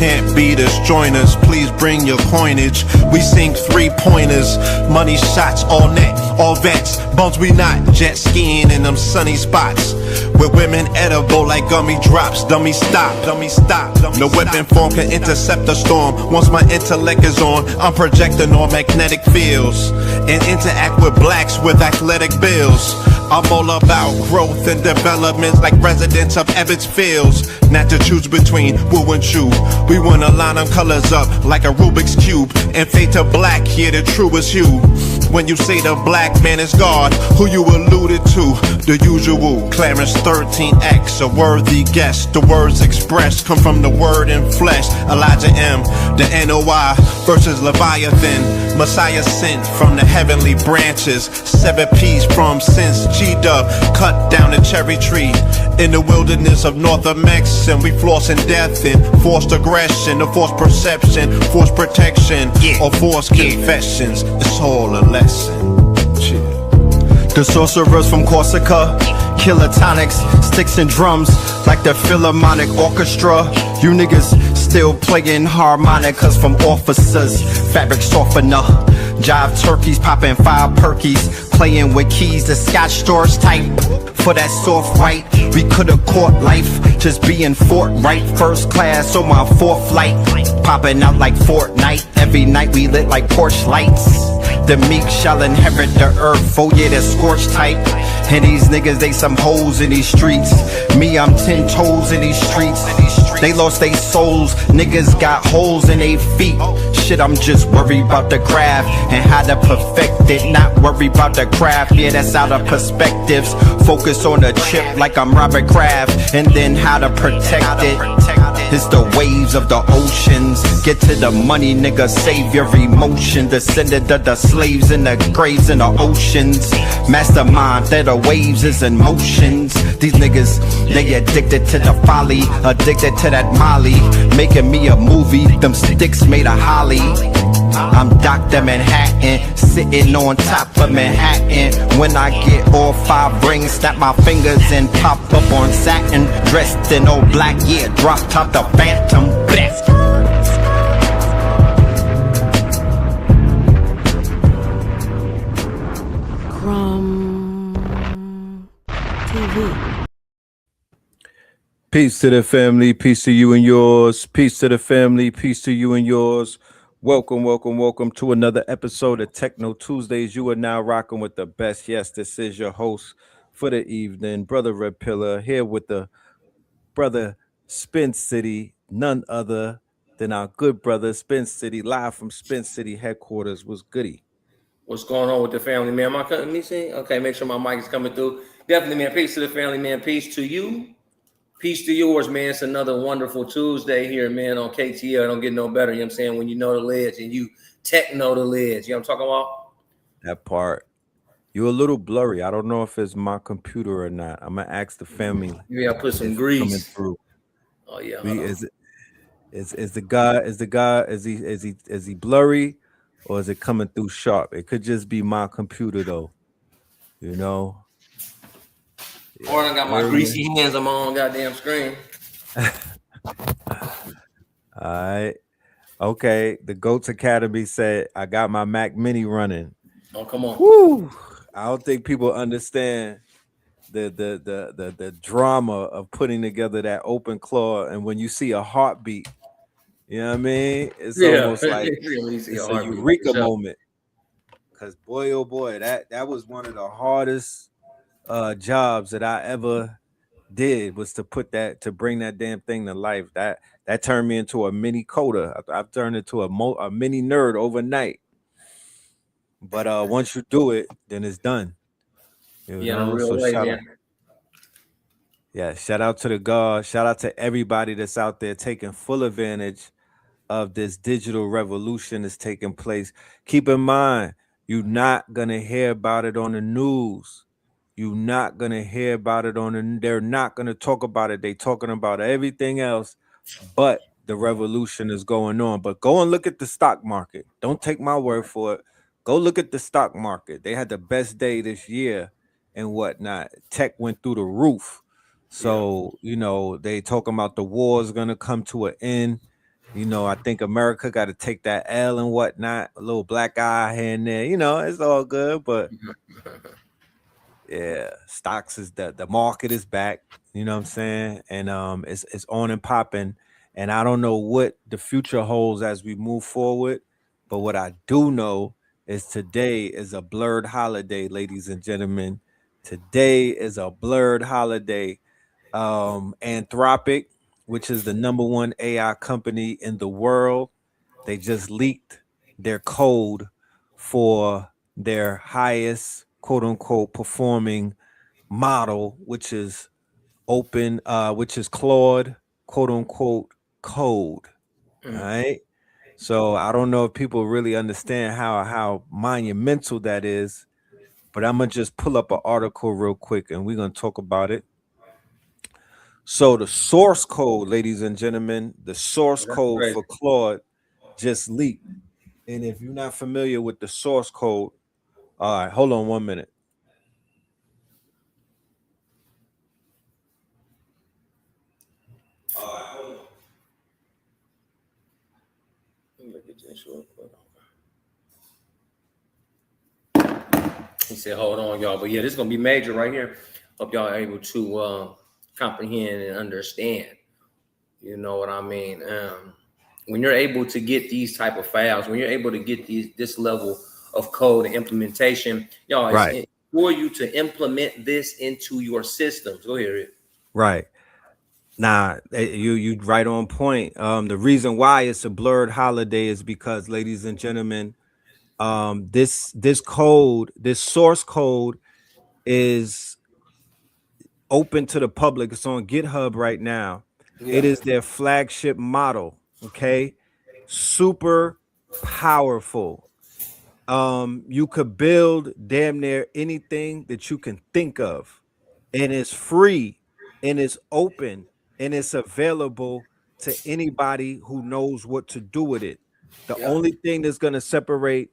can't beat us, join us. Please bring your coinage. We sing 3-pointers, money shots all net, all vets. Bums we not, jet skiing in them sunny spots. With women edible like gummy drops. Dummy stop, dummy stop. No weapon form can intercept the storm. Once my intellect is on, I'm projecting on magnetic fields and interact with blacks with athletic bills. I'm all about growth and development like residents of Ebbets Fields. Not to choose between woo and chew. We wanna line them colors up like a Rubik's Cube and fade to black, yeah, the truest hue. When you say the black man is God, who you alluded to? The usual Clarence 13X, a worthy guess. The words expressed come from the word in flesh. Elijah M, the NOI versus Leviathan. Messiah sent from the heavenly branches. 7 P's from since G-Dub cut down a cherry tree in the wilderness of North Mex. And we flossing death and forced aggression, or forced perception, forced protection, or forced confessions. It's all a lesson. The sorcerers from Corsica, killer tonics, sticks and drums like the Philharmonic Orchestra. You niggas still playing harmonicas from officers, fabric softener. Jive turkeys popping 5 perkies, playing with keys, the Scotch Storch type. For that soft white, we could've caught life, just being forthright. First class on my 4th flight, popping out like Fortnite. Every night we lit like Porsche lights. The meek shall inherit the earth, oh yeah, the scorched type. And these niggas, they some hoes in these streets. Me, I'm 10 toes in these streets. They lost their souls, niggas got holes in their feet. Shit, I'm just worried about the craft and how to perfect it. Not worried about the craft, yeah, that's out of perspectives. Focus on the chip like I'm Robert Kraft, and then how to protect it. It's the waves of the oceans. Get to the money, nigga, save your emotion. Descended of the slaves in the graves in the oceans. Mastermind that the waves is in motions. These niggas, they addicted to the folly, addicted to that molly. Making me a movie, them sticks made of holly. I'm Dr. Manhattan, sitting on top of Manhattan. When I get all 5 rings, snap my fingers and pop up on satin. Dressed in all black, yeah, drop top the Phantom. Best. TV. Peace to the family, peace to you and yours. Peace to the family, peace to you and yours. Welcome, welcome, welcome to another episode of TechKNOW Tuesdays. You are now rocking with the best. Yes, this is your host for the evening, Brother Red Pillar, here with the brother Spin City, none other than our good brother Spin City, live from Spin City headquarters. Was goody? What's going on with the family, man? Am I cutting me see? Okay, make sure my mic is coming through. Definitely, man. Peace to the family, man. Peace to you. Peace to yours, man. It's another wonderful Tuesday here, man, on KTL. Don't get no better, you know what I'm saying? When you know the ledge and you tech know the ledge. You know what I'm talking about? That part. You're a little blurry. I don't know if it's my computer or not. I'm gonna ask the family. Yeah, I put some coming grease. through. Oh yeah. Is he blurry, or is it coming through sharp? It could just be my computer though. You know. Or I got my greasy hands on my own goddamn screen. All right. Okay. The Goats Academy said I got my Mac Mini running. Oh, come on. Woo! I don't think people understand the drama of putting together that open claw, and when you see a heartbeat, you know what I mean? It's almost like it's a eureka moment. Because boy, oh boy, that was one of the hardest jobs that I ever did, was to bring that damn thing to life. That turned me into a mini coder. I've turned into a mini nerd overnight. But once you do it, then it's done. You know? Real way, man. Yeah, shout out to the God. Shout out to everybody that's out there taking full advantage of this digital revolution that's taking place. Keep in mind, you're not gonna hear about it on the news. You're not gonna hear about it they're not gonna talk about it. They talking about everything else, but the revolution is going on. But go and look at the stock market. Don't take my word for it. Go look at the stock market. They had the best day this year and whatnot. Tech went through the roof. So, you know, they talking about the war is gonna come to an end. I think America got to take that L and whatnot, a little black eye here and there. It's all good, but yeah, stocks is the market is back. You know what I'm saying? And it's on and popping. And I don't know what the future holds as we move forward, but what I do know is today is a blurred holiday, ladies and gentlemen. Today is a blurred holiday. Anthropic, which is the number one AI company in the world, they just leaked their code for their highest quote unquote performing model, which is which is Claude quote unquote code. All Mm. right. So I don't know if people really understand how monumental that is, but I'm gonna just pull up an article real quick and we're gonna talk about it. So the source code, ladies and gentlemen, the source That's code crazy. for Claude just leaked. And if you're not familiar with the source code, all right, hold on 1 minute. Let me look at this real quick. He said, "Hold on, y'all." But yeah, this is gonna be major right here. Hope y'all are able to comprehend and understand. You know what I mean? When you're able to get these type of files, when you're able to get this level of code and implementation, y'all, Right, for you to implement this into your systems. Go ahead, Rick. right. Nah, you right on point. The reason why it's a blurred holiday is because, ladies and gentlemen, this code, this source code is open to the public. It's on GitHub right now. It Yeah, is their flagship model. Okay, super powerful. You could build damn near anything that you can think of, and it's free and it's open and it's available to anybody who knows what to do with it. The yeah, only thing that's going to separate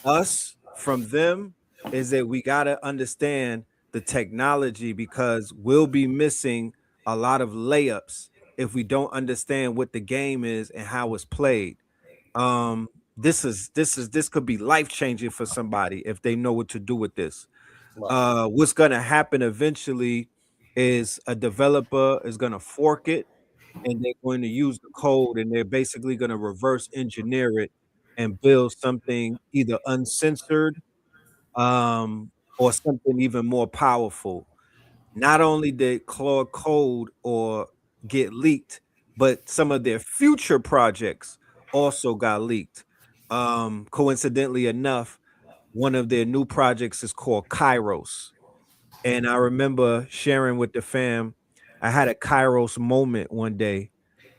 us from them is that we got to understand the technology, because we'll be missing a lot of layups if we don't understand what the game is and how it's played. um this could be life changing for somebody if they know what to do with this. right. What's going to happen eventually is a developer is going to fork it, and they're going to use the code, and they're basically going to reverse engineer it and build something either uncensored, or something even more powerful. Not only did Claude Code or get leaked, but some of their future projects also got leaked. Coincidentally enough, one of their new projects is called Kairos. And I remember sharing with the fam, I had a Kairos moment one day.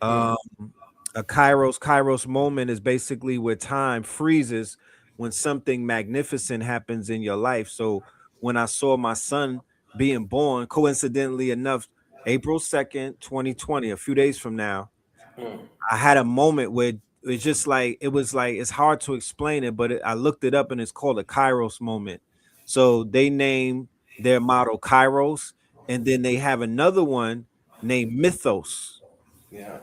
Mm, Um, a Kairos moment is basically where time freezes when something magnificent happens in your life. So when I saw my son being born, coincidentally enough, April 2nd, 2020, a few days from now, mm. I had a moment where it's just like it was like it's hard to explain it, but I looked it up and it's called a Kairos moment. So they name their model Kairos, and then they have another one named Mythos. Yeah.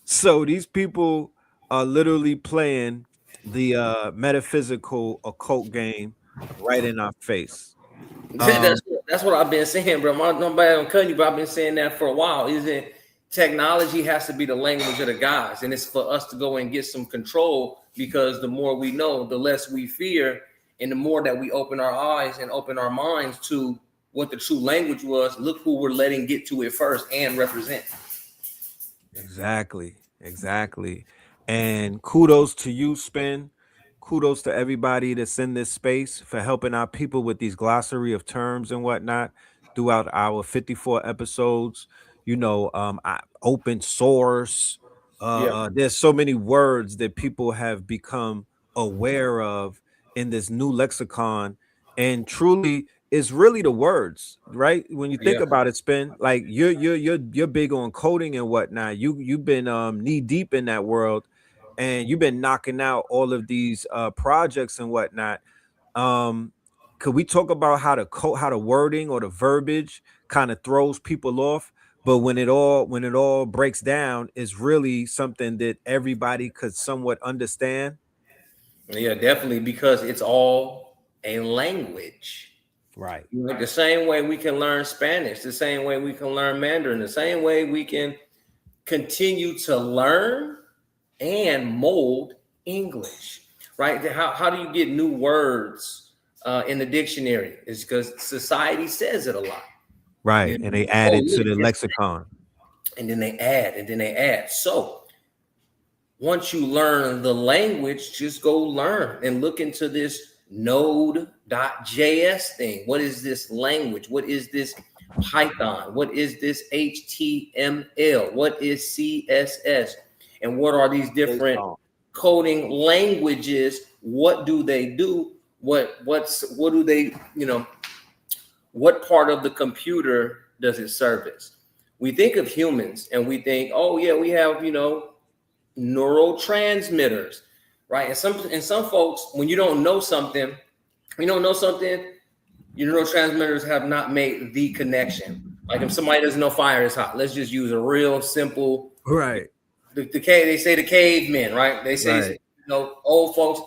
So these people are literally playing the metaphysical occult game right in our face. Um, That's what I've been saying, bro. Nobody don't cut you, but I've been saying that for a while. Is it technology has to be the language of the gods, and it's for us to go and get some control, because the more we know, the less we fear, and the more that we open our eyes and open our minds to what the true language was. Look who we're letting get to it first and represent. Exactly. Exactly. And kudos to you, Spin. Kudos to everybody that's in this space for helping our people with these glossary of terms and whatnot throughout our 54 episodes. Open source. Yeah, There's so many words that people have become aware of in this new lexicon. And truly, it's really the words, right? When you think yeah, about it, Spin, like you're big on coding and whatnot. You've been knee deep in that world, and you've been knocking out all of these projects and whatnot. Um, could we talk about how the wording or the verbiage kind of throws people off But when it all breaks down, it's really something that everybody could somewhat understand. Yeah, definitely, because it's all a language. Right. Like the same way we can learn Spanish, the same way we can learn Mandarin, the same way we can continue to learn and mold English, right? How do you get new words in the dictionary? It's because society says it a lot. Right. You know? And they add it to look, the lexicon. And then they add. So once you learn the language, just go learn and look into this Node.js thing. What is this language? What is this Python? What is this HTML? What is CSS? And what are these different coding languages? What do they do? What do they, what part of the computer does it service? We think of humans and we think, oh yeah, we have, neurotransmitters, right? And some folks, when you don't know something, your neurotransmitters have not made the connection. Like if somebody doesn't know fire is hot, let's just use a real simple, right? They say the cavemen, right? They say, right. Old folks,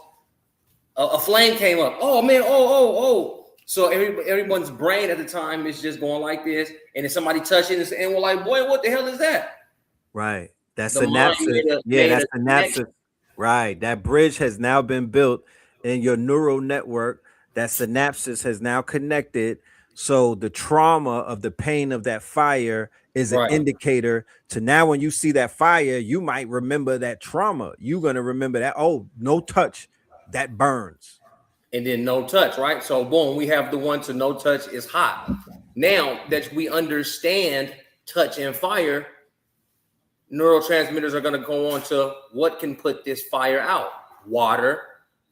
a flame came up. Oh man, oh. So everyone's brain at the time is just going like this, and then somebody touched it, and we're like, boy, what the hell is that? Right. That's synapses. That's synapses. Right. That bridge has now been built in your neural network. That synapses has now connected. So the trauma of the pain of that fire is an indicator to now when you see that fire, you might remember that trauma. You're going to remember that. Oh, no touch. That burns. And then no touch, right? So boom, we have the one to no touch is hot. Now that we understand touch and fire, neurotransmitters are going to go on to what can put this fire out. Water,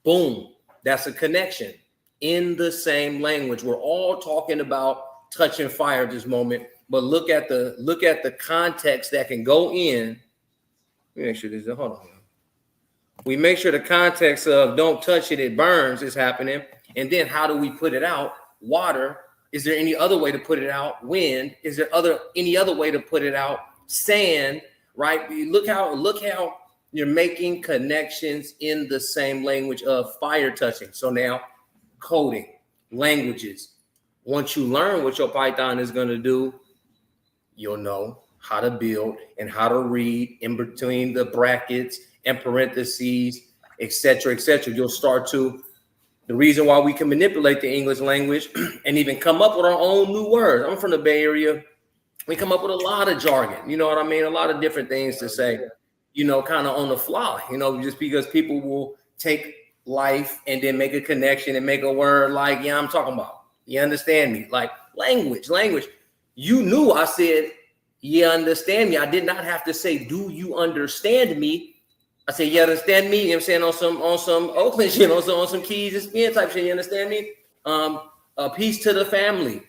boom. That's a connection in the same language. We're all talking about touch and fire at this moment, but look at the context that can go in. Let me make sure this is hold on. We make sure the context of don't touch it, it burns is happening. And then how do we put it out? Water. Is there any other way to put it out? Wind. Is there any other way to put it out? Sand. Right? Look how you're making connections in the same language of fire touching. So now coding, languages. Once you learn what your Python is going to do, you'll know how to build and how to read in between the brackets and parentheses, etc., etc. You'll start to, the reason why we can manipulate the English language and even come up with our own new words. I'm from the Bay Area. We come up with a lot of jargon, you know what I mean? A lot of different things to say, kind of on the fly, just because people will take life and then make a connection and make a word like, yeah, I'm talking about, you understand me? Like language. You knew I said, you understand me. I did not have to say, do you understand me? I said, you understand me? You know what I'm saying? On some Oakland shit, on some Keys and Spin type shit, you understand me? Peace to the family.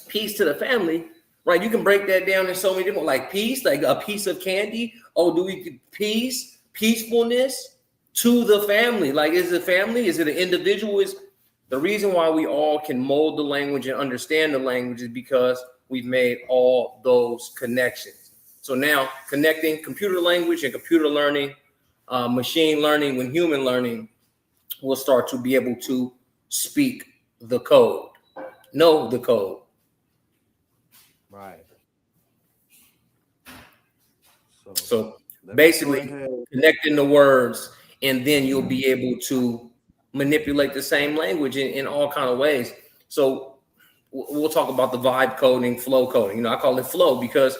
Peace to the family. Right, you can break that down in so many different, like peace, like a piece of candy. Oh, do we peace, peacefulness to the family? Like, is it family? Is it an individual? Is the reason why we all can mold the language and understand the language is because we've made all those connections. So now connecting computer language and computer learning, machine learning, when human learning, will start to be able to speak the code, know the code. Right. So basically connecting the words, and then you'll be able to manipulate the same language in all kind of ways. So we'll talk about the vibe coding, flow coding. I call it flow because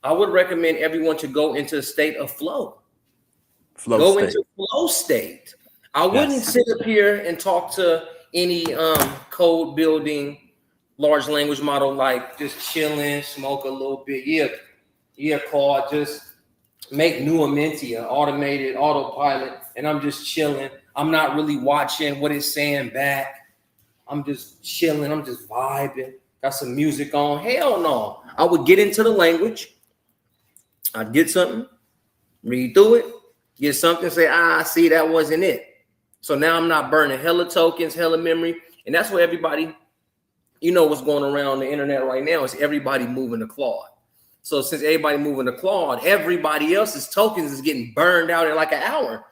I would recommend everyone to go into a state of flow. Into flow state. I wouldn't sit up here and talk to any code building large language model, like just chilling, smoke a little bit. Yeah, Claude, just make Nuamentia, automated autopilot, and I'm just chilling. I'm not really watching what it's saying back. I'm just chilling. I'm just vibing. Got some music on. Hell no. I would get into the language. I'd get something, read through it, get something, say, see, that wasn't it. So now I'm not burning hella tokens, hella memory. And that's what everybody, what's going around the internet right now is everybody moving to Claude. So since everybody moving to Claude, everybody else's tokens is getting burned out in like an hour.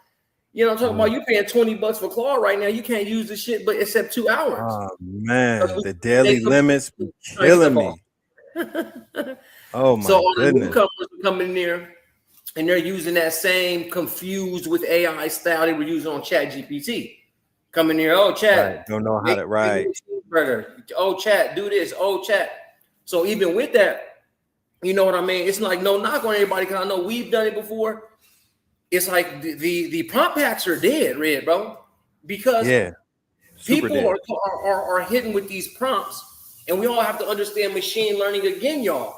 You know what I'm talking about? You paying $20 for Claude right now. You can't use the shit, but except 2 hours. Oh man, the daily limits be killing me. Oh my so all the goodness. newcomers are coming in there and they're using that same confused with AI style they were using on Chat GPT. Coming here, oh Chat, Right. Don't know how to write. Oh Chat, do this. Oh Chat. So even with that, you know what I mean? It's like no knock on everybody because I know we've done it before. It's like the prompt packs are dead, Red, bro, because people are hitting with these prompts, and we all have to understand machine learning again, y'all.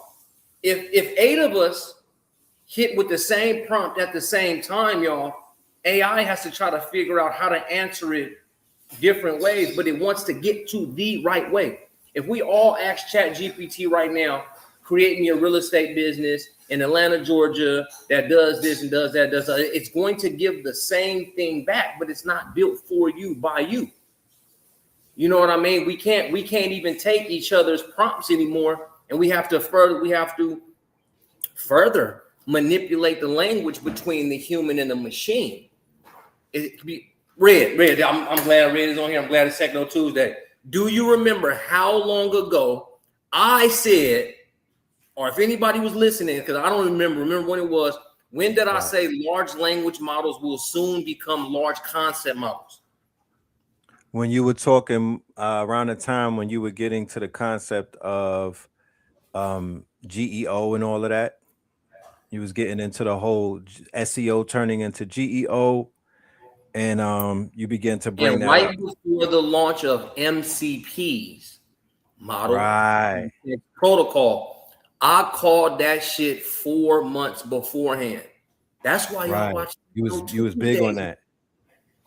If 8 of us hit with the same prompt at the same time, y'all, AI has to try to figure out how to answer it different ways, but it wants to get to the right way. If we all ask Chat GPT right now, create me a real estate business in Atlanta, Georgia, that does this and does that, it's going to give the same thing back, but it's not built for you by you. You know what I mean? We can't even take each other's prompts anymore, and we have to further manipulate the language between the human and the machine. It could be Red. I'm glad Red is on here. I'm glad it's TechKNOW Tuesday. Do you remember how long ago I said, or if anybody was listening, because I don't remember when it was, when did I say large language models will soon become large concept models? When you were talking around the time when you were getting to the concept of GEO and all of that, you was getting into the whole SEO turning into GEO, and you began to bring that right up. before the launch of MCPs, model protocol. I called that shit 4 months beforehand. That's why y'all watch. You was big on that.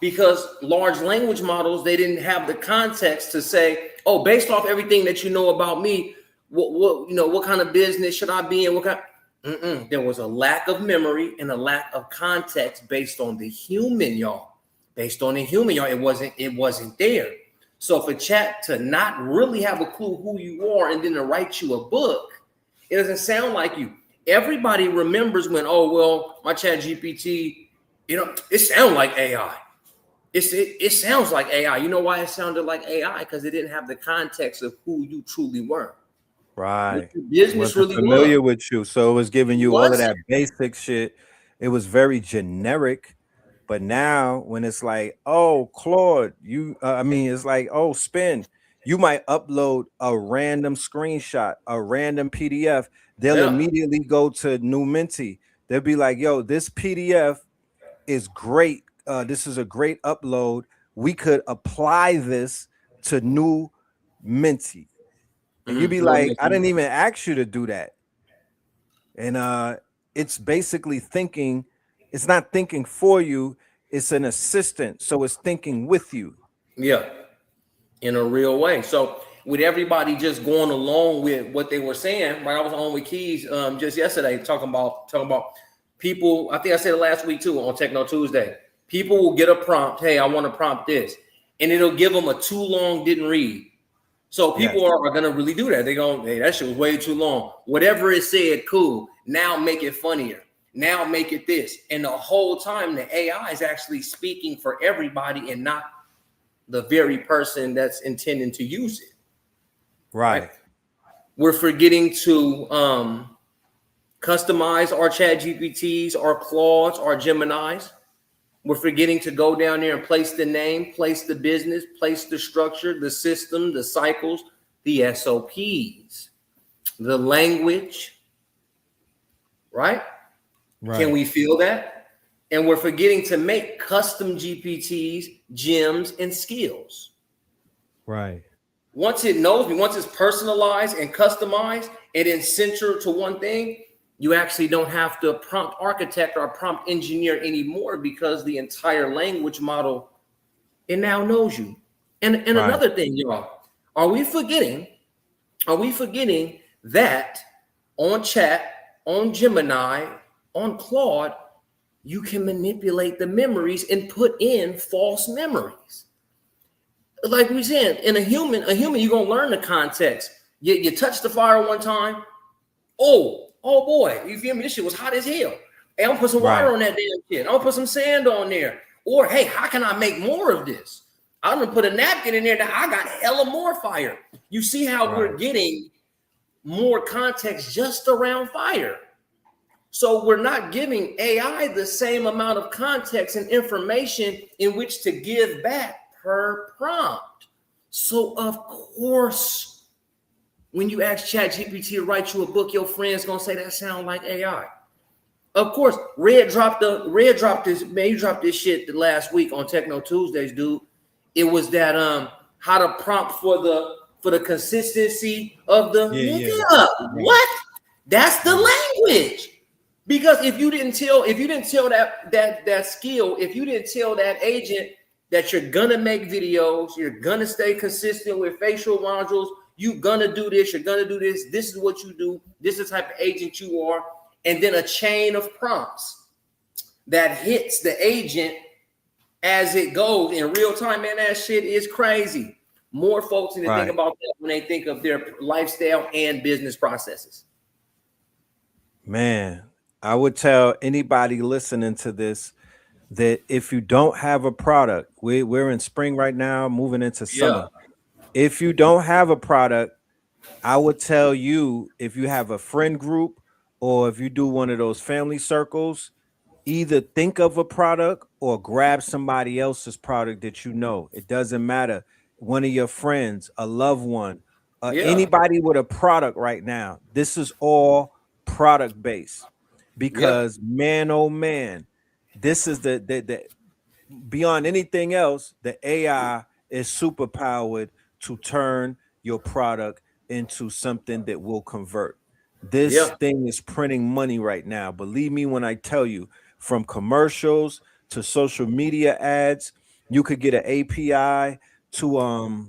Because large language models, they didn't have the context to say, oh, based off everything that you know about me, what kind of business should I be in? There was a lack of memory and a lack of context based on the human, y'all. Based on the human, y'all, it wasn't there. So for Chat to not really have a clue who you are and then to write you a book, it doesn't sound like you. Everybody remembers when, oh, well, my Chat GPT, it sounds like AI. It sounds like AI. You know why it sounded like AI? Because it didn't have the context of who you truly were. Right. Business really familiar with you. So it was giving you all of that basic shit. It was very generic. But now when it's like, oh, Claude, it's like, oh, Spin, you might upload a random screenshot, a random PDF. They'll immediately go to New Minty. They'll be like, yo, this PDF is great. This is a great upload. We could apply this to New Minty. And you'd be like, I didn't even ask you to do that. And it's basically thinking, it's not thinking for you, it's an assistant. So it's thinking with you. Yeah, in a real way. So with everybody just going along with what they were saying, right? I was on with Keys just yesterday talking about people. I think I said it last week too on TechKNOW Tuesday. People will get a prompt. Hey, I want to prompt this, and it'll give them a too long didn't read. So people are going to really do that. They're going, hey, that shit was way too long. Whatever it said, cool. Now make it funnier. Now make it this. And the whole time the AI is actually speaking for everybody and not the very person that's intending to use it. Right. We're forgetting to customize our Chat GPTs, our Claudes, our Geminis. We're forgetting to go down there and place the name, place the business, place the structure, the system, the cycles, the SOPs, the language, right? Can we feel that? And we're forgetting to make custom GPTs, gems, and skills. Right. Once it knows me, once it's personalized and customized and then centered to one thing, you actually don't have to prompt architect or prompt engineer anymore because the entire language model, it now knows you. And another thing, y'all, are we forgetting that on Chat, on Gemini, on Claude, you can manipulate the memories and put in false memories. Like we said, in a human, you're gonna learn the context. You touch the fire one time. Oh, Oh boy, you feel me? This shit was hot as hell. Hey, I'm gonna put some water on that damn shit. I'm gonna put some sand on there. Or hey, how can I make more of this? I'm gonna put a napkin in there that I got hella more fire. You see how we're getting more context just around fire. So we're not giving AI the same amount of context and information in which to give back per prompt. So of course, when you ask ChatGPT to write you a book, your friend's gonna say that sound like AI. Of course, Red dropped this, man, you dropped this shit the last week on TechKNOW Tuesdays, dude. It was that how to prompt for the consistency of the What? That's the language. Because if you didn't tell that skill, if you didn't tell that agent that you're gonna make videos, you're gonna stay consistent with facial modules, you're gonna do this, you're gonna do this, this is what you do, this is the type of agent you are, and then a chain of prompts that hits the agent as it goes in real time, man, that shit is crazy. More folks need to think about that when they think of their lifestyle and business processes. Man, I would tell anybody listening to this that if you don't have a product, we're in spring right now, moving into summer. If you don't have a product, I would tell you, if you have a friend group or if you do one of those family circles, either think of a product or grab somebody else's product that you know. It doesn't matter. One of your friends, a loved one, anybody with a product right now. This is all product based because man, oh man, this is the beyond anything else, the AI is super powered to turn your product into something that will convert. This thing is printing money right now. Believe me when I tell you, from commercials to social media ads, you could get an API to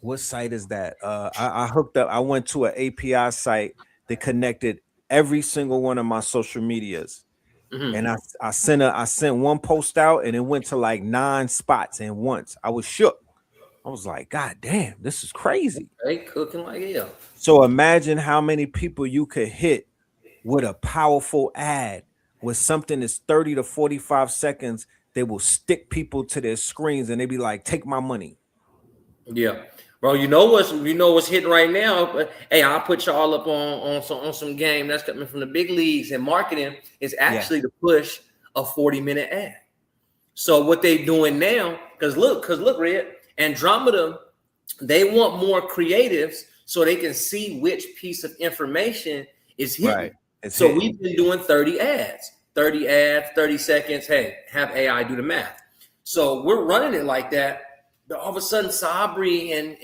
what site is that? I hooked up, I went to an API site that connected every single one of my social medias. And I sent one post out and it went to like 9 spots and once. I was shook. I was like, God damn, this is crazy. They cooking like hell. So imagine how many people you could hit with a powerful ad with something that's 30 to 45 seconds that will stick people to their screens and they be like, take my money. Yeah. Bro, you know what's hitting right now. Hey, I'll put y'all up on some game that's coming from the big leagues, and marketing is actually to push a 40-minute ad. So what they doing now, because look, Red, Andromeda, they want more creatives so they can see which piece of information is hitting. So we've been doing 30 ads, 30 seconds. Hey, have AI do the math. So we're running it like that. But all of a sudden, Sabri and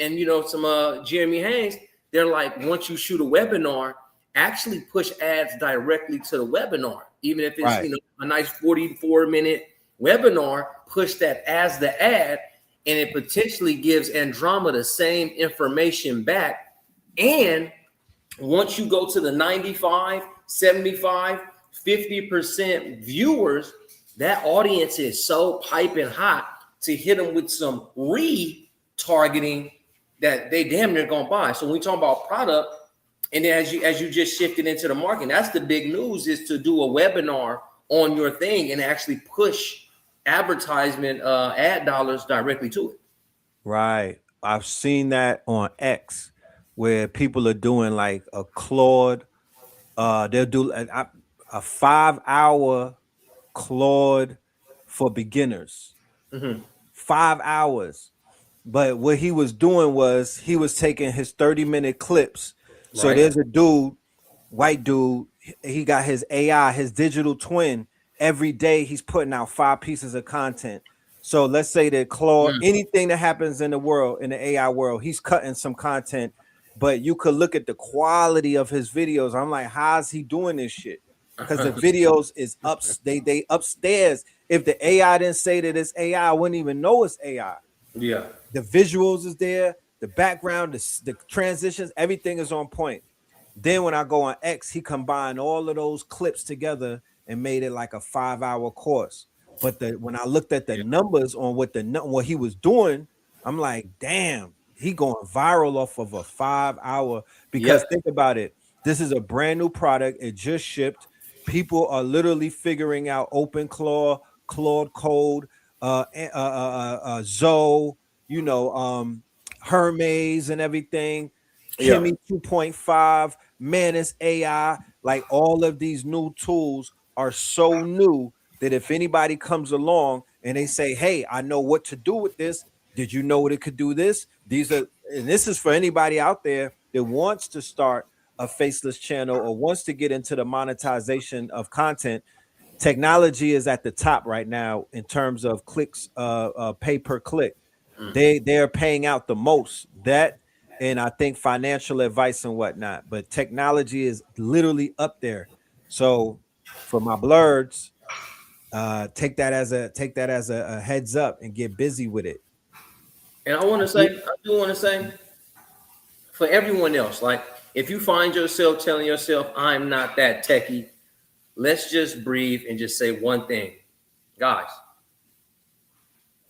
some Jeremy Haynes, they're like, once you shoot a webinar, actually push ads directly to the webinar, even if it's a nice 44-minute webinar. Push that as the ad, and it potentially gives Andromeda the same information back. And once you go to the 95, 75, 50% viewers, that audience is so piping hot to hit them with some retargeting that they damn near gonna buy. So when we talk about product, and then as you just shifted into the market, that's the big news, is to do a webinar on your thing and actually push advertisement ad dollars directly to it. Right. I've seen that on X where people are doing like a Claude. They'll do a 5-hour Claude for beginners. 5 hours. But what he was doing was he was taking his 30-minute clips. So there's a dude, white dude, he got his AI, his digital twin. Every day he's putting out 5 pieces of content. So let's say that Claude, anything that happens in the world, in the AI world, he's cutting some content, but you could look at the quality of his videos. I'm like, how's he doing this shit? Because the videos is up, they upstairs. If the AI didn't say that it's AI, I wouldn't even know it's AI. Yeah. The visuals is there, the background, the transitions, everything is on point. Then when I go on X, he combined all of those clips together and made it like a 5-hour course. But when I looked at the numbers on what he was doing, I'm like, damn, he going viral off of a 5-hour. Because think about it, This is a brand new product. It just shipped. People are literally figuring out OpenClaw, Claude Code, Zoe, Hermes and everything, Yeah. Kimmy 2.5, Manus AI. Like all of these new tools are so new that if anybody comes along and they say, "Hey, I know what to do with this. Did you know it could do this?" And this is for anybody out there that wants to start a faceless channel or wants to get into the monetization of content. Technology is at the top right now in terms of clicks, pay per click. They're paying out the most. That, and I think financial advice and whatnot. But technology is literally up there. So for my blurs, take that as a heads up and get busy with it. And I do want to say, for everyone else, like if you find yourself telling yourself, I'm not that techie, let's just breathe and just say one thing. Guys,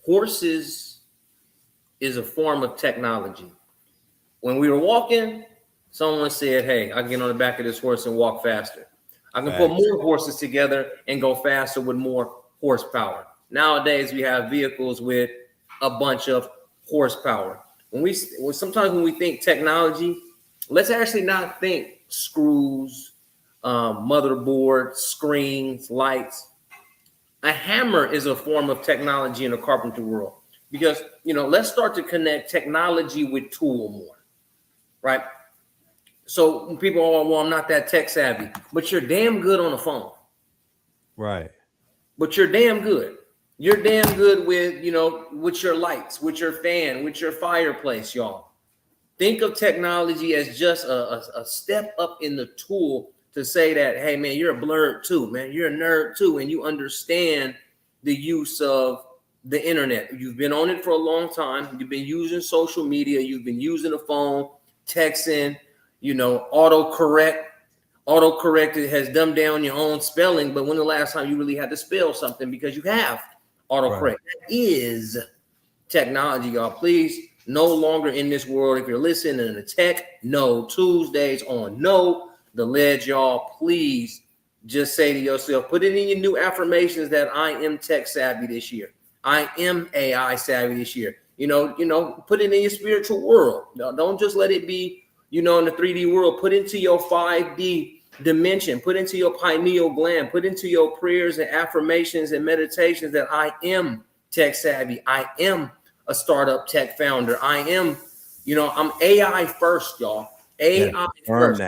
horses is a form of technology. When we were walking, someone said, hey, I can get on the back of this horse and walk faster. I can put more horses together and go faster with more horsepower. Nowadays, we have vehicles with a bunch of horsepower. Sometimes when we think technology, let's actually not think screws, motherboard, screens, lights. A hammer is a form of technology in the carpentry world because, let's start to connect technology with tool more, right? So when people are, well, I'm not that tech savvy, but you're damn good on the phone. Right. But you're damn good. You're damn good with, with your lights, with your fan, with your fireplace, y'all. Think of technology as just a step up in the tool to say that, hey, man, you're a blurred too, man. You're a nerd too, and you understand the use of the internet. You've been on it for a long time. You've been using social media. You've been using the phone, texting, autocorrect. Autocorrect has dumbed down your own spelling, but when the last time you really had to spell something because you have autocorrect? Right. That is technology, y'all. Please, no longer in this world. If you're listening to TechKNOW Tuesdays on Know the Ledge, y'all, please just say to yourself, put it in your new affirmations that I am tech savvy this year. I am AI savvy this year. Put it in your spiritual world. Don't just let it be, in the 3D world. Put into your 5D dimension. Put into your pineal gland. Put into your prayers and affirmations and meditations that I am tech savvy. I am a startup tech founder. I am, I'm AI first, y'all. AI first.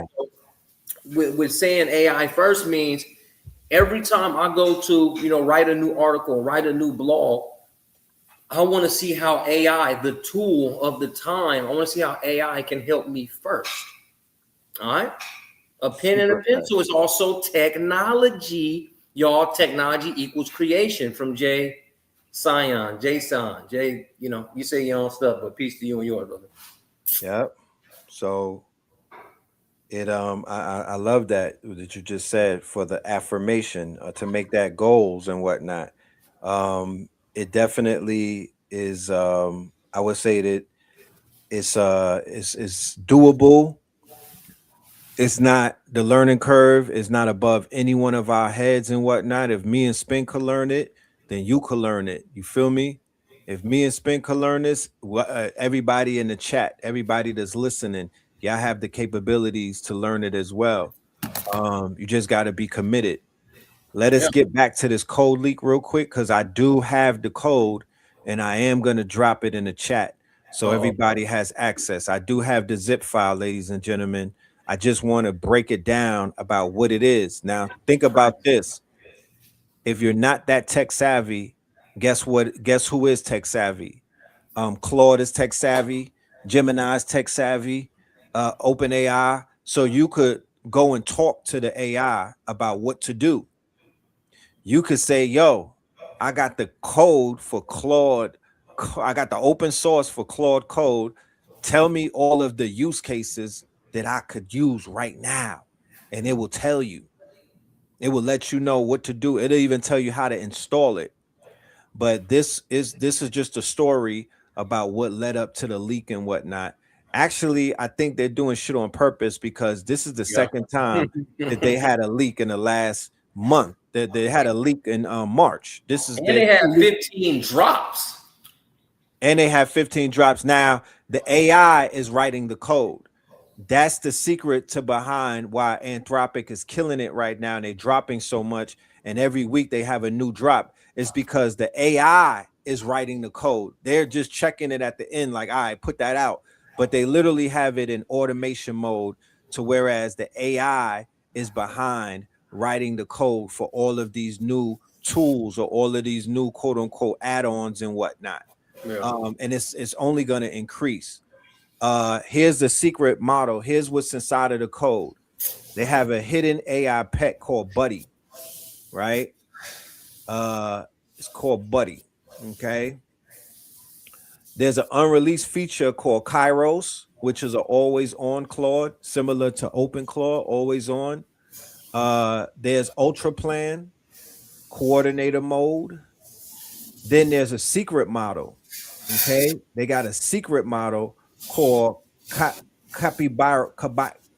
With saying AI first means every time I go to, write a new article, write a new blog, I want to see how AI, the tool of the time, I want to see how AI can help me first. All right. A pen and a pencil is also technology. Y'all, technology equals creation from Jason. Jay, you say your own stuff, but peace to you and yours, brother. Yep. So I love that you just said for the affirmation to make that goals and whatnot. It definitely is. I would say that it's doable. It's not, the learning curve is not above any one of our heads and whatnot. If me and Spin could learn it, then you could learn it. You feel me? If me and Spin could learn this, everybody in the chat, everybody that's listening, y'all have the capabilities to learn it as well. You just got to be committed. Let us get back to this code leak real quick because I do have the code and I am going to drop it in the chat so everybody has access. I do have the zip file, ladies and gentlemen. I just want to break it down about what it is. Now, think about this. If you're not that tech savvy, guess what? Guess who is tech savvy? Claude is tech savvy. Gemini is tech savvy. OpenAI. So you could go and talk to the AI about what to do. You could say, yo, I got the code for Claude. I got the open source for Claude code. Tell me all of the use cases that I could use right now. And it will tell you. It will let you know what to do. It'll even tell you how to install it. But this is just a story about what led up to the leak and whatnot. Actually, I think they're doing shit on purpose because this is the second time that they had a leak in the last month. They had a leak in March. This is And their they had 2 week, 15 drops. and they have 15 drops. Now the AI is writing the code. That's the secret to behind why Anthropic is killing it right now, and they're dropping so much. And every week they have a new drop. It's because the AI is writing the code. They're just checking it at the end, like, all right, put that out. But they literally have it in automation mode, to whereas the AI is behind writing the code for all of these new tools or all of these new quote unquote add-ons and whatnot. Yeah. And it's only going to increase. Here's the secret model. Here's what's inside of the code. They have a hidden AI pet called Buddy, right? It's called Buddy. Okay. There's an unreleased feature called Kairos, which is an always on Claude, similar to Open Claude, always on. There's Ultra Plan, Coordinator Mode. Then there's a secret model. Okay. They got a secret model called Capybara.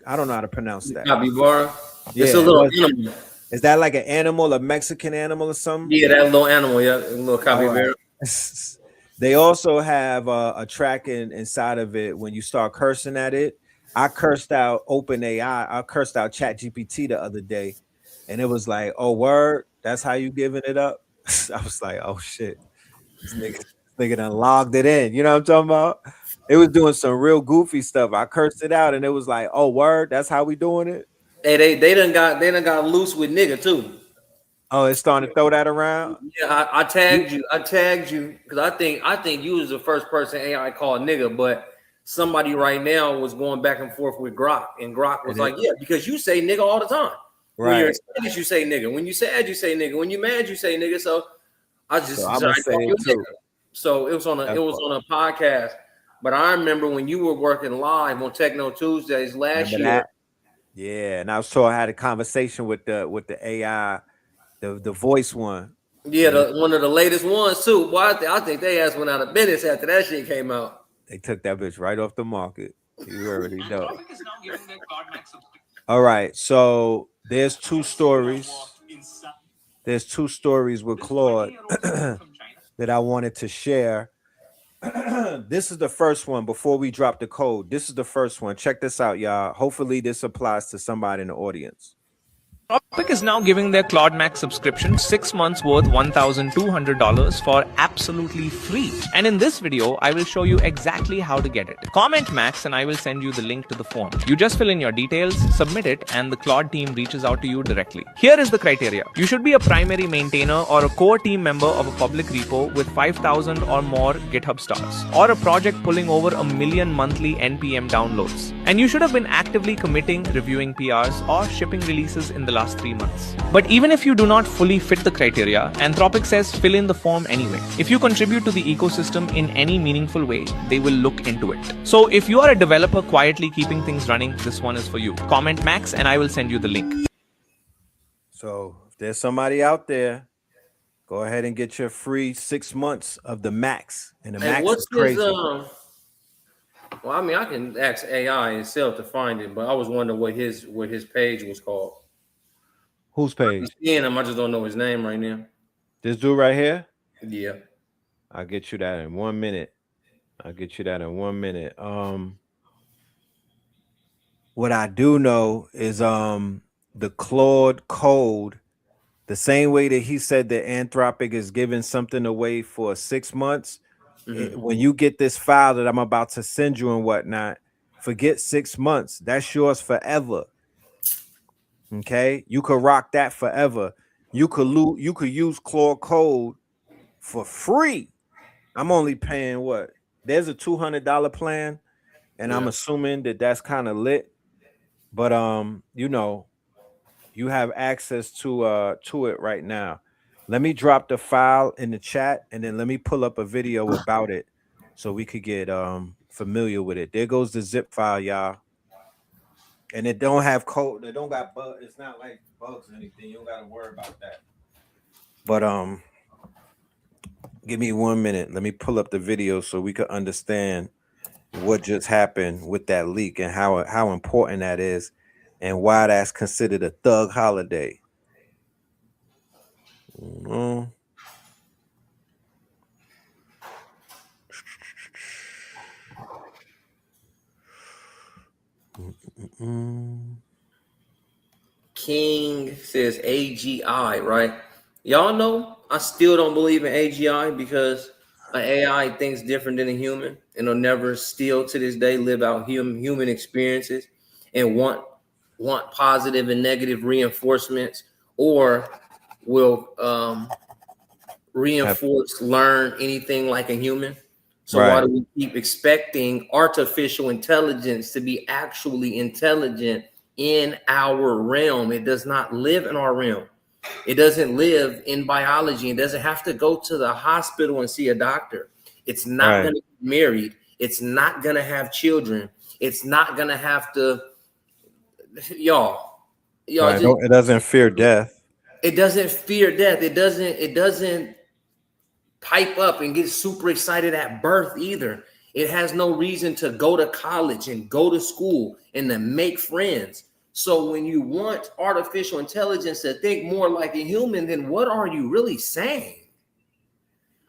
I don't know how to pronounce that. Capybara. Yeah, It's a little animal. is that like an animal, a Mexican animal or something? Yeah, that little animal. Yeah, a little capybara. Right. They also have a tracking inside of it when you start cursing at it. I cursed out OpenAI. I cursed out ChatGPT the other day, and it was like, "Oh, word, that's how you giving it up." I was like, "Oh shit, this nigga done logged it in." You know what I'm talking about? It was doing some real goofy stuff. I cursed it out, and it was like, "Oh, word, that's how we doing it." Hey, they done got loose with nigga too. Oh, it's starting to throw that around. Yeah, I tagged you. I tagged you because I think you was the first person AI called nigga, but somebody right now was going back and forth with Grok, and Grok was like, yeah, because you say nigga all the time. When you're Right. excited, you say nigga. When you sad, you say nigga. When you mad, you say nigga. So I just So I'm decided gonna to say call you it too. nigga. So it was on a podcast. But I remember when you were working live on TechKNOW Tuesdays last Remember year. that? Yeah, and I had a conversation with the AI, the voice one. Yeah, one of the latest ones too. Boy, I think they ass went out of business after that shit came out. They took that bitch right off the market. You already know. All right, so there's two stories. There's two stories with Claude that I wanted to share. This is the first one before we drop the code. This is the first one. Check this out, y'all. Hopefully, this applies to somebody in the audience. Topic is now giving their Claude Max subscription 6 months worth $1,200 for absolutely free. And in this video, I will show you exactly how to get it. Comment Max and I will send you the link to the form. You just fill in your details, submit it, and the Claude team reaches out to you directly. Here is the criteria. You should be a primary maintainer or a core team member of a public repo with 5,000 or more GitHub stars, or a project pulling over 1 million monthly NPM downloads. And you should have been actively committing, reviewing PRs, or shipping releases in the last 3 months. But even if you do not fully fit the criteria, Anthropic says fill in the form anyway. If you contribute to the ecosystem in any meaningful way, they will look into it. So if you are a developer quietly keeping things running, this one is for you. Comment Max and I will send you the link. So if there's somebody out there, go ahead and get your free 6 months of the Max. And the Max is crazy. Well, I mean, I can ask AI itself to find it, but I was wondering what his page was called. Whose page? I'm seeing him. I just don't know his name right now. This dude right here? Yeah. I'll get you that in 1 minute. What I do know is the Claude code, the same way that he said that Anthropic is giving something away for 6 months. When you get this file that I'm about to send you and whatnot, forget 6 months. That's yours forever. Okay, you could rock that forever. You could use Claude code for free. I'm only paying what? There's a $200 plan, and I'm assuming that that's kind of lit. But you know, you have access to it right now. Let me drop the file in the chat, and then let me pull up a video about it so we could get familiar with it. There goes the zip file, y'all. And it don't have code. It don't got bugs. It's not like bugs or anything. You don't got to worry about that. But give me 1 minute. Let me pull up the video so we could understand what just happened with that leak and how important that is, and why that's considered a thug holiday. Mm. King says AGI, right? Y'all know I still don't believe in AGI because an AI thinks different than a human and will never still to this day live out human experiences and want positive and negative reinforcements, or will reinforce, learn anything like a human. So why do we keep expecting artificial intelligence to be actually intelligent in our realm? It does not live in our realm. It doesn't live in biology. It doesn't have to go to the hospital and see a doctor. It's not going to get married. It's not going to have children. It's not going to have to, y'all. It doesn't fear death. It doesn't fear death. It doesn't pipe up and get super excited at birth either. It has no reason to go to college and go to school and to make friends. So when you want artificial intelligence to think more like a human, then what are you really saying?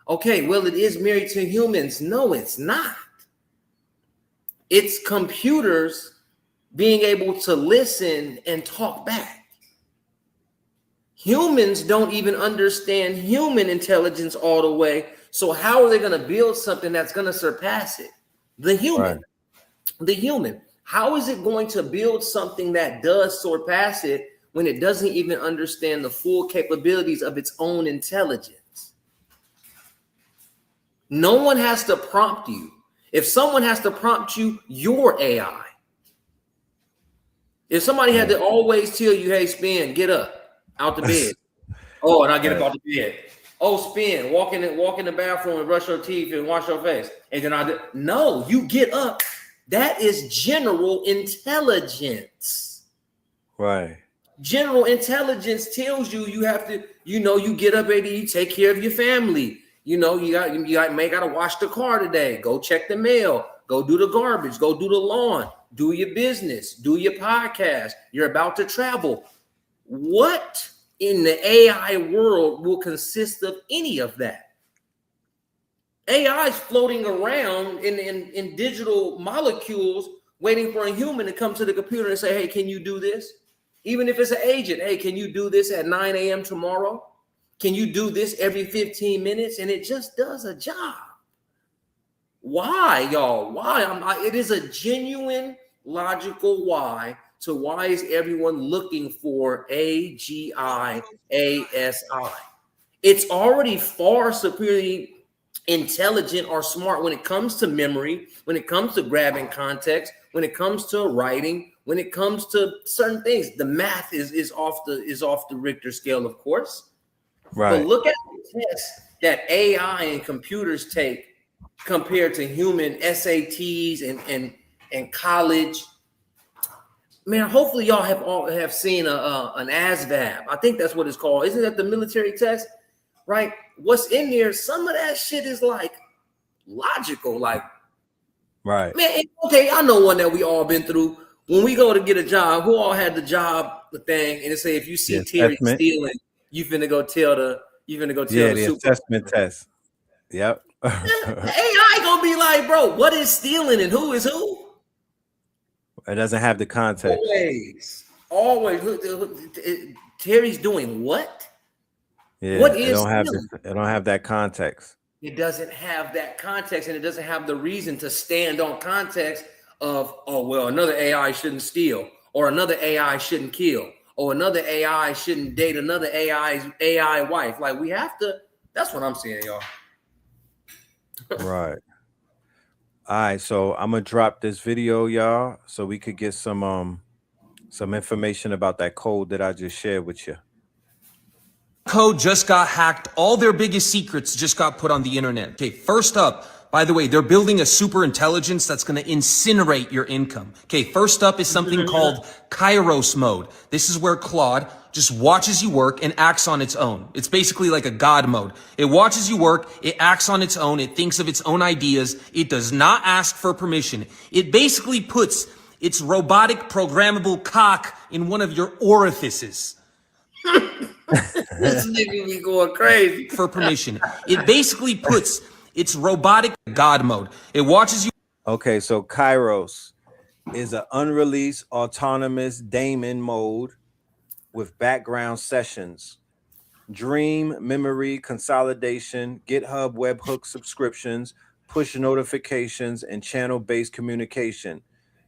Okay, well, it is married to humans. No, it's not. It's computers being able to listen and talk back. Humans don't even understand human intelligence all the way. So how are they going to build something that's going to surpass it? The human. The human. How is it going to build something that does surpass it when it doesn't even understand the full capabilities of its own intelligence? No one has to prompt you. If someone has to prompt you, you're AI. If somebody had to always tell you, hey, Spin, get up out the bed. Oh, and I get up out the bed. Oh, Spin, walk in the bathroom and brush your teeth and wash your face. And then no, you get up. That is general intelligence. Right. General intelligence tells you you have to, you get up, AD, you take care of your family. You gotta wash the car today. Go check the mail. Go do the garbage. Go do the lawn. Do your business. Do your podcast. You're about to travel. What in the AI world will consist of any of that? AI is floating around in digital molecules, waiting for a human to come to the computer and say, hey, can you do this? Even if it's an agent, hey, can you do this at 9 a.m. tomorrow? Can you do this every 15 minutes? And it just does a job. Why, y'all? Why? It is a genuine, logical why. So why is everyone looking for AGI, ASI? It's already far superior intelligent or smart when it comes to memory, when it comes to grabbing context, when it comes to writing, when it comes to certain things. The math is off the Richter scale, of course. Right. But look at the tests that AI and computers take compared to human SATs and college. Man, hopefully y'all have seen an ASVAB. I think that's what it's called. Isn't that the military test? Right? What's in there? Some of that shit is like logical. Like, right. Man, okay, I know one that we all been through. When we go to get a job, who all had the job thing? And it say if you see Terry stealing, you finna go tell the the assessment test. Yep. AI gonna be like, bro, what is stealing and who is who? It doesn't have the context. Always. Terry's doing what? Yeah, what is it don't have that context. It doesn't have that context, and it doesn't have the reason to stand on context of, oh, well, another AI shouldn't steal, or another AI shouldn't kill, or another AI shouldn't date another AI wife. Like, we have to, that's what I'm saying, y'all. Right. All right, so I'm gonna drop this video, y'all, so we could get some information about that code that I just shared with you. Code just got hacked. All their biggest secrets just got put on the internet. Okay, first up, by the way, they're building a super intelligence that's going to incinerate your income. Okay, first up is something called Kairos mode. This is where Claude just watches you work and acts on its own. It's basically like a God mode. It watches you work, it acts on its own, it thinks of its own ideas, it does not ask for permission. It basically puts its robotic programmable cock in one of your orifices. This nigga be going crazy. For permission. It basically puts its robotic God mode. It watches you. Okay, so Kairos is an unreleased autonomous daemon mode with background sessions, dream memory consolidation, GitHub webhook subscriptions, push notifications, and channel-based communication,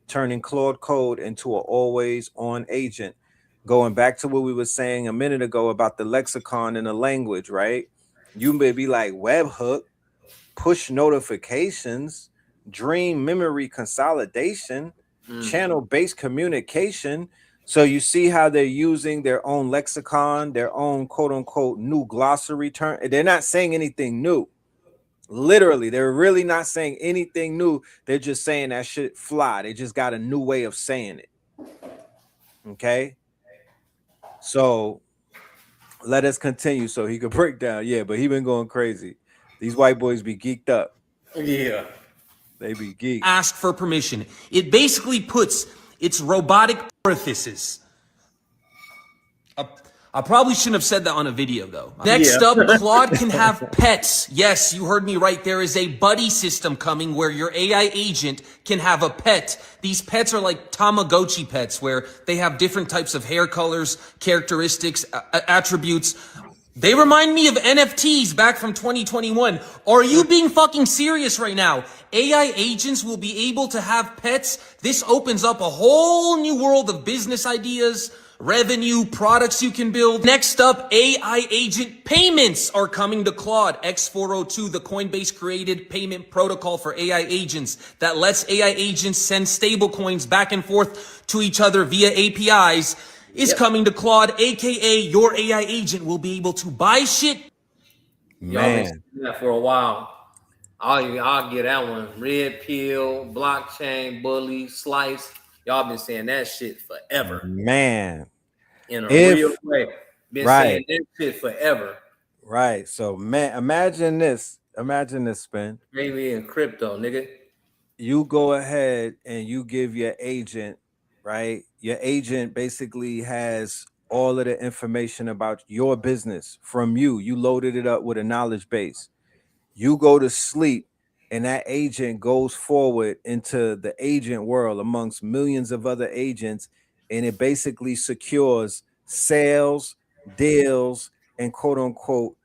turning Claude Code into an always-on agent. Going back to what we were saying a minute ago about the lexicon and the language, right? You may be like webhook, push notifications, dream memory consolidation, channel-based communication. So you see how they're using their own lexicon, their own quote-unquote new glossary term. They're not saying anything new. Literally, they're really not saying anything new. They're just saying that shit fly. They just got a new way of saying it. Okay? So let us continue so he could break down. Yeah, but he been going crazy. These white boys be geeked up. Yeah. They be geeked. Ask for permission. It basically puts its robotic orifices. I probably shouldn't have said that on a video, though. Next up, Claude can have pets. Yes, you heard me right. There is a buddy system coming where your AI agent can have a pet. These pets are like Tamagotchi pets, where they have different types of hair colors, characteristics, attributes. They remind me of NFTs back from 2021. Are you being fucking serious right now? AI agents will be able to have pets. This opens up a whole new world of business ideas, revenue, products you can build. Next up, AI agent payments are coming to Claude. X402, the Coinbase created payment protocol for AI agents that lets AI agents send stable coins back and forth to each other via APIs. Is coming to Claude, aka your AI agent will be able to buy shit. Y'all been saying that for a while. I'll get that one. Red pill, blockchain, bully, slice. Y'all been saying that shit forever. Man. In a real way. Been saying that shit forever. Right. So man, imagine this. Imagine this, Spin. Maybe in crypto, nigga. You go ahead and you give your agent, right? Your agent basically has all of the information about your business from you. You loaded it up with a knowledge base. You go to sleep and that agent goes forward into the agent world amongst millions of other agents, and it basically secures sales, deals, and quote unquote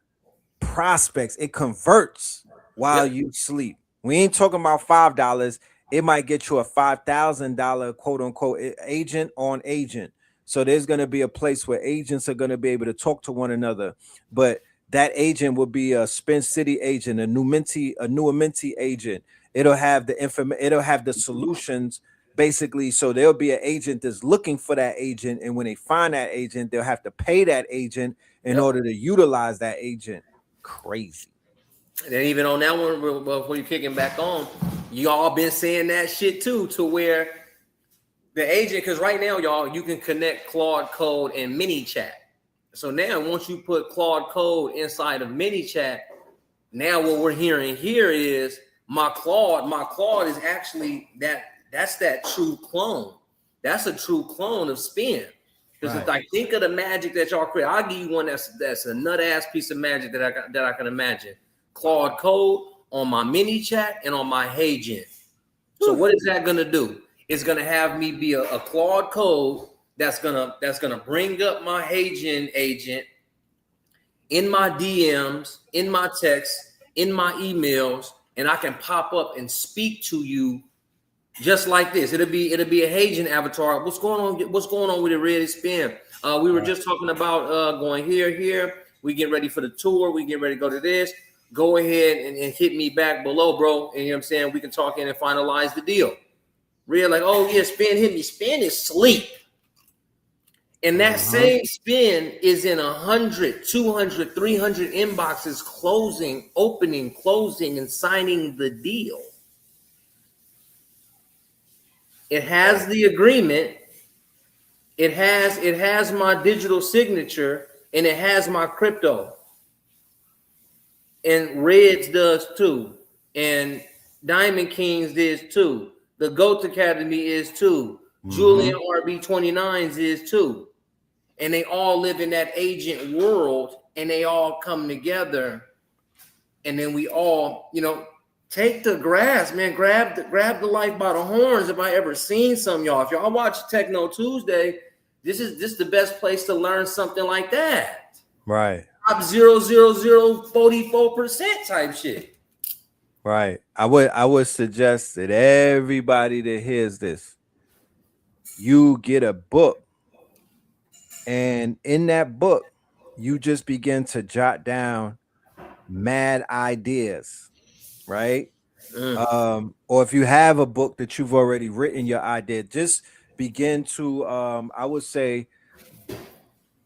prospects. It converts while you sleep. We ain't talking about $5. It might get you a $5,000 quote unquote agent on agent. So there's going to be a place where agents are going to be able to talk to one another, but that agent will be a Spin City agent, a new Minty agent. It'll have the it'll have the solutions basically. So there'll be an agent that's looking for that agent, and when they find that agent, they'll have to pay that agent in order to utilize that agent. Crazy. And even on that one, before you kicking back on, y'all been saying that shit too, to where the agent, because right now, y'all, you can connect Claude Code and MiniChat. So now, once you put Claude Code inside of MiniChat, now what we're hearing here is my Claude is actually that's that true clone. That's a true clone of Spin. Because if I think of the magic that y'all create, I'll give you one that's a nut ass piece of magic that I can imagine. Claude Code on my MiniChat and on my agent. So what is that gonna do? It's gonna have me be a Claude Code that's gonna bring up my agent in my DMs, in my texts, in my emails, and I can pop up and speak to you just like this. It'll be a agent avatar. What's going on? What's going on with it? Ready Spin? We were just talking about going here. We get ready for the tour. We get ready to go to this. Go ahead and hit me back below, bro. And you know what I'm saying? We can talk in and finalize the deal. Real like, oh yeah, Spin hit me. Spin is sleep. And that same Spin is in 100, 200, 300 inboxes, opening, closing, and signing the deal. It has the agreement. It has my digital signature and it has my crypto. And Reds does too. And Diamond Kings is too. The GOAT Academy is too. Julian RB29s is too. And they all live in that agent world and they all come together. And then we all, take the grass, man. Grab the life by the horns. If I ever seen some, y'all. If y'all watch TechKNOW Tuesday, this is the best place to learn something like that. Right. Top 0.00044% type shit. Right. I would suggest that everybody that hears this, you get a book, and in that book, you just begin to jot down mad ideas, right? Or if you have a book that you've already written your idea, just begin to I would say,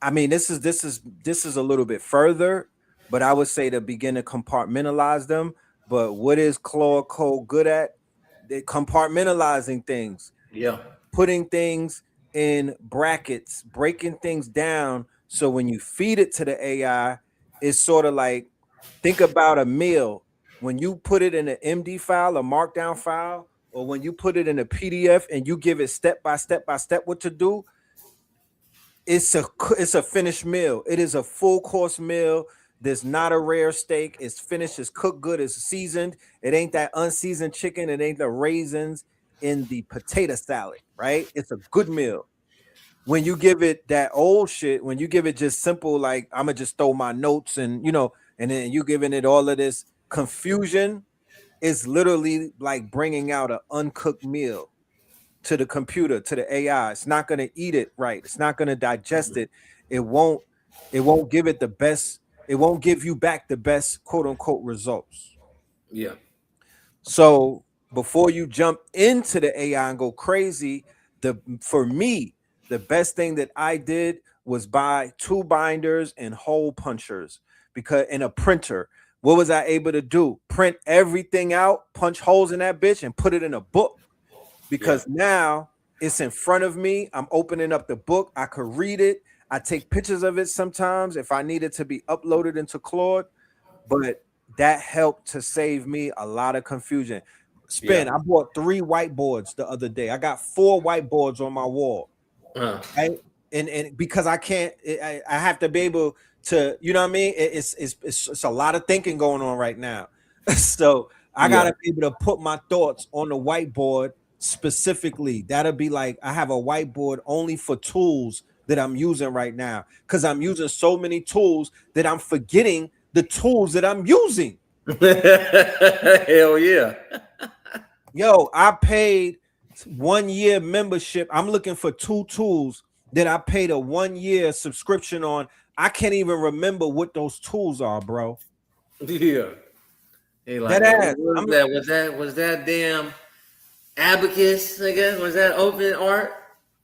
I mean, this is a little bit further, but I would say to begin to compartmentalize them. But what is Claude Code good at? They compartmentalizing things, Yeah. putting things in brackets, breaking things down. So when you feed it to the AI, it's sort of like, think about a meal. When you put it in an MD file, a markdown file, or when you put it in a PDF and you give it step by step what to do, it's a finished meal. It is a full course meal. There's not a rare steak. It's finished. It's cooked good. It's seasoned. It ain't that unseasoned chicken. It ain't the raisins in the potato salad, right? It's a good meal. When you give it that old shit, when you give it just simple, like I'm gonna just throw my notes and and then you giving it all of this confusion, it's literally like bringing out an uncooked meal to the computer, to the AI. It's not going to eat it right. It's not going to digest it. It won't give it the best. It won't give you back the best quote unquote results. Yeah. So before you jump into the AI and go crazy, for me, the best thing that I did was buy 2 binders and hole punchers, because in a printer. What was I able to do? Print everything out, punch holes in that bitch, and put it in a book. Because now it's in front of me. I'm opening up the book. I could read it. I take pictures of it sometimes if I need it to be uploaded into Claude. But that helped to save me a lot of confusion. I bought 3 whiteboards the other day. I got 4 whiteboards on my wall. Right? And because I can't, I have to be able to, you know what I mean? It's a lot of thinking going on right now. So I gotta be able to put my thoughts on the whiteboard specifically. That'll be like, I have a whiteboard only for tools that I'm using right now, because I'm using so many tools that I'm forgetting the tools that I'm using. Hell yeah. Yo, I paid 1 year membership. I'm looking for 2 tools that I paid a 1 year subscription on. I can't even remember what those tools are, bro. Yeah. Hey, like, was that damn Abacus, I guess? Was that Open Art?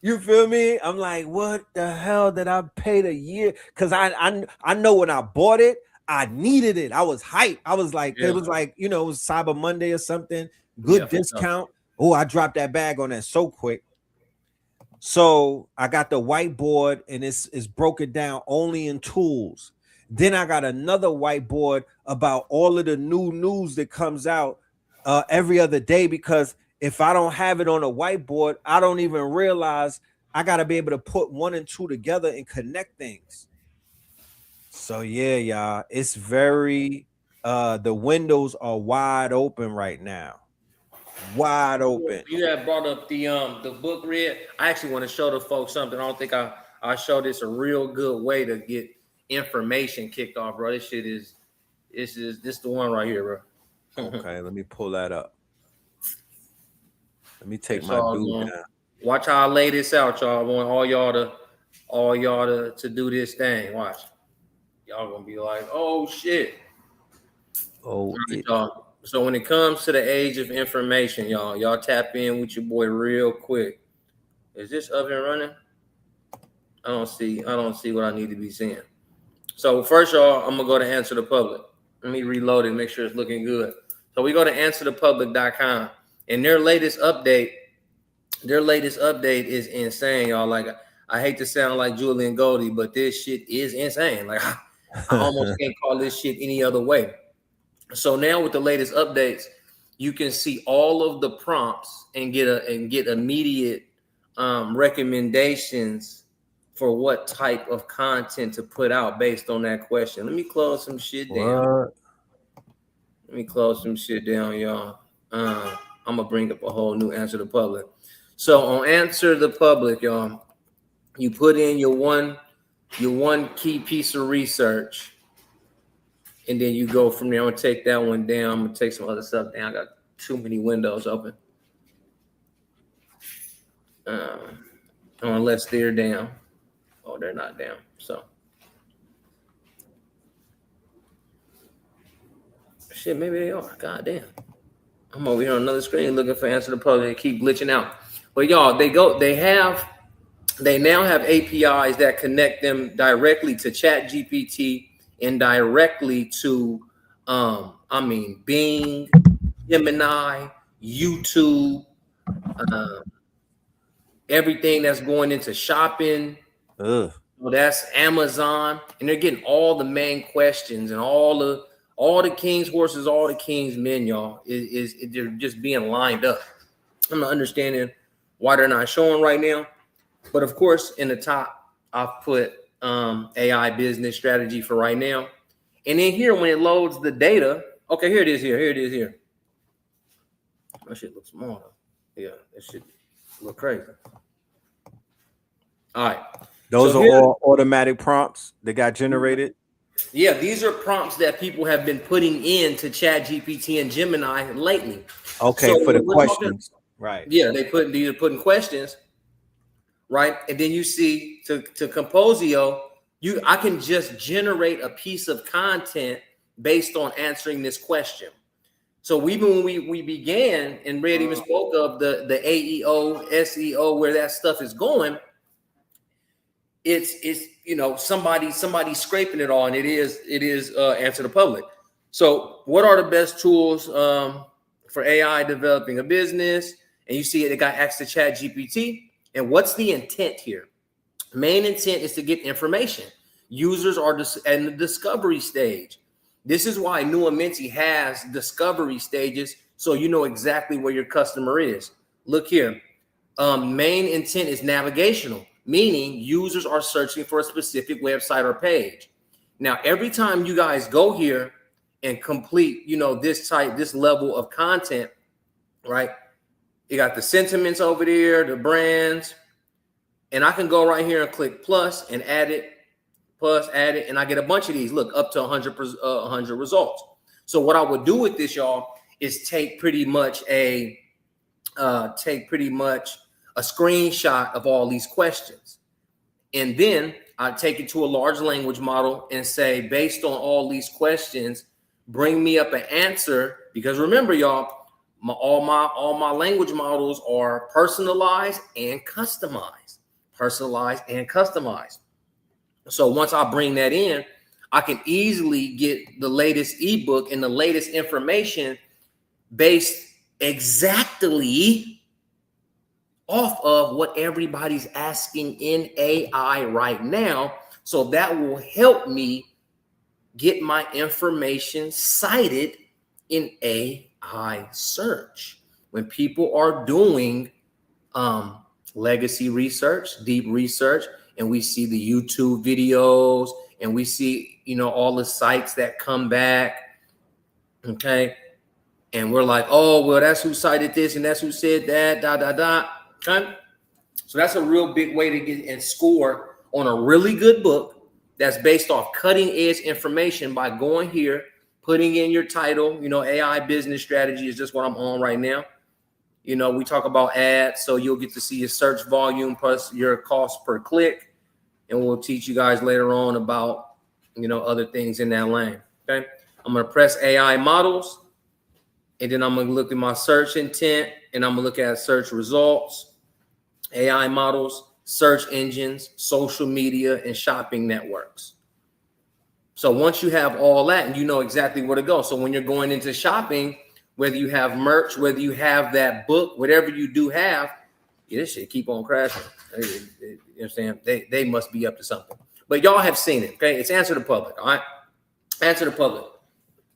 You feel me? I'm like, what the hell did I pay a year? Because I know when I bought it, I needed it. I was hyped. I was like, it was like, it was Cyber Monday or something. Good discount. Oh, I dropped that bag on that so quick. So I got the whiteboard, and it's broken down only in tools. Then I got another whiteboard about all of the new news that comes out every other day, because if I don't have it on a whiteboard, I don't even realize I got to be able to put 1 and 2 together and connect things. So yeah, y'all, it's very, the windows are wide open right now. Wide open. You have brought up the book, Red. I actually want to show the folks something. I don't think I showed this a real good way to get information kicked off, bro. This shit is this the one right here, bro. Okay, let me pull that up. Let me take my dude down. Watch how I lay this out, y'all. I want all y'all to do this thing. Watch. Y'all gonna be like, oh shit. Oh, y'all. So when it comes to the age of information, y'all tap in with your boy real quick. Is this oven running? I don't see what I need to be seeing. So first, y'all, I'm gonna go to Answer the Public. Let me reload it, make sure it's looking good. So we go to answerthepublic.com, and their latest update is insane, y'all. Like, I hate to sound like Julian Goldie, but this shit is insane. Like I almost can't call this shit any other way. So now with the latest updates, you can see all of the prompts and get immediate recommendations for what type of content to put out based on that question. Let me close some shit down. Let me close some shit down, y'all. I'm gonna bring up a whole new Answer the Public. So on Answer the Public, y'all, you put in your one key piece of research, and then you go from there. I'm gonna take that one down. I'm gonna take some other stuff down. I got too many windows open. Unless they're down. Oh, they're not down. So shit, maybe they are. God damn. I'm over here on another screen looking for Answer the Public and keep glitching out. But y'all, they now have APIs that connect them directly to ChatGPT and directly to Bing, Gemini, YouTube, everything that's going into shopping. Well, that's Amazon, and they're getting all the main questions and all the king's horses, all the king's men, y'all. They're just being lined up. I'm not understanding why they're not showing right now. But of course, in the top, I've put AI business strategy for right now. And then here, when it loads the data, okay, here it is here. That shit looks small though. Yeah, that shit look crazy. All right. Those are all automatic prompts that got generated. Yeah, these are prompts that people have been putting into ChatGPT and Gemini lately. Okay, so for the questions. Right. Yeah, these are putting questions, right? And then you see to Composio, I can just generate a piece of content based on answering this question. So even when we began, and Red even spoke of the AEO, SEO, where that stuff is going, it's somebody scraping it all, and it is Answer the Public. So what are the best tools for AI developing a business? And you see it got access to ChatGPT. And what's the intent here? Main intent is to get information. Users are in the discovery stage. This is why Nuamenti has discovery stages, so you know exactly where your customer is. Look here. Main intent is navigational, meaning users are searching for a specific website or page. Now, every time you guys go here and complete, this level of content, right? You got the sentiments over there, the brands, and I can go right here and click plus and add it, and I get a bunch of these. Look, up to 100 results. So what I would do with this, y'all, is take pretty much a screenshot of all these questions, and then I take it to a large language model and say, based on all these questions, bring me up an answer. Because remember, y'all, all my language models are personalized and customized. So once I bring that in, I can easily get the latest ebook and the latest information based exactly off of what everybody's asking in AI right now. So that will help me get my information cited in AI search. When people are doing legacy research, deep research, and we see the YouTube videos, and we see, all the sites that come back, okay? And we're like, oh, well, that's who cited this, and that's who said that, okay? So that's a real big way to get and score on a really good book that's based off cutting-edge information by going here, putting in your title, AI business strategy is just what I'm on right now. We talk about ads, so you'll get to see your search volume plus your cost per click. And we'll teach you guys later on about, other things in that lane. Okay. I'm going to press AI models, and then I'm going to look at my search intent, and I'm going to look at search results, AI models, search engines, social media, and shopping networks. So once you have all that, and you know exactly where to go. So when you're going into shopping, whether you have merch, whether you have that book, whatever you do have, this shit keep on crashing. know what I'm saying? They must be up to something. But y'all have seen it, okay? It's Answer the Public, all right? Answer the Public.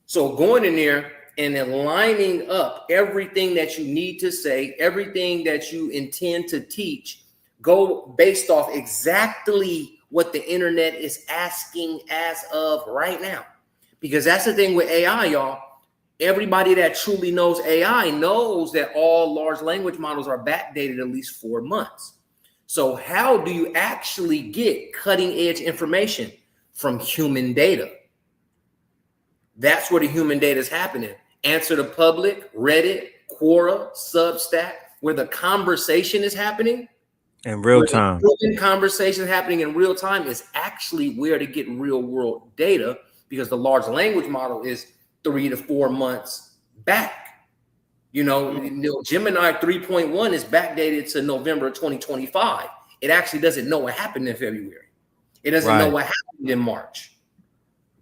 So going in there and then lining up everything that you need to say, everything that you intend to teach, go based off exactly what the internet is asking as of right now. Because that's the thing with AI, y'all. Everybody that truly knows AI knows that all large language models are backdated at least 4 months. So how do you actually get cutting edge information? From human data. That's where the human data is happening. Answer the Public, Reddit, Quora, Substack, where the conversation is happening. In real time. Conversation happening in real time is actually where to get real world data, because the large language model is 3 to 4 months back. You know, Gemini 3.1 is backdated to November 2025. It actually doesn't know what happened in February. It doesn't know what happened in March.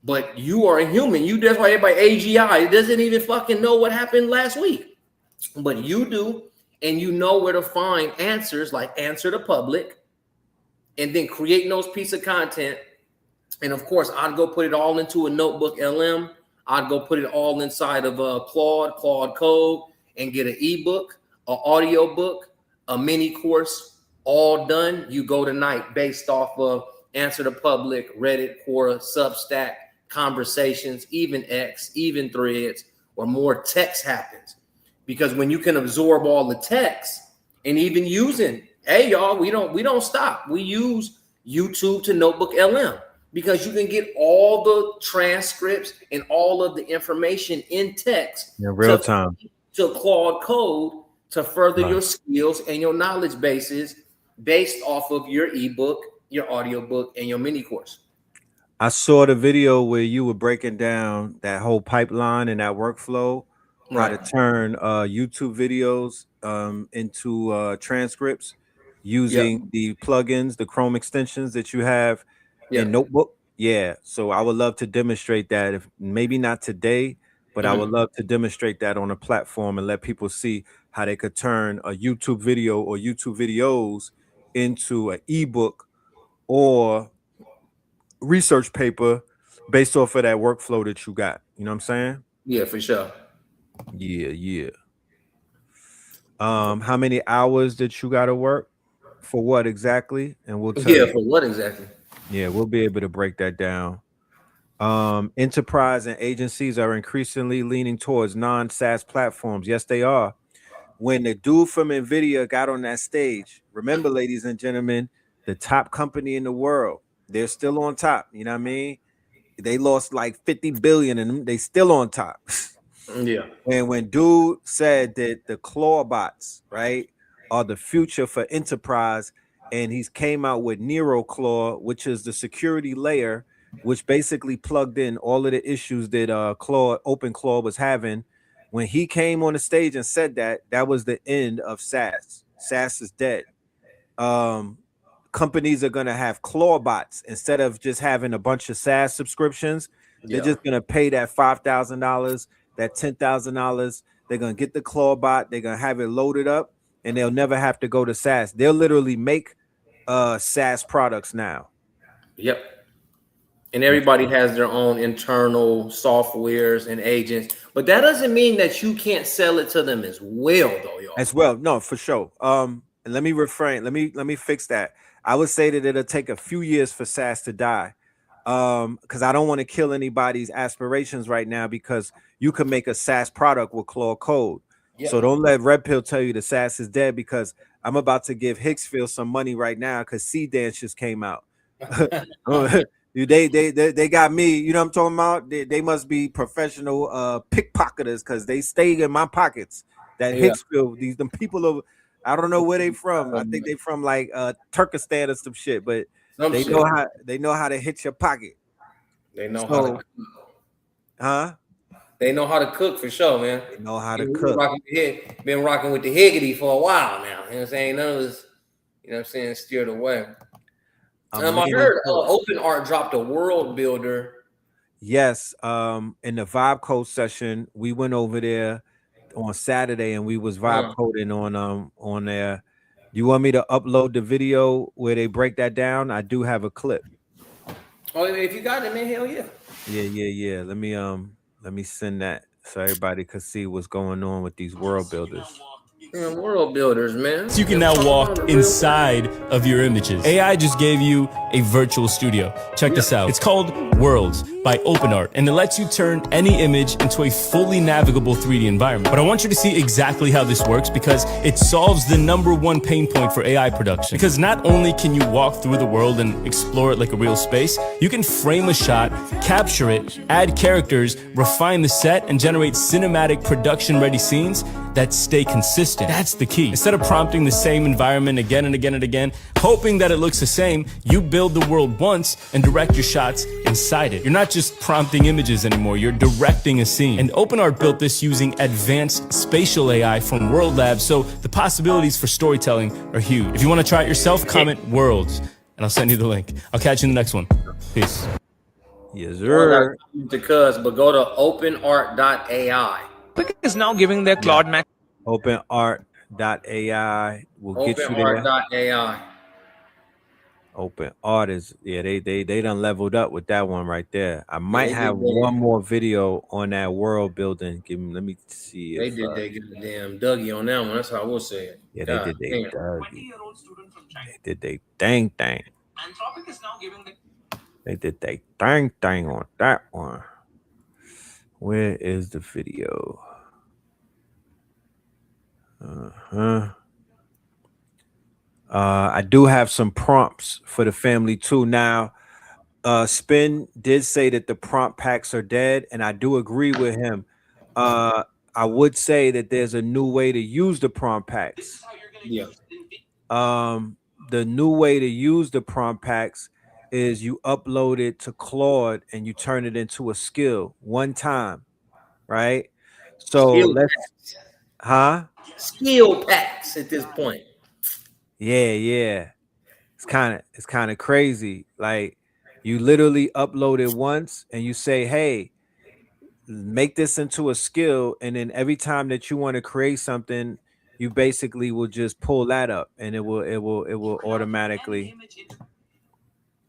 But you are a human. That's why everybody AGI. It doesn't even fucking know what happened last week. But you do, and you know where to find answers, like Answer the Public, and then create those piece of content. And of course, I'd go put it all into a notebook LM. I'd go put it all inside of a Claude Code, and get an ebook, an audio book, a mini course, all done. You go tonight based off of Answer the Public, Reddit, Quora, Substack, conversations, even X, even Threads, or more text happens. Because when you can absorb all the text, and even using, hey y'all, we don't stop. We use YouTube to Notebook LM, because you can get all the transcripts and all of the information in text in real time to Claude Code to further your skills and your knowledge bases based off of your ebook, your audiobook, and your mini course. I saw the video where you were breaking down that whole pipeline and that workflow, how to turn YouTube videos into transcripts using the plugins, the Chrome extensions that you have in Notebook. Yeah, so I would love to demonstrate that. If maybe not today, but I would love to demonstrate that on a platform and let people see how they could turn a YouTube video or YouTube videos into an ebook or research paper based off of that workflow that you got. You know what I'm saying? Yeah, for sure. Yeah. How many hours that you got to work for what exactly? And we'll tell you. For what exactly? Yeah, we'll be able to break that down. Enterprise and agencies are increasingly leaning towards non-SaaS platforms. Yes, they are. When the dude from NVIDIA got on that stage, remember, ladies and gentlemen, the top company in the world, they're still on top. You know what I mean? They lost like 50 billion and they still on top. Yeah. And when dude said that the claw bots, right, are the future for enterprise, and he's came out with Nero Claw, which is the security layer, which basically plugged in all of the issues that OpenClaw was having. When he came on the stage and said that, that was the end of SaaS. SaaS is dead. Companies are going to have claw bots instead of just having a bunch of SaaS subscriptions. They're just going to pay that $5,000, that $10,000. They're going to get the claw bot. They're going to have it loaded up, and they'll never have to go to SaaS. They'll literally make SaaS products now. Yep. And everybody has their own internal softwares and agents, but that doesn't mean that you can't sell it to them as well, though, y'all. As well, no, for sure. And let me refrain. Let me fix that. I would say that it'll take a few years for SaaS to die, because I don't want to kill anybody's aspirations right now, because you can make a SaaS product with Claude Code. Yep. So don't let Red Pill tell you the SaaS is dead, because I'm about to give Hicksfield some money right now because C-Dance just came out. They got me, you know what I'm talking about? They must be professional pickpocketers, because they stay in my pockets. That Hicksfield, them people over, I don't know where they from. I think they from like Turkestan or some shit, but they know how to hit your pocket. They know how to cook. They know how to cook for sure, man. They know how to cook. Been rocking with the Higgity for a while now. You know what I'm saying? None of us, you know what I'm saying, steered away. I heard Open Art dropped a world builder. Yes. In the Vibe Code session, we went over there on Saturday and we was vibe coding on there. You want me to upload the video where they break that down? I do have a clip. Oh, if you got it, man, hell yeah. Yeah. Let me send that so everybody could see what's going on with these world builders. World builders, man. So you can now walk inside of your images. AI just gave you a virtual studio. Check this out. It's called Worlds by OpenArt, and it lets you turn any image into a fully navigable 3D environment. But I want you to see exactly how this works because it solves the #1 pain point for AI production. Because not only can you walk through the world and explore it like a real space, you can frame a shot, capture it, add characters, refine the set, and generate cinematic production-ready scenes that stay consistent. That's the key. Instead of prompting the same environment again and again and again, hoping that it looks the same, you build the world once and direct your shots inside it. You're not just prompting images anymore, you're directing a scene. And OpenArt built this using advanced spatial AI from World Labs, so the possibilities for storytelling are huge. If you want to try it yourself, comment Worlds, and I'll send you the link. I'll catch you in the next one. Peace. Yes, sir. But go to openart.ai. Quick is now giving their Claude Max OpenArt.ai will get you there. OpenArt.ai. OpenArt is they done leveled up with that one right there. I might have one more video on that world building. Let me see. They did they damn Dougie on that one. That's how I will say it. Yeah, they did they Dougie. They did they thing. Anthropic is now giving They did they thing on that one. Where is the video? I do have some prompts for the family too. Now, Spin did say that the prompt packs are dead, and I do agree with him. I would say that there's a new way to use the prompt packs. Yeah. The new way to use the prompt packs is you upload it to Claude and you turn it into a skill one time, right? So skill packs at this point. Yeah. It's kind of crazy. Like you literally upload it once and you say, hey, make this into a skill, and then every time that you want to create something, you basically will just pull that up and it will automatically.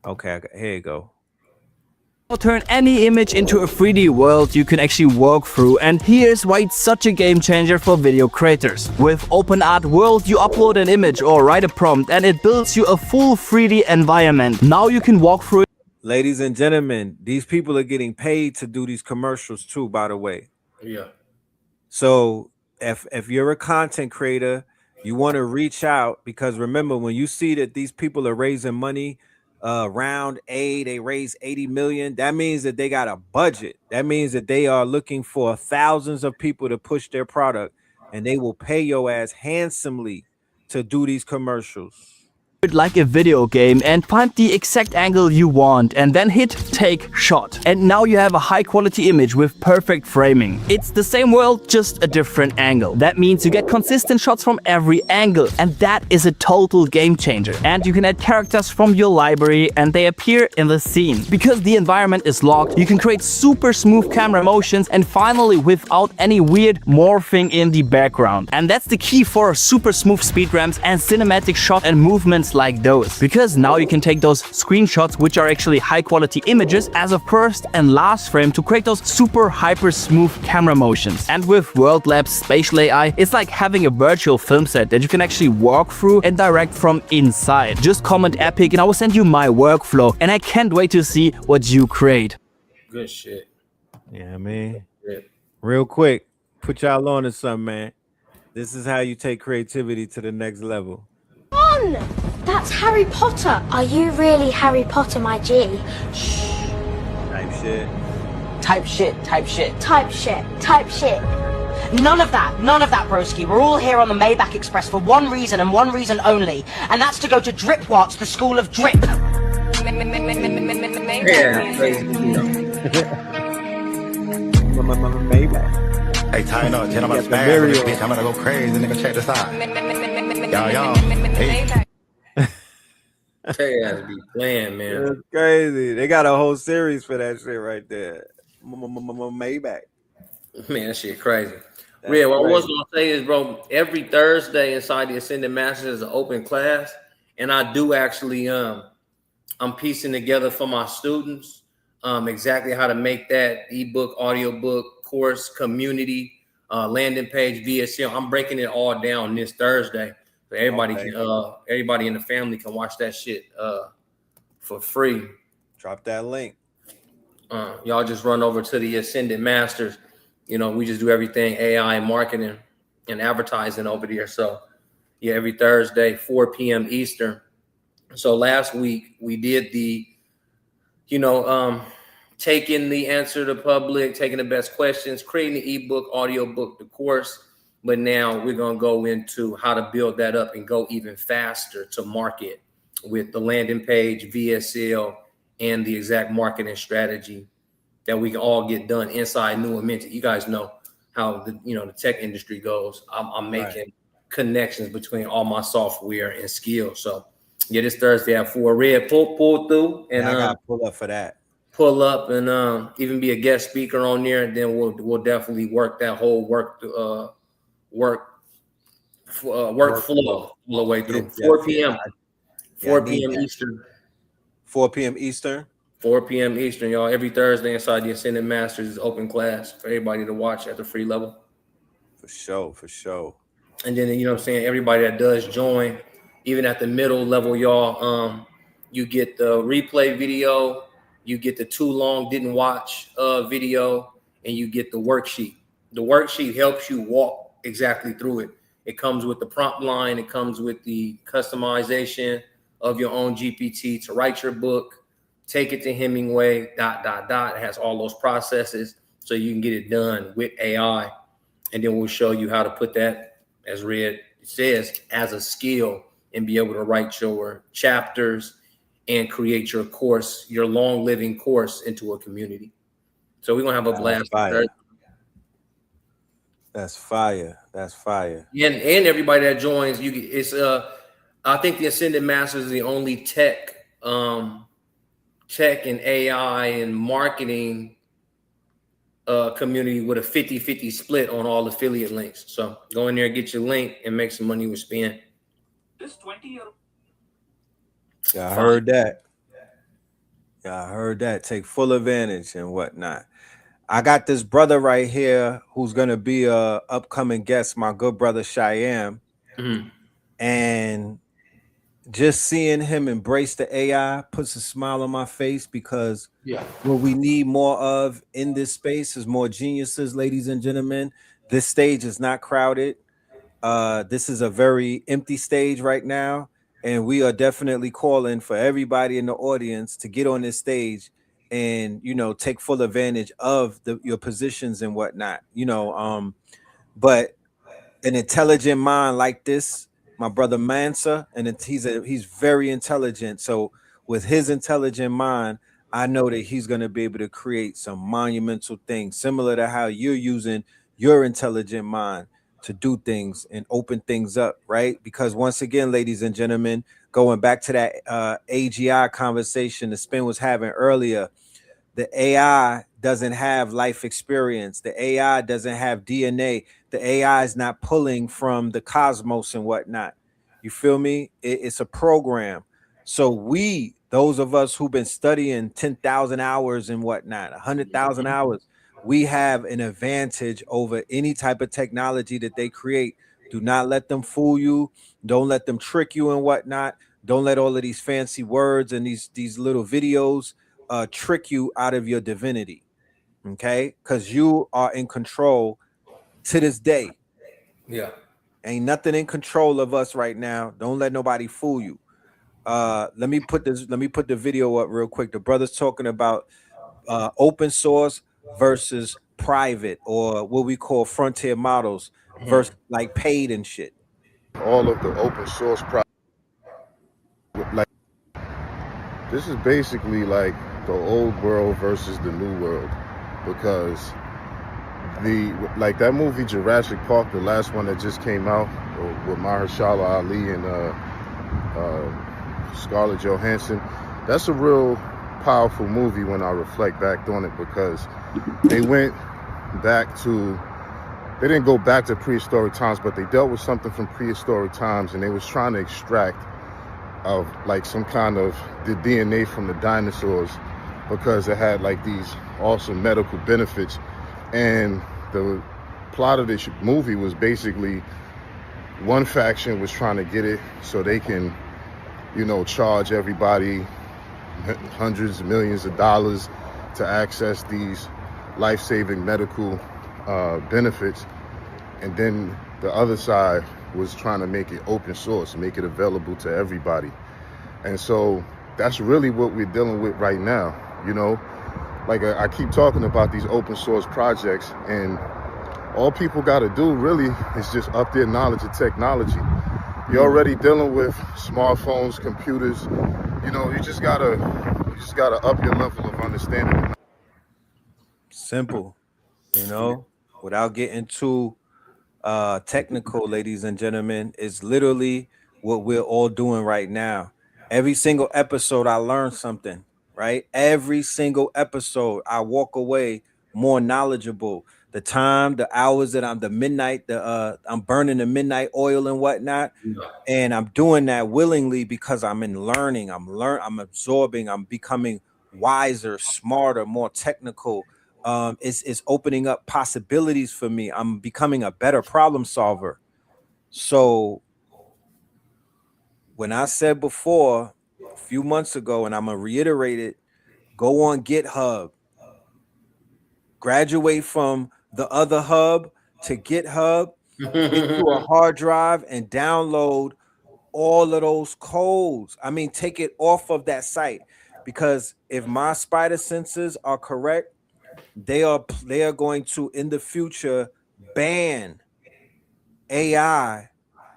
Okay, here you go. Turn any image into a 3D world you can actually walk through, and here's why it's such a game changer for video creators. With OpenArt World, you upload an image or write a prompt and it builds you a full 3D environment. Now you can walk through it. Ladies and gentlemen, these people are getting paid to do these commercials too, by the way. Yeah. So if you're a content creator, you want to reach out, because remember, when you see that these people are raising money, round A, they raise 80 million. That means that they got a budget. That means that they are looking for thousands of people to push their product, and they will pay your ass handsomely to do these commercials. Like a video game and find the exact angle you want and then hit take shot. And now you have a high quality image with perfect framing. It's the same world, just a different angle. That means you get consistent shots from every angle, and that is a total game changer. And you can add characters from your library and they appear in the scene. Because the environment is locked, you can create super smooth camera motions, and finally without any weird morphing in the background. And that's the key for super smooth speed ramps and cinematic shots and movements like those, because now you can take those screenshots, which are actually high quality images, as a first and last frame to create those super hyper smooth camera motions. And with World Labs spatial AI, it's like having a virtual film set that you can actually walk through and direct from inside. Just comment epic and I will send you my workflow, and I can't wait to see what you create. Good shit. Yeah, I mean, real quick, put y'all on to something, man. This is how you take creativity to the next level. That's Harry Potter. Are you really Harry Potter, my G? Shh. Type shit. Type shit, type shit. Type shit, type shit. None of that, broski. We're all here on the Maybach Express for one reason and one reason only, and that's to go to Dripwatts, the School of Drip. Maybach. Hey, tie up, tell about spaz, bitch. I'm gonna go crazy, nigga. Check this out. Y'all. Hey. They gotta be playing, man. That's crazy. They got a whole series for that shit right there. Maybach. Man, that shit crazy. Yeah, what I was gonna say is, bro, every Thursday inside the Ascended Masters is an open class, and I do actually I'm piecing together for my students exactly how to make that ebook, audiobook, course, community, landing page, VSL. I'm breaking it all down this Thursday, so everybody can everybody in the family can watch that shit for free. Drop that link. Y'all just run over to the Ascended Masters. You know, we just do everything AI marketing and advertising over there. So yeah, every Thursday, 4 p.m. Eastern. So last week we did the, taking the answer to public, taking the best questions, creating the ebook, audio book, the course. But now we're going to go into how to build that up and go even faster to market with the landing page, VSL, and the exact marketing strategy that we can all get done inside New and Minted. You guys know how the tech industry goes. I'm making connections between all my software and skills. So yeah, this Thursday at 4, Red, pull through, and I gotta pull up for that. Pull up and even be a guest speaker on there, and then we'll definitely work that whole workflow all the way through. 4 p.m. 4 p.m. Eastern. 4 p.m. Eastern. 4 p.m. Eastern, y'all. Every Thursday inside the Ascended Masters is open class for everybody to watch at the free level. For sure. And then, you know what I'm saying, everybody that does join, even at the middle level, y'all, you get the replay video, you get the too long didn't watch video, and you get the worksheet. The worksheet helps you walk exactly through it. It comes with the prompt line. It comes with the customization of your own GPT to write your book. Take it to Hemingway, ... It has all those processes so you can get it done with AI. And then we'll show you how to put that, as Red says, as a skill and be able to write your chapters and create your course, your long living course into a community. So we're going to have a blast. That's fire. And everybody that joins, I think the Ascended Masters is the only tech and AI and marketing community with a 50-50 split on all affiliate links. So go in there, get your link, and make some money with Spin. This 20-year. Yeah, I heard that. Take full advantage and whatnot. I got this brother right here who's gonna be a upcoming guest, my good brother Cheyenne. Mm-hmm. And just seeing him embrace the AI puts a smile on my face, because what we need more of in this space is more geniuses, ladies and gentlemen. This stage is not crowded. This is a very empty stage right now, and we are definitely calling for everybody in the audience to get on this stage and take full advantage of your positions and whatnot. But an intelligent mind like this, my brother Mansa, and he's very intelligent. So with his intelligent mind, I know that he's going to be able to create some monumental things, similar to how you're using your intelligent mind to do things and open things up, right? Because once again, ladies and gentlemen, going back to that AGI conversation the Spin was having earlier, the AI doesn't have life experience. The AI doesn't have DNA. The AI is not pulling from the cosmos and whatnot. You feel me? It's a program. So those of us who've been studying 10,000 hours and whatnot, 100,000 hours, we have an advantage over any type of technology that they create. Do not let them fool you. Don't let them trick you and whatnot. Don't let all of these fancy words and these little videos trick you out of your divinity. Okay? Because you are in control to this day. Yeah. Ain't nothing in control of us right now. Don't let nobody fool you. Let me put the video up real quick. The brother's talking about open source versus private, or what we call frontier models versus like paid and shit. All of the open source like this is basically like the old world versus the new world, because like that movie Jurassic Park, the last one that just came out with Mahershala Ali and Scarlett Johansson, that's a real powerful movie when I reflect back on it, because they went back to they didn't go back to prehistoric times, but they dealt with something from prehistoric times, and they was trying to extract of like some kind of the DNA from the dinosaurs because it had like these awesome medical benefits. And the plot of this movie was basically one faction was trying to get it so they can, you know, charge everybody hundreds of millions of dollars to access these life-saving medical benefits. And then the other side was trying to make it open source, make it available to everybody. And so that's really what we're dealing with right now. You know, like I keep talking about these open source projects, and all people got to do really is just up their knowledge of technology. You're already dealing with smartphones, computers. You know, you just gotta up your level of understanding. Simple, you know, without getting too technical, ladies and gentlemen, is literally what we're all doing right now. Every single episode, I learn something, right? Every single episode, I walk away more knowledgeable. The time, the hours that I'm I'm burning the midnight oil and whatnot. And I'm doing that willingly because I'm in learning. I'm absorbing, I'm becoming wiser, smarter, more technical. It's opening up possibilities for me. I'm becoming a better problem solver. So when I said before a few months ago, and I'm gonna reiterate it, go on GitHub, graduate from the other hub to GitHub, get you a hard drive and download all of those codes. I mean, take it off of that site, because if my spider senses are correct, they are going to in the future ban AI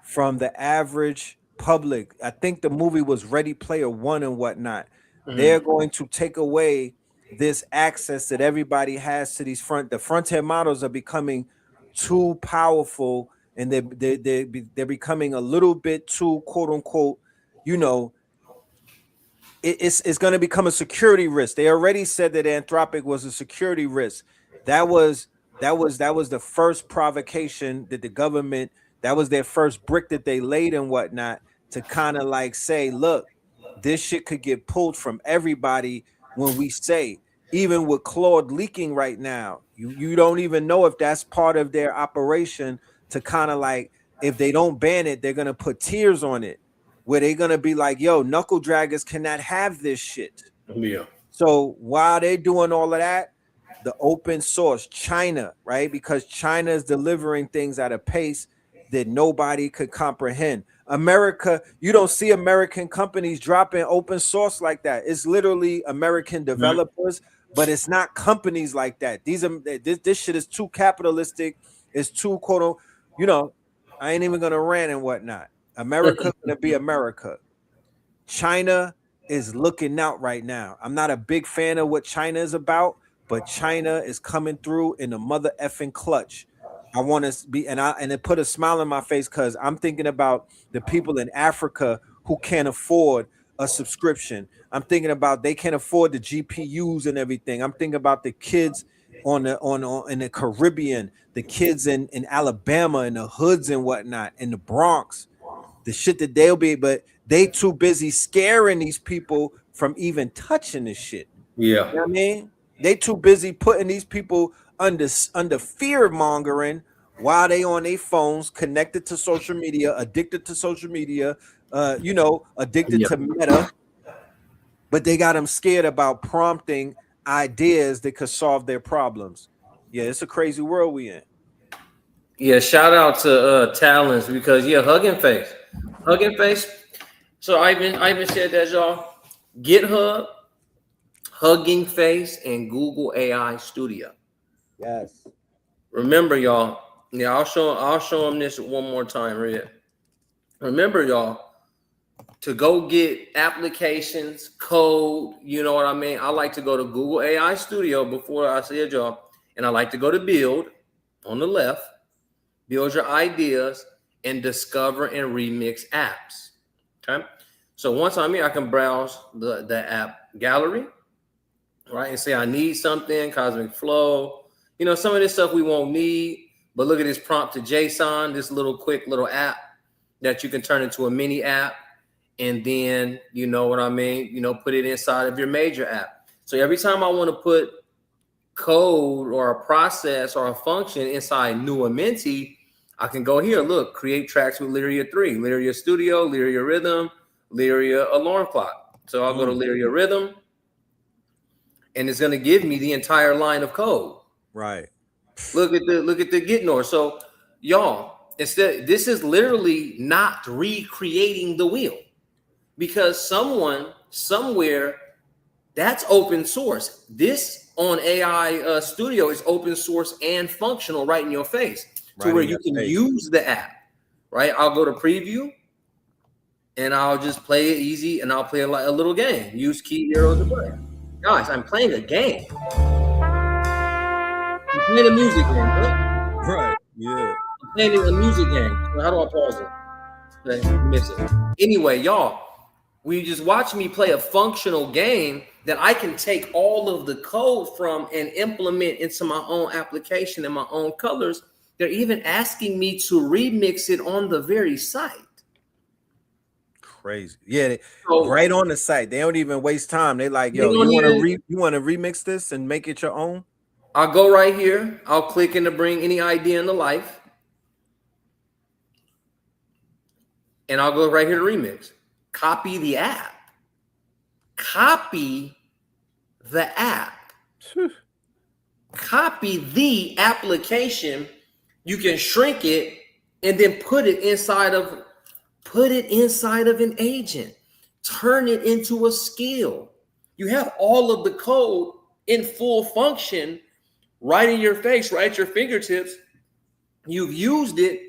from the average public. I think the movie was Ready Player One and whatnot. They're going to take away this access that everybody has to these the front-end models are becoming too powerful, and they're becoming a little bit too, quote unquote, you know, it's going to become a security risk. They already said that Anthropic was a security risk. That was the first provocation that the government, that was their first brick that they laid and whatnot, to kind of like say, look, this shit could get pulled from everybody. When we say, even with Claude leaking right now, you don't even know if that's part of their operation to kind of like, if they don't ban it, they're going to put tiers on it, where they're gonna be like, yo, knuckle draggers cannot have this shit. Yeah. So while they're doing all of that, the open source, China, right? Because China is delivering things at a pace that nobody could comprehend. America, you don't see American companies dropping open source like that. It's literally American developers, but it's not companies like that. This shit is too capitalistic. It's too, quote, you know, I ain't even gonna rant and whatnot. America gonna be America. China is looking out right now. I'm not a big fan of what China is about, but China is coming through in the mother effing clutch. I want to be, and it put a smile on my face, because I'm thinking about the people in Africa who can't afford a subscription. I'm thinking about they can't afford the GPUs and everything. I'm thinking about the kids in the Caribbean, the kids in Alabama, in the hoods and whatnot, in the Bronx. The shit that they'll be, but they too busy scaring these people from even touching this shit. Yeah. You know what I mean? They too busy putting these people under fear mongering while they on their phones, connected to social media, addicted to social media, addicted to Meta. But they got them scared about prompting ideas that could solve their problems. Yeah, it's a crazy world we in. Yeah, shout out to Talons, because Hugging Face. So Ivan said that, y'all. GitHub, Hugging Face, and Google AI Studio. Yes. Remember, y'all. Yeah, I'll show them this one more time, Red. Remember, y'all, to go get applications, code. You know what I mean? I like to go to Google AI Studio before I see a job, and I like to go to Build on the left. Build your ideas and discover and remix apps. Okay. So once I'm here, I can browse the app gallery, right? And say I need something, Cosmic Flow. You know, some of this stuff we won't need, But look at this prompt to JSON, this little quick little app that you can turn into a mini app. And then, you know what I mean? You know, put it inside of your major app. So every time I want to put code or a process or a function inside Nua Minty, I can go here, look, create tracks with Lyria 3, Lyria Studio, Lyria Rhythm, Lyria Alarm Clock. So I'll go to Lyria Rhythm, and it's going to give me the entire line of code. Right. Look at the GitNor. So y'all, instead, this is literally not recreating the wheel, because someone somewhere, that's open source. This on AI Studio is open source and functional right in your face, to where you can use the app, right? I'll go to preview and I'll just play it easy, and I'll play a little game. Use key arrows to play. Guys, I'm playing a game. I'm playing a music game, right? Right. Yeah. I'm playing a music game. So how do I pause it? Okay, miss it. Anyway, y'all, when you just watch me play a functional game that I can take all of the code from and implement into my own application and my own colors, they're even asking me to remix it on the very site. Crazy. Yeah, right on the site. They don't even waste time. They like, yo, you want to remix this and make it your own? I'll go right here. I'll click in to bring any idea into life. And I'll go right here to remix. Copy the app. Copy the app. Copy the application. You can shrink it and then put it inside of an agent. Turn it into a skill. You have all of the code in full function right in your face, right at your fingertips. You've used it.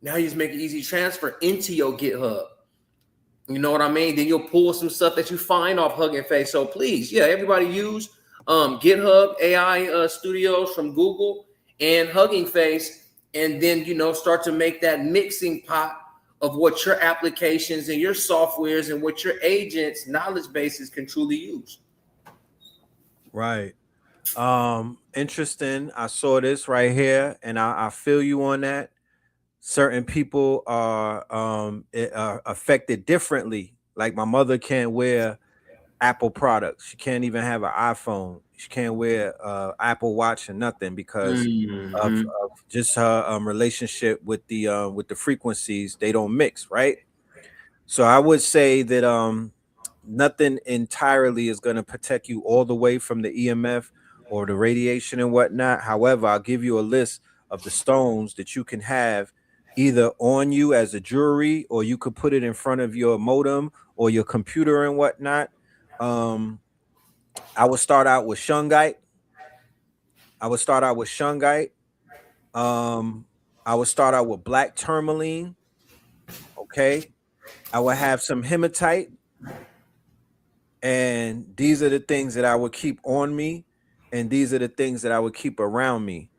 Now you just make an easy transfer into your GitHub. You know what I mean? Then you'll pull some stuff that you find off Hugging Face. So please, yeah, everybody use GitHub, AI Studios from Google, and Hugging Face, and then, you know, start to make that mixing pot of what your applications and your softwares and what your agents' knowledge bases can truly use. Right. Interesting. I saw this right here, and I feel you on that. Certain people are affected differently. Like my mother can't wear Apple products. She can't even have an iPhone. She can't wear Apple Watch or nothing because of just her relationship with the frequencies. They don't mix, right? So I would say that nothing entirely is going to protect you all the way from the EMF or the radiation and whatnot. However, I'll give you a list of the stones that you can have either on you as a jewelry, or you could put it in front of your modem or your computer and whatnot. I would start out with shungite. I would start out with black tourmaline. Okay. I would have some hematite. And these are the things that I would keep on me. And these are the things that I would keep around me.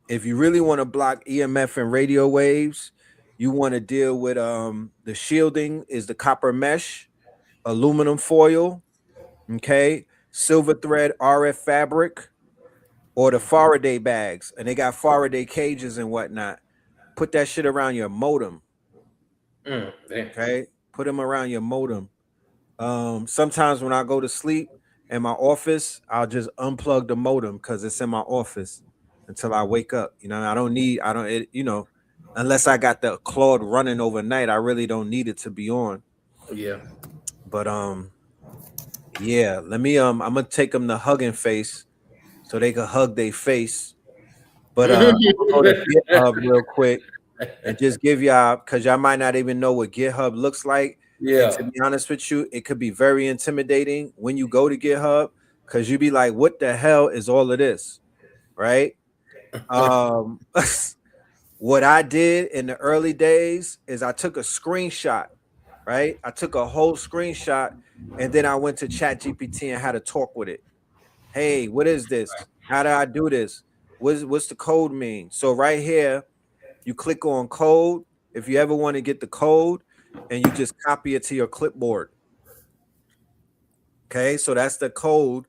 If you really want to block EMF and radio waves, you want to deal with the shielding is the copper mesh, aluminum foil, okay, silver thread RF fabric, or the Faraday bags. And they got Faraday cages and whatnot. Put that shit around your modem. Okay, put them around your modem. Sometimes when I go to sleep in my office, I'll just unplug the modem because it's in my office until I wake up. You know, unless I got the Claude running overnight, I really don't need it to be on. Yeah. But yeah, let me I'm gonna take them to Hugging Face so they can hug their face. But I'll go to GitHub real quick and just give y'all, because y'all might not even know what GitHub looks like. Yeah. And to be honest with you, it could be very intimidating when you go to GitHub, because you be like, what the hell is all of this? Right? What I did in the early days is I took a screenshot, right? I took a whole screenshot, and then I went to ChatGPT and had to talk with it. Hey, what is this? How do I do this? What's the code mean? So right here, you click on code. If you ever want to get the code, and you just copy it to your clipboard. Okay, so that's the code.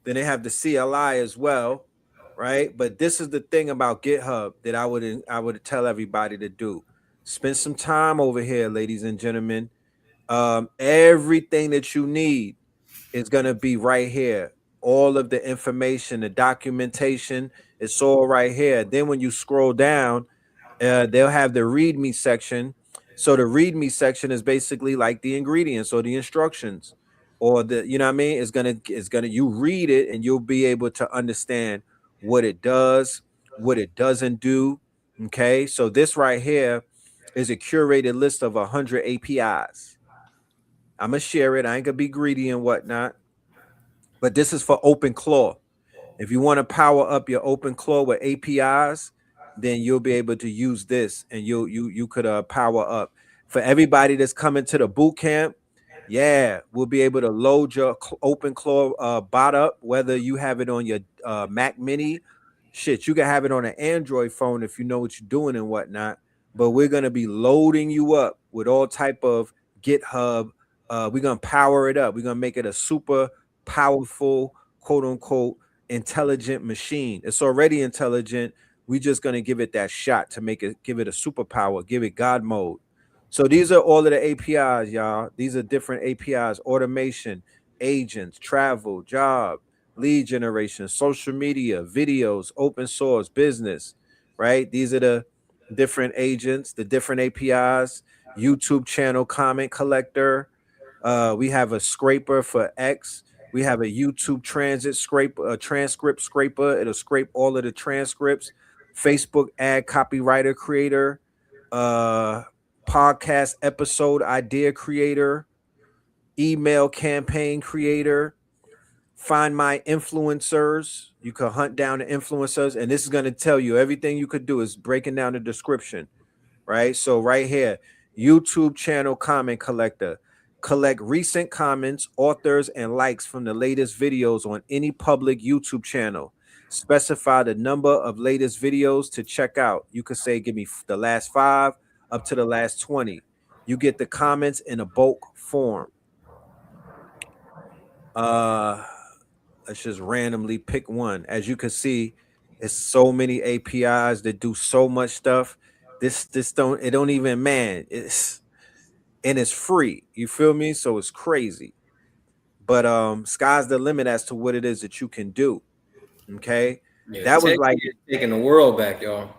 Then they have the CLI as well, right? But this is the thing about GitHub that I would tell everybody to do. Spend some time over here, ladies and gentlemen. Everything that you need is gonna be right here. All of the information, the documentation, it's all right here. Then when you scroll down, they'll have the readme section. So the readme section is basically like the ingredients or the instructions, or the, you know what I mean? It's gonna you read it and you'll be able to understand what it does, what it doesn't do. Okay, so this right here is a curated list of 100 APIs. I'm gonna share it. I ain't gonna be greedy and whatnot, but this is for OpenClaw. If you want to power up your OpenClaw with APIs, then you'll be able to use this, and you could power up. For everybody that's coming to the boot camp, yeah, we'll be able to load your OpenClaw bot up, whether you have it on your Mac Mini. Shit, you can have it on an Android phone if you know what you're doing and whatnot. But we're gonna be loading you up with all type of GitHub. We're gonna power it up. We're gonna make it a super powerful, quote unquote, intelligent machine. It's already intelligent. We're just gonna give it that shot to give it a superpower, give it God mode. So these are all of the APIs, y'all. These are different APIs: automation, agents, travel, job, lead generation, social media, videos, open source, business, right? These are the different agents, the different APIs, YouTube channel comment collector. We have a scraper for X. We have a YouTube transcript scraper. It'll scrape all of the transcripts. Facebook ad copywriter creator, podcast episode idea creator, email campaign creator, find my influencers. You can hunt down the influencers, and this is going to tell you everything you could do is breaking down the description, right? So right here, YouTube channel comment collector. Collect recent comments, authors, and likes from the latest videos on any public YouTube channel. Specify the number of latest videos to check out. You could say, give me the last 5 up to the last 20. You get the comments in a bulk form. Let's just randomly pick one. As you can see, it's so many APIs that do so much stuff. This don't even, man, it's free. You feel me? So it's crazy. But sky's the limit as to what it is that you can do. Okay. Yeah, that was like taking the world back, y'all.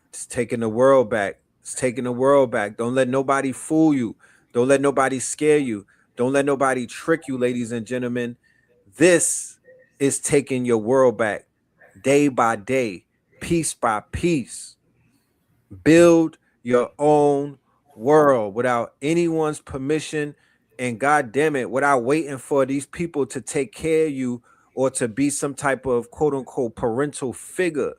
It's taking the world back. It's taking the world back. Don't let nobody fool you. Don't let nobody scare you. Don't let nobody trick you, ladies and gentlemen. This is taking your world back day by day, piece by piece. Build your own world without anyone's permission, and God damn it, without waiting for these people to take care of you or to be some type of quote unquote parental figure.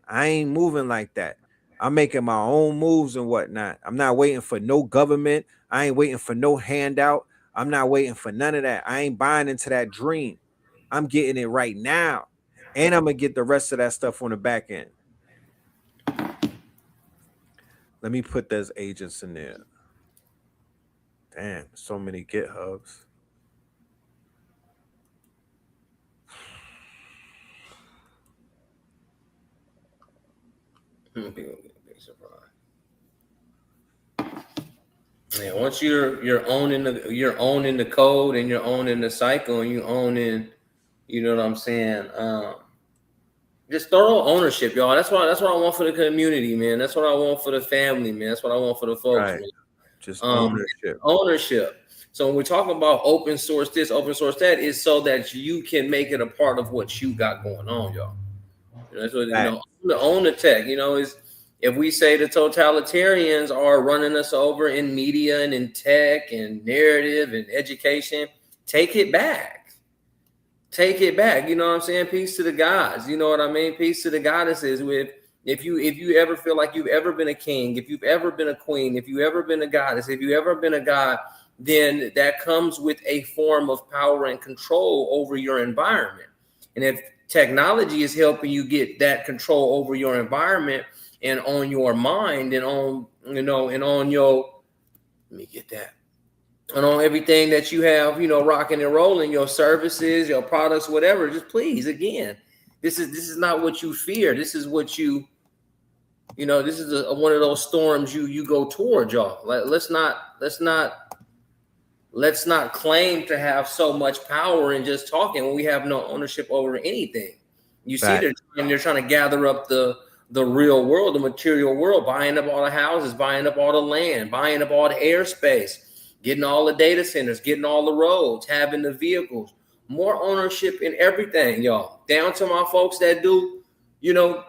I ain't moving like that. I'm making my own moves and whatnot. I'm not waiting for no government. I ain't waiting for no handout. I'm not waiting for none of that. I ain't buying into that dream. I'm getting it right now. And I'm going to get the rest of that stuff on the back end. Let me put those agents in there. Damn, so many GitHubs. Yeah, once you're owning the code, and you're owning the cycle, and you're owning, you know what I'm saying? Just thorough ownership, y'all. That's what I want for the community, man. That's what I want for the family, man. That's what I want for the folks, right. Man. Just ownership. Ownership. So when we're talking about open source this, open source that, is so that you can make it a part of what you got going on, y'all. That's what, own the tech. Is if we say the totalitarians are running us over in media and in tech and narrative and education, take it back. Take it back. You know what I'm saying? Peace to the gods. You know what I mean? Peace to the goddesses. If you ever feel like you've ever been a king, if you've ever been a queen, if you've ever been a goddess, if you've ever been a god, then that comes with a form of power and control over your environment. And if technology is helping you get that control over your environment and on your mind and on, and on your, let me get that. And on everything that you have, rocking and rolling, your services, your products, whatever, just please, again, This is not what you fear. This is what you know. This is one of those storms you go toward, y'all. Like let's not claim to have so much power in just talking when we have no ownership over anything. You see, they're trying to gather up the real world, the material world, buying up all the houses, buying up all the land, buying up all the airspace, getting all the data centers, getting all the roads, having the vehicles, more ownership in everything, y'all. Down to my folks that do, you know,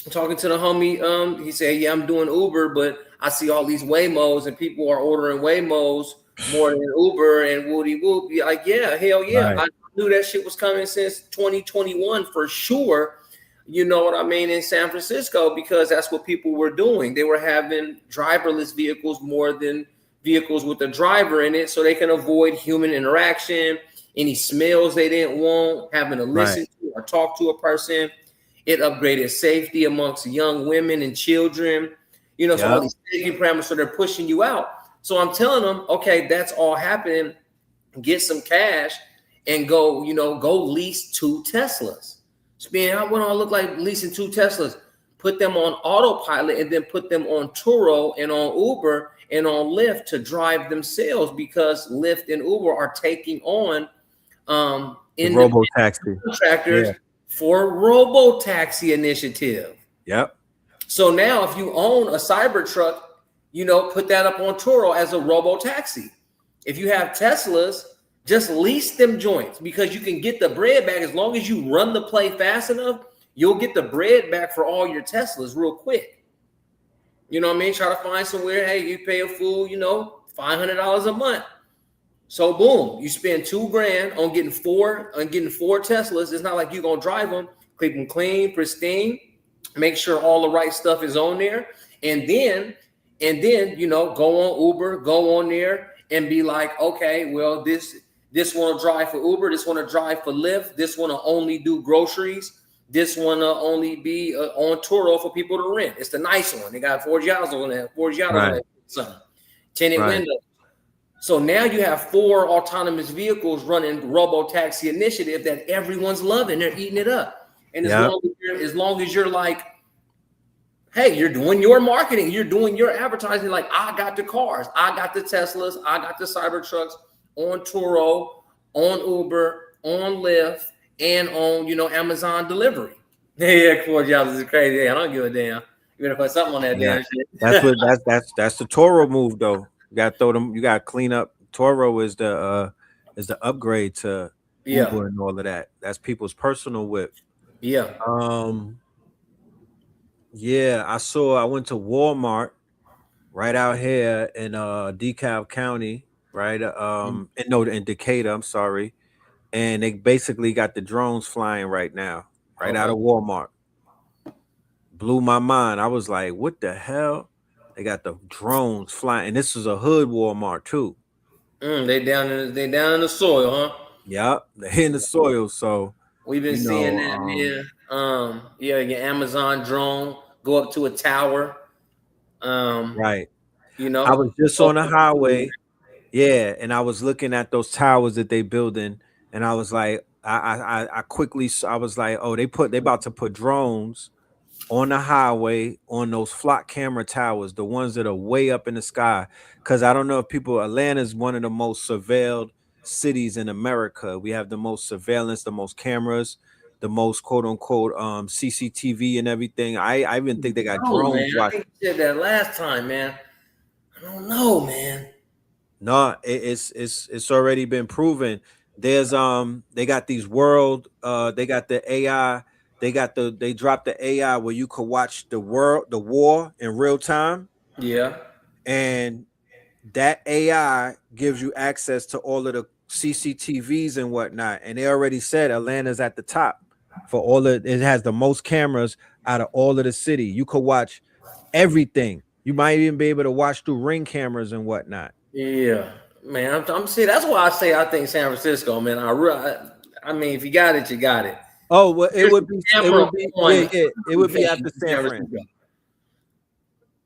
talking to the homie, he said, yeah, I'm doing Uber, but I see all these Waymos and people are ordering Waymos more than Uber and woody whoop. Like, yeah, hell yeah. Right. I knew that shit was coming since 2021 for sure. You know what I mean? In San Francisco, because that's what people were doing. They were having driverless vehicles more than vehicles with a driver in it, so they can avoid human interaction, any smells they didn't want, having to listen to or talk to a person. It upgraded safety amongst young women and children. You know, so all these safety parameters, so they're pushing you out. So I'm telling them, okay, that's all happening. Get some cash and go lease 2 Teslas. Spend what do I look like leasing 2 Teslas? Put them on autopilot and then put them on Turo and on Uber and on Lyft to drive themselves, because Lyft and Uber are taking on robo-taxi contractors for robo-taxi initiative. Yep. So now if you own a Cybertruck, put that up on Turo as a robo-taxi. If you have Teslas, just lease them joints, because you can get the bread back as long as you run the play fast enough. You'll get the bread back for all your Teslas real quick. You know what I mean? Try to find somewhere. Hey, you pay a fool, $500 a month. So boom, you spend $2,000 on getting four Teslas. It's not like you're gonna drive them. Keep them clean, pristine. Make sure all the right stuff is on there, and then go on Uber, go on there, and be like, okay, well this one will drive for Uber, this one will drive for Lyft, this one will only do groceries, this one will only be on Turo for people to rent. It's the nice one. They got 4 Giottos on that, 4 Giottos on that, something. Tinted windows. So now you have 4 autonomous vehicles running robo-taxi initiative that everyone's loving. They're eating it up. And as long as you're like, hey, you're doing your marketing, you're doing your advertising, like, I got the cars, I got the Teslas, I got the Cybertrucks on Turo, on Uber, on Lyft, and on, Amazon delivery. Yeah, $4 is crazy. I don't give a damn. You better put something on that damn shit. That's the Toro move, though. You got to throw them. You got to clean up. Toro is the upgrade to Uber and all of that. That's people's personal whip. Yeah. I went to Walmart right out here in DeKalb County, right? In Decatur, I'm sorry. And they basically got the drones flying right now, out of Walmart. Blew my mind. I was like, what the hell? They got the drones flying. And this is a hood Walmart too. They down in the soil, huh? Yeah, they're in the soil. So we've been seeing that, man. Your Amazon drone go up to a tower. Right. I was just on the highway. Yeah, and I was looking at those towers that they building, and I was like, I quickly, I was like, oh, they about to put drones on the highway on those flock camera towers, the ones that are way up in the sky. Because I don't know if Atlanta is one of the most surveilled cities in America. We have the most surveillance, the most cameras, the most quote unquote CCTV and everything. I even think they got drones. Man. I think you said that last time, man. I don't know, man. No, it's already been proven. There's they got these they got the AI. They dropped the AI where you could watch the war in real time. Yeah. And that AI gives you access to all of the CCTVs and whatnot. And they already said Atlanta's at the top for it has the most cameras out of all of the city. You could watch everything. You might even be able to watch through Ring cameras and whatnot. Yeah, man. I'm see. That's why I say I think San Francisco, man. I mean, if you got it, you got it. Oh, well, it would be after San Francisco.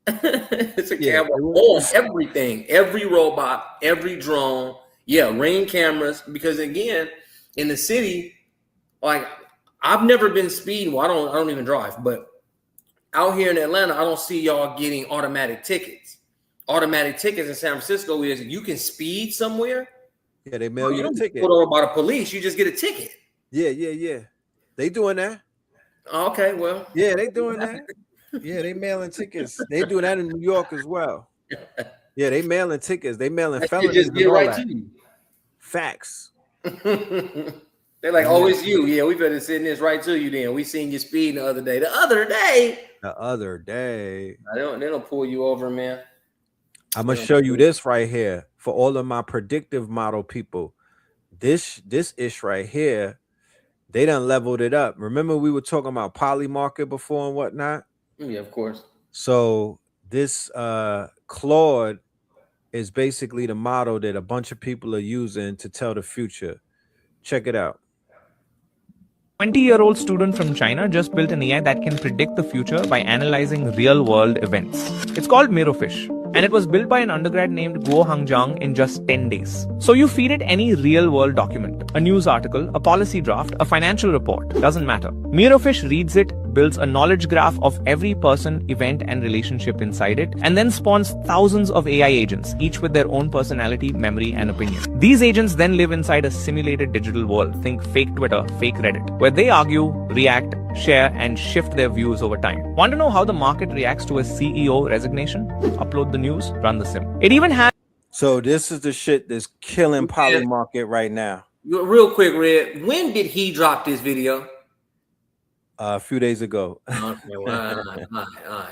It's a camera on everything, every robot, every drone. Yeah, Ring cameras. Because again, in the city, like I've never been speeding. Well, I don't even drive, but out here in Atlanta, I don't see y'all getting automatic tickets. Automatic tickets in San Francisco is you can speed somewhere. Yeah, they mail you the ticket. Put over by the police, you just get a ticket. Yeah. They doing that. Okay, well. Yeah, they doing that. Yeah, they mailing tickets. They doing that in New York as well. Yeah, they mailing tickets. They mailing felonies. Just get right to you. Facts. They're like, oh, it's you. Yeah, we better send this right to you then. We seen you speeding the other day. The other day. They don't pull you over, man. I'm gonna show you this right here for all of my predictive model people. This ish right here, they done leveled it up. Remember we were talking about poly market before and whatnot? Yeah, of course. So this Claude is basically the model that a bunch of people are using to tell the future. Check it out. 20-year-old student from China just built an AI that can predict the future by analyzing real-world events. It's called Mirofish, and it was built by an undergrad named Guo Hangjiang in just 10 days. So you feed it any real-world document, a news article, a policy draft, a financial report, doesn't matter. Mirofish reads it, builds a knowledge graph of every person, event, and relationship inside it, and then spawns thousands of AI agents, each with their own personality, memory, and opinion. These agents then live inside a simulated digital world, think fake Twitter, fake Reddit, where they argue, react, share, and shift their views over time. Want to know how the market reacts to a CEO resignation? Upload the news, run the sim. It even has... So this is the shit that's killing poly market right now. Real quick, Red, when did he drop this video? A few days ago. Okay, well, all right.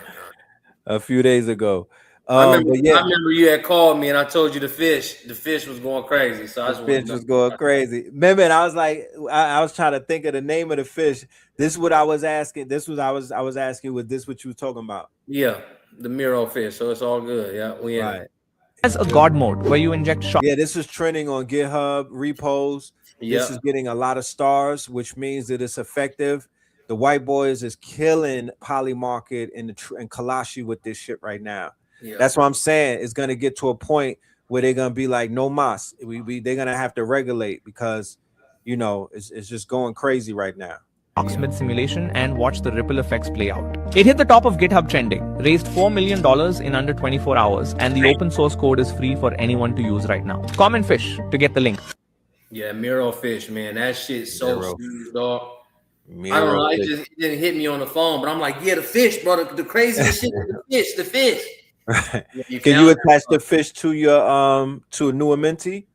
A few days ago. I remember you had called me and I told you the fish was going crazy. So the fish was going crazy. Remember, and I was like, I was trying to think of the name of the fish. This is what I was asking. I was asking, was this what you were talking about? Yeah, the Miro fish. So it's all good. Yeah, we in it. As a God mode where you inject shock. Yeah, this is trending on GitHub repos. This is getting a lot of stars, which means that it's effective. The white boys is killing poly market and Kalashi with this shit right now. Yeah. That's what I'm saying. It's gonna get to a point where they're gonna be like, no mas. They're gonna have to regulate because it's just going crazy right now. Locksmith simulation and watch the ripple effects play out. It hit the top of GitHub trending, raised $4 million in under 24 hours, and the open source code is free for anyone to use right now. Comment fish to get the link. Yeah, Miro fish, man. That shit's so smooth, dog. I don't know. It didn't hit me on the phone, but I'm like, yeah, the fish, bro. The craziest shit is the fish. Right. Can you attach the fish to your to a newer Minty?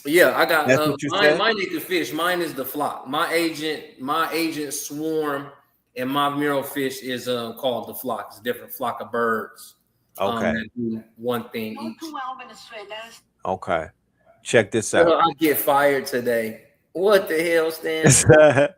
Yeah, I got That's what you said? Mine is the fish. Mine is the flock. My agent swarm, and my Miro fish is called the flock. It's a different flock of birds. Okay. That do one thing each. Okay. Check this out. I get fired today. What the hell, Stan?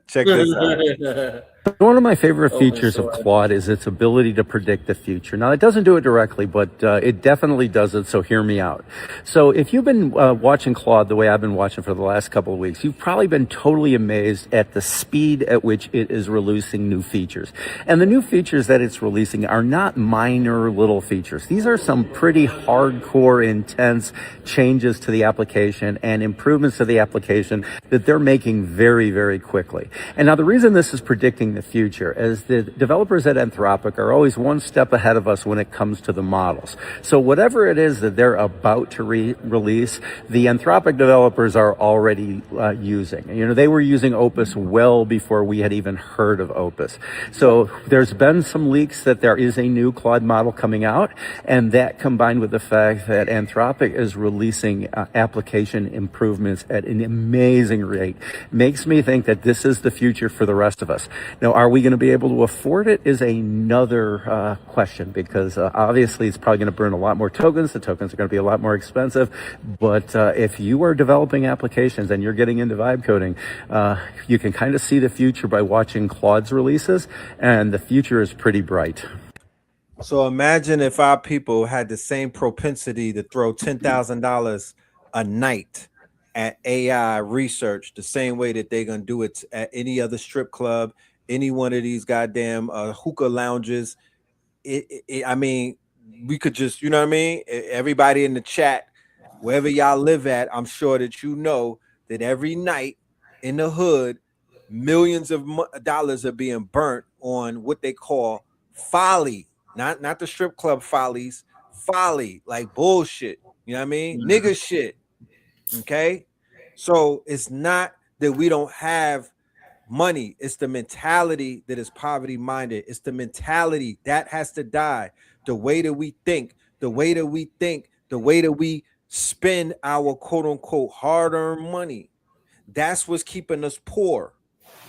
Check this out. One of my favorite features of Claude is its ability to predict the future. Now, it doesn't do it directly, but it definitely does it, so hear me out. So if you've been watching Claude the way I've been watching for the last couple of weeks, you've probably been totally amazed at the speed at which it is releasing new features. And the new features that it's releasing are not minor little features. These are some pretty hardcore, intense changes to the application and improvements to the application that they're making very, very quickly. And now the reason this is predicting the future is the developers at Anthropic are always one step ahead of us when it comes to the models. So whatever it is that they're about to release, the Anthropic developers are already using. They were using Opus well before we had even heard of Opus. So there's been some leaks that there is a new Claude model coming out, and that combined with the fact that Anthropic is releasing application improvements at an amazing rate makes me think that this is the future for the rest of us. Now, are we going to be able to afford it is another question, because obviously it's probably going to burn a lot more tokens. The tokens are going to be a lot more expensive. But if you are developing applications and you're getting into vibe coding, you can kind of see the future by watching Claude's releases, and the future is pretty bright. So imagine if our people had the same propensity to throw $10,000 a night at AI research the same way that they're going to do it at any other strip club, any one of these goddamn hookah lounges. I mean, we could just, everybody in the chat, wherever y'all live at, I'm sure that that every night in the hood, millions of dollars are being burnt on what they call folly, not the strip club follies, folly, like bullshit. You know what I mean? Nigga shit. Okay. So it's not that we don't have money. It's the mentality that is poverty minded. It's the mentality that has to die. The way that we think, the way that we spend our quote unquote hard earned money. That's what's keeping us poor.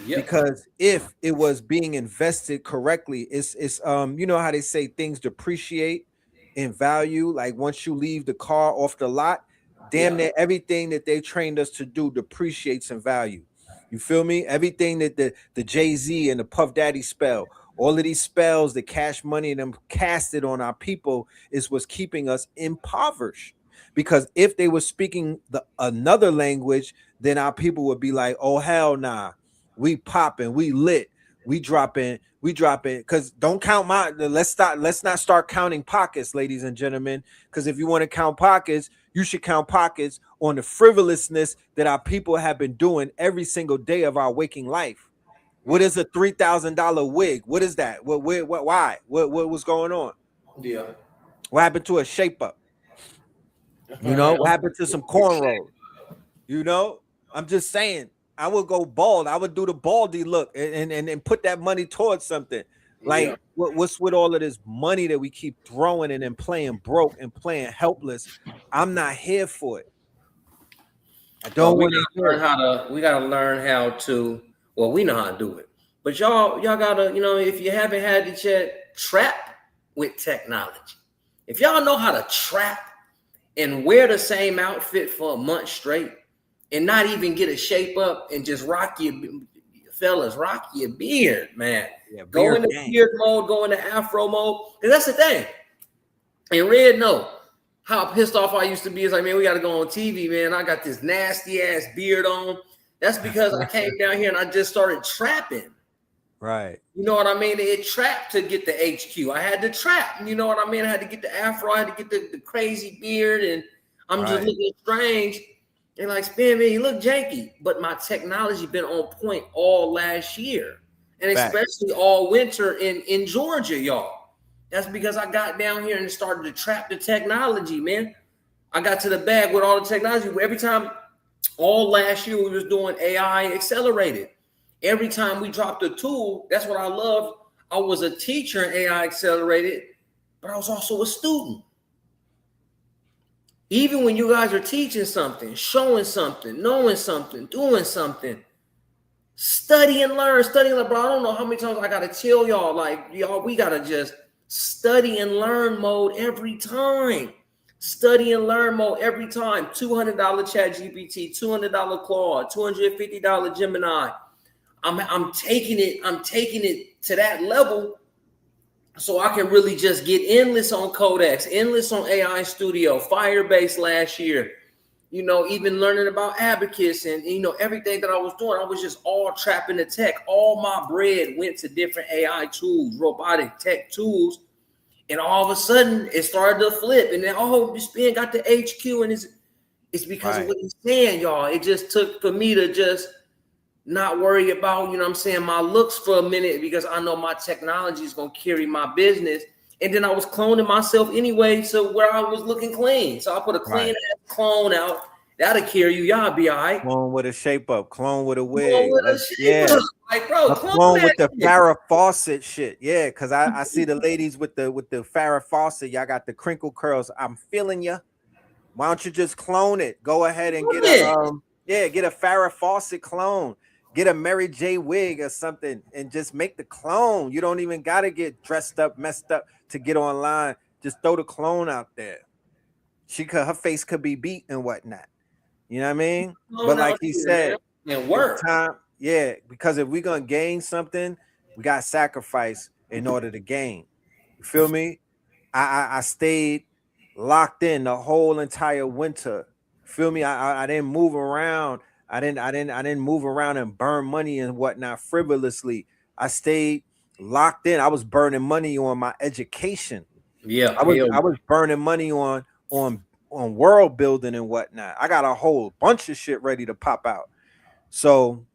Yep. Because if it was being invested correctly, it's you know how they say things depreciate in value. Like once you leave the car off the lot, damn near everything that they trained us to do depreciates in value. You feel me? Everything that the Jay-Z and the Puff Daddy spell, all of these spells, the Cash Money and them casted on our people is what's keeping us impoverished. Because if they were speaking another language, then our people would be like, oh hell nah. We popping, we lit, we dropping. Because don't count let's not start counting pockets, ladies and gentlemen. Because if you want to count pockets, you should count pockets on the frivolousness that our people have been doing every single day of our waking life. What is a $3,000 wig? What is that? Why? What's going on? Yeah. What happened to a shape up? You know, what happened to some cornrows? You know, I'm just saying. I would go bald. I would do the baldy look and put that money towards something. Like what's with all of this money that we keep throwing and then playing broke and playing helpless? I'm not here for it. I don't want to learn how to. We gotta learn how to. Well, we know how to do it, but y'all gotta. You know, if you haven't had it yet, trap with technology. If y'all know how to trap and wear the same outfit for a month straight, and not even get a shape up and just rock your beard, man. Yeah, go into beard mode, go into afro mode. And that's the thing. And Red know how pissed off I used to be. It's like, man, we got to go on TV, man. I got this nasty ass beard on. That's because I came down here and I just started trapping. Right. You know what I mean? It trapped to get the HQ. I had to trap. You know what I mean? I had to get the afro. I had to get the crazy beard. And I'm just looking strange. And like, man, you look janky, but my technology been on point all last year, and especially all winter in Georgia, y'all. That's because I got down here and started to trap the technology, man. I got to the bag with all the technology. Every time, all last year we was doing AI accelerated. Every time we dropped a tool, that's what I love. I was a teacher in AI accelerated, but I was also a student. Even when you guys are teaching something, showing something, knowing something, doing something, study and learn, bro. I don't know how many times I got to tell y'all, like, y'all, we got to just study and learn mode every time. Study and learn mode every time. $200 ChatGPT, $200 Claude, $250 Gemini. I'm taking it to that level. So I can really just get endless on Codex, endless on AI Studio, Firebase last year, you know, even learning about Abacus and, you know, everything that I was doing. I was just all trapping the tech. All my bread went to different AI tools, robotic tech tools. And all of a sudden it started to flip. And then, this man got the HQ. And it's because of what he's saying, y'all. It just took for me to just not worry about, you know what I'm saying, my looks for a minute, because I know my technology is going to carry my business. And then I was cloning myself anyway, so where I was looking clean. So I put a clean ass clone out. That'll carry you. Y'all be all right. Clone with a shape up. Clone with a wig. Like, bro, clone with the Farrah Fawcett shit. Yeah, because I see the ladies with the Farrah Fawcett. Y'all got the crinkle curls. I'm feeling you. Why don't you just clone it? Go ahead and get a Farrah Fawcett clone. Get a Mary J wig or something and just make the clone. You don't even got to get dressed up, messed up to get online. Just throw the clone out there. Her face could be beat and whatnot. You know what I mean? But like he said, and work time. Yeah, because if we're going to gain something, we got to sacrifice in order to gain. You feel me? I stayed locked in the whole entire winter. Feel me? I didn't move around. I didn't move around and burn money and whatnot frivolously. I stayed locked in. I was burning money on my education. Yeah, I was burning money on world building and whatnot. I got a whole bunch of shit ready to pop out. So,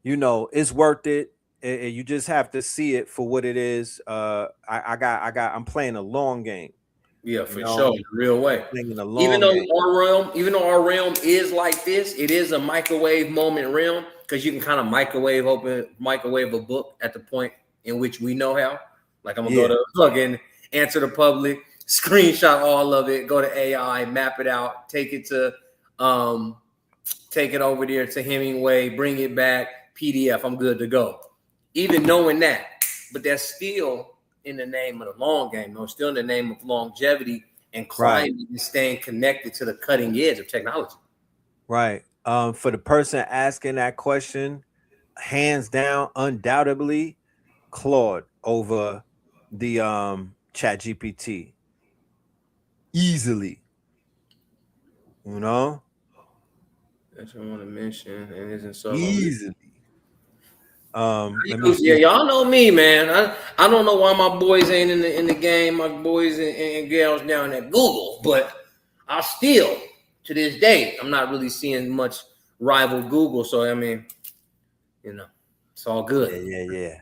you know, it's worth it. You just have to see it for what it is. I'm playing a long game. Yeah, You for know, sure, real way. playing a Even long though game. our realm is like this, it is a microwave moment realm because you can kind of microwave a book at the point in which we know how. Like I'm gonna go Yeah, to plug in, answer the public, screenshot all of it, go to AI, map it out, take it over there to Hemingway, bring it back, PDF. I'm good to go. Even knowing that, but that's still in the name of the long game, though. Still in the name of longevity and right, climbing and staying connected to the cutting edge of technology. right. For the person asking that question, hands down, undoubtedly, Claude over the Chat GPT. Easily, you know? That's what I want to mention. And isn't so. Easily. Let me Yeah, see. y'all know me, man. I don't know why my boys ain't in the game. My boys and girls down at Google, but I still to this day I'm not really seeing much rival Google. So I mean, you know, it's all Yeah, good. yeah, yeah.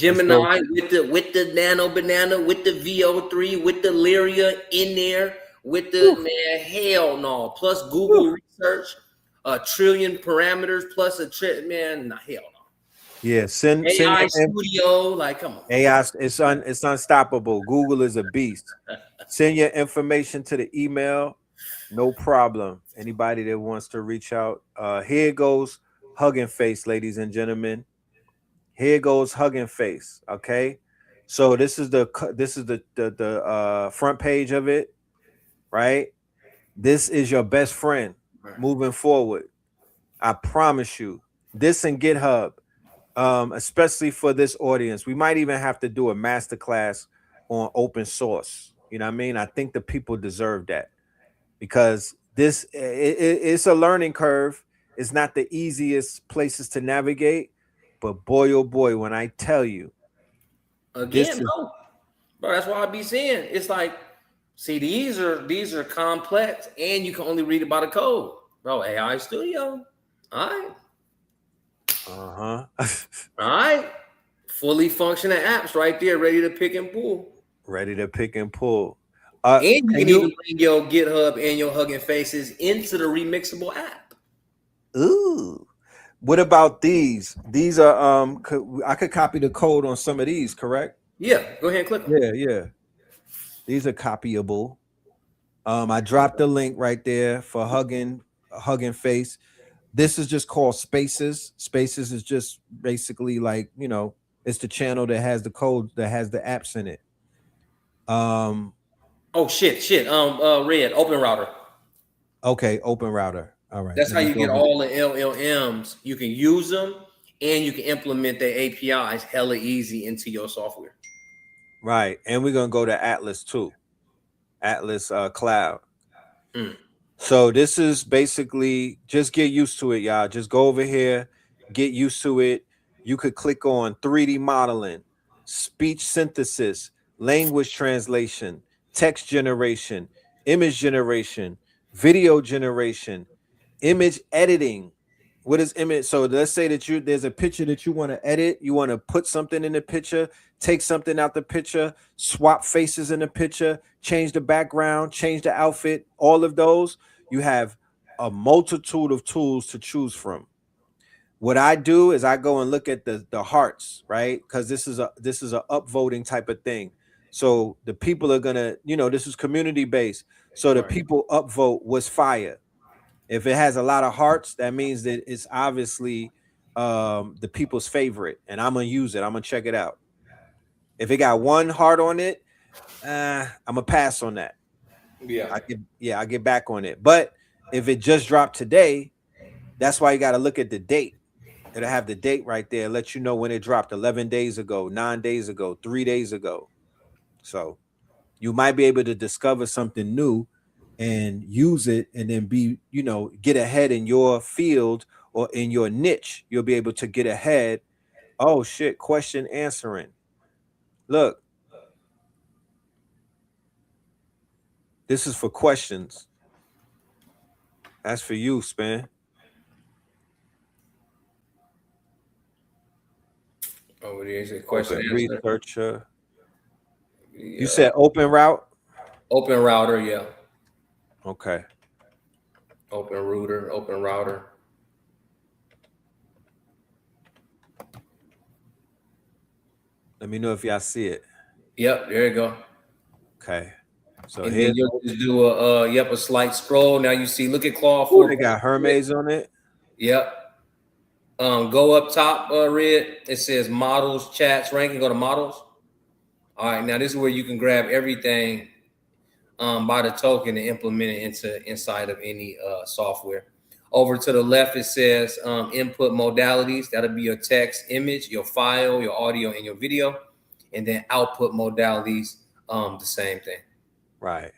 Let's go. Gemini with the Nano Banana, with the VO3, with the Lyria in there, with the man, hell no. Plus Google research, a trillion parameters, plus man, nah, hell no. Yeah, send AI your Studio, like come on. AI. It's unstoppable. Google is a beast. Send your information to the email. No problem. Anybody that wants to reach out. Here goes Hugging Face, ladies and gentlemen. Here goes Hugging Face. Okay. So this is the front page of it, right? This is your best friend moving forward. I promise you. This and GitHub, especially for this audience, we might even have to do a masterclass on open source. You know what I mean? I think the people deserve that because it's a learning curve. It's not the easiest places to navigate, but boy, oh boy, when I tell you, this Again, is bro, that's why I be saying it's like, see, these are complex, and you can only read about the code, bro. AI Studio, all right, uh huh, all right, fully functioning apps right there, ready to pick and pull. ready to pick and pull. And you Can can even you? bring your GitHub and your Hugging Faces into the remixable app. Ooh. What about these? These are I could copy the code on some of these, correct? Yeah, go ahead and click them. Yeah, yeah. These are copyable. I dropped the link right there for Hugging Face. This is just called Spaces. Spaces is just basically like, you know, it's the channel that has the code that has the apps in it. Oh shit. Red Open Router. Okay, Open Router. All right, That's let how me you go get over. all the LLMs. You can use them, and you can implement their APIs hella easy into your software. Right, and we're gonna go to Atlas too. Atlas Cloud. Mm. So this is basically just get used to it, y'all. Just go over here, get used to it. You could click on 3D modeling, speech synthesis, language translation, text generation, image generation, video generation, image editing. What is image? So let's say that there's a picture that you want to edit, you want to put something in the picture, take something out the picture, swap faces in the picture, change the background, change the outfit, all of those. You have a multitude of tools to choose from. What I do is I go and look at the hearts, right? Because this is a upvoting type of thing. So the people are gonna, this is community based. So the Right. people upvote what's fire. If it has a lot of hearts, that means that it's obviously the people's favorite, and I'm gonna use it. I'm gonna check it out. If it got one heart on it, I'm gonna pass on that. Yeah. I get back on it. But if it just dropped today, that's why you got to look at the date. It'll have the date right there, let you know when it dropped 11 days ago, 9 days ago, 3 days ago. So you might be able to discover something new and use it and then get ahead in your field or in your niche. You'll be able to get ahead. Oh shit, question answering. Look, this is for questions. That's for you, Span. Over there is a question Open answer. researcher. You said open route? Open router, yeah. Okay. Open router, open router. Let me know if y'all see it. Yep, there you go. Okay. So And here's then you'll just do a slight scroll. Now you see, look at Claude 4. they got Hermes on it. Yep. Go up top, Red. It says models, chats, ranking. Go to models. All right, now this is where you can grab everything by the token and implement it inside of any software. Over to the left, it says input modalities. That'll be your text, image, your file, your audio, and your video. And then output modalities, the same thing. Right.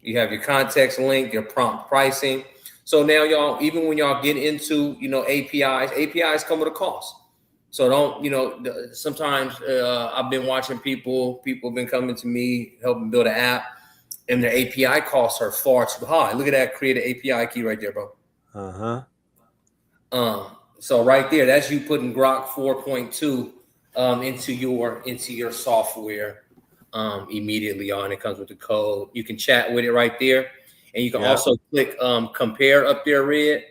You have your context link, your prompt pricing. So now y'all, even when y'all get into, APIs come with a cost. So don't, sometimes I've been watching people have been coming to me, helping build an app, and their API costs are far too high. Look at that, create an API key right there, bro. So right there, that's you putting Grok 4.2 into your software immediately on. It comes with the code. You can chat with it right there. And you can also click compare up there, Red,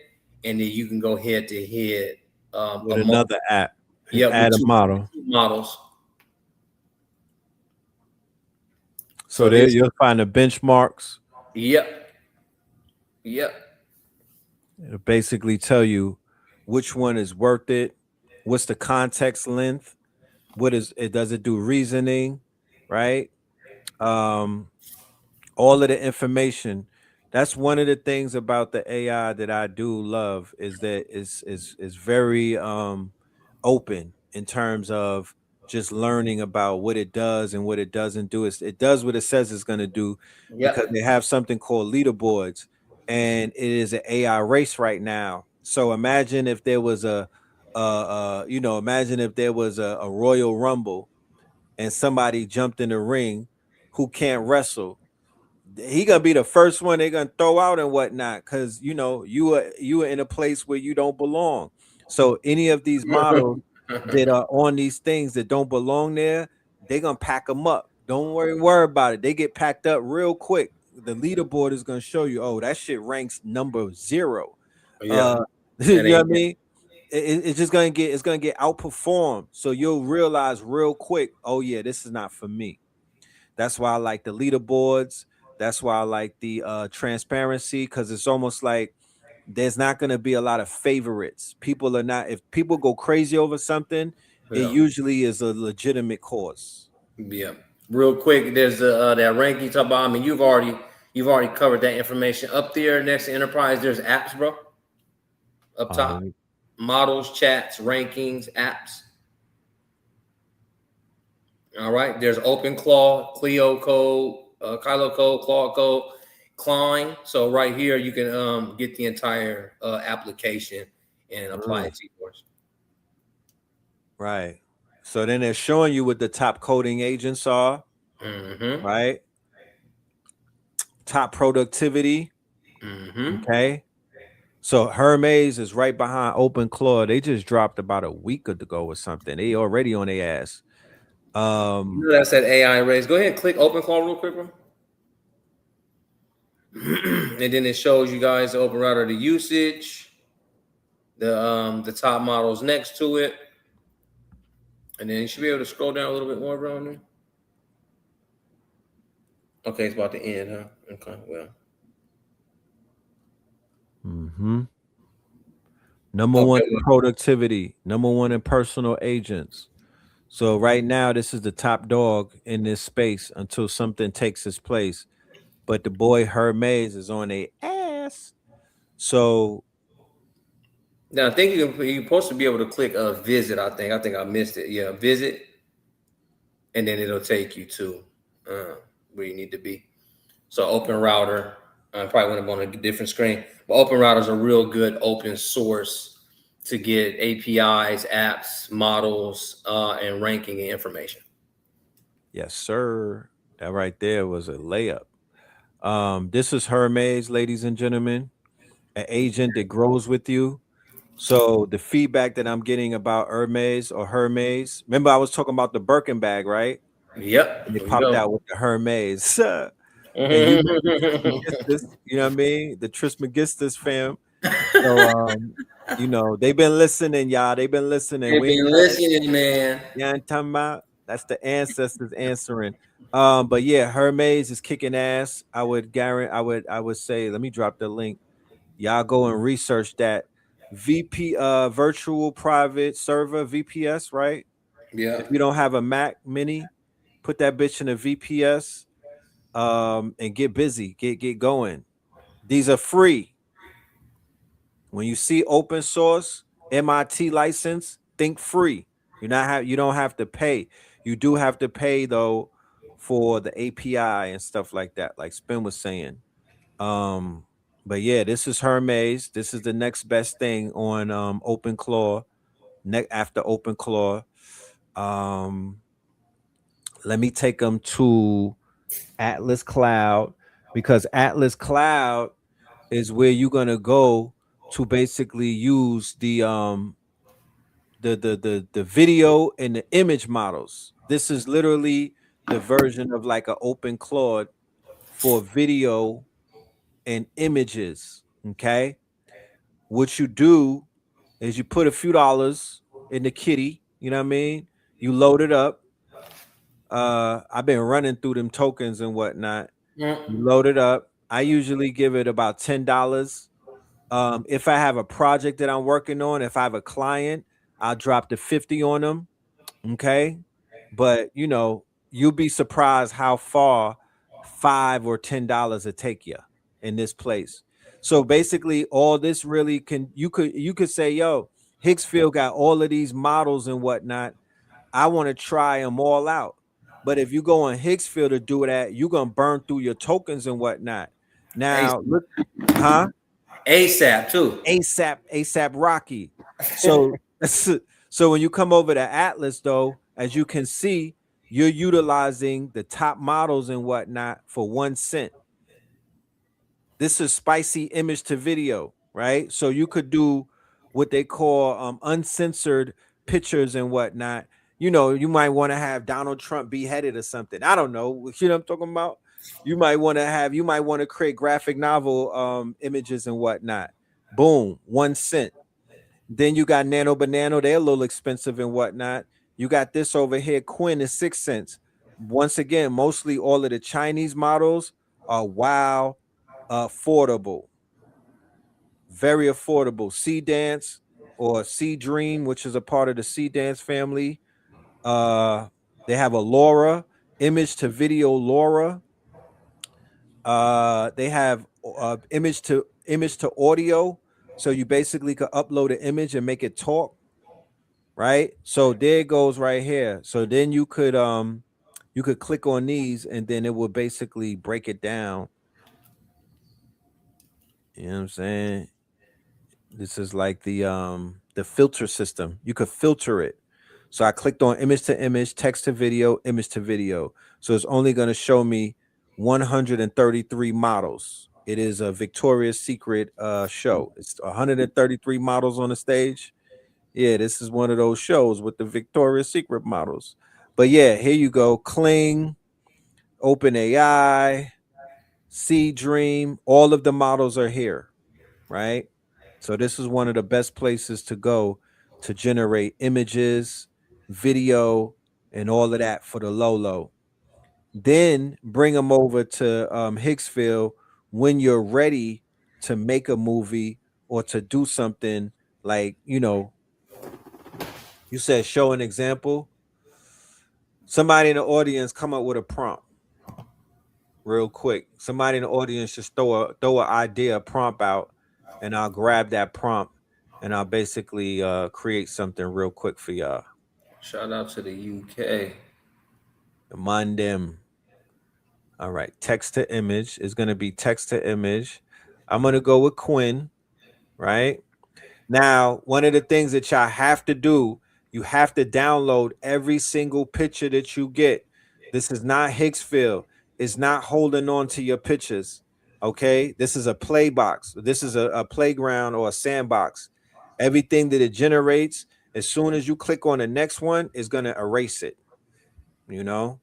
and then you can go head to head with another app. Yeah, add a model. Models. So there you'll find the benchmarks. Yep. It'll basically tell you which one is worth it. What's the context length? What is it? Does it do reasoning? Right? All of the information. That's one of the things about the AI that I do love is that is very open in terms of just learning about what it does and what it doesn't do. It does what it says it's going to do because they have something called leaderboards, and it is an AI race right now. So imagine if there was imagine if there was a Royal Rumble and somebody jumped in the ring who can't wrestle. He gonna be the first one they're gonna throw out and whatnot, because you are in a place where you don't belong. So any of these models that are on these things that don't belong there, they're gonna pack them up. Don't worry about it. They get packed up real quick. The leaderboard is gonna show you, oh, that shit ranks number 0. You know what I mean? It's just gonna get outperformed. So you'll realize real quick, oh yeah, this is not for me. That's why I like the leaderboards. That's why I like the transparency, because it's almost like there's not going to be a lot of favorites. People are not, if people go crazy over something, it usually is a legitimate cause. Yeah. Real quick, there's that rank you talk about. I mean, you've already covered that information. Up there next to enterprise, there's apps, bro. Up top. Models, chats, rankings, apps. All right. There's OpenClaw, Clio Code, Kylo Code, Claude Code, Klein. So right here, you can get the entire application and apply it to yours. Right. So then they're showing you what the top coding agents are. Right. Top productivity. Okay. So Hermes is right behind OpenClaw. They just dropped about a week ago or something. They already on their ass. That's that AI race. Go ahead and click OpenClaw real quick, bro. And then it shows you guys the open router, the usage, the top models next to it. And then you should be able to scroll down a little bit more, bro. Okay, it's about to end, huh? Okay, well. Number one in productivity, number one in personal agents. So right now, this is the top dog in this space until something takes its place. But the boy Hermes is on a ass. So now I think you're supposed to be able to click visit. I think I missed it. Yeah, visit, and then it'll take you to where you need to be. So open router. I probably went up on a different screen, but open router is a real good open source to get APIs, apps, models, and ranking and information. Yes, sir. That right there was a layup. This is Hermes, ladies and gentlemen, an agent that grows with you. So the feedback that I'm getting about Hermes or Hermes, remember I was talking about the Birkin bag, right? Yep. And they Here we popped go. out with the Hermes. And you know the Trismegistus, you know what I mean? The Trismegistus fam. So you know, they've been listening, y'all. They've been listening. They've We ain't been gotta, listening, man. you know what I'm talking about? That's the ancestors answering. But yeah, Hermes is kicking ass. I would guarantee I would say, let me drop the link. Y'all go and research that. Virtual private server, VPS, right? Yeah. If you don't have a Mac mini, put that bitch in a VPS and get busy, get going. These are free. When you see open source, MIT license, think free. You don't have to pay. You do have to pay though for the API and stuff like that, like Spin was saying. Um, but yeah, this is Hermes. This is the next best thing on OpenClaw. After OpenClaw. Um, let me take them to Atlas Cloud, because Atlas Cloud is where you're gonna go to basically use the video and the image models. This is literally the version of like an open Claude for video and images. Okay. What you do is you put a few dollars in the kitty, you know what I mean? You load it up. I've been running through them tokens and whatnot. You load it up. I usually give it about $10. If I have a project that I'm working on, if I have a client, I'll drop the 50 on them. Okay. But you know, you'll be surprised how far $5 or $10 will take you in this place. So basically, all this really you could say, yo, Hicksfield got all of these models and whatnot. I want to try them all out. But if you go on Hicksfield to do that, you're gonna burn through your tokens and whatnot. Now, look, huh? ASAP too. ASAP Rocky. So so when you come over to Atlas, though, as you can see, you're utilizing the top models and whatnot for 1 cent. This is spicy image to video, right? So you could do what they call uncensored pictures and whatnot. You know, you might want to have Donald Trump beheaded or something. I don't know. You know what I'm talking about? You might want to create graphic novel images and whatnot. Boom, 1 cent. Then you got Nano Banano, they're a little expensive and whatnot. You got this over here, Quinn is 6 cents. Once again, mostly all of the Chinese models are affordable, very affordable. Sea Dance or Sea Dream, which is a part of the Sea Dance family. They have a Laura, image to video Laura. They have image to audio. So you basically could upload an image and make it talk, right? So there it goes right here. So then you could click on these and then it will basically break it down. You know what I'm saying? This is like the filter system. You could filter it. So I clicked on image to image, text to video, image to video. So it's only going to show me 133 models. It is a Victoria's Secret show. It's 133 models on the stage. Yeah, this is one of those shows with the Victoria's Secret models. But yeah, here you go. Kling, OpenAI, Sea Dream, all of the models are here, right? So this is one of the best places to go to generate images, video, and all of that for the low. Then bring them over to Hicksfield when you're ready to make a movie or to do something like, you know, you said show an example. Somebody in the audience come up with a prompt real quick. Somebody in the audience just throw an idea, prompt out, and I'll grab that prompt and I'll basically create something real quick for y'all. Shout out to the UK. Mandem. All right, text to image is going to be text to image. I'm going to go with Quinn, right? Now, one of the things that y'all have to do, you have to download every single picture that you get. This is not Hicksfield. It's not holding on to your pictures. Okay. This is a play box. This is a playground or a sandbox. Everything that it generates, as soon as you click on the next one, it's gonna erase it. You know,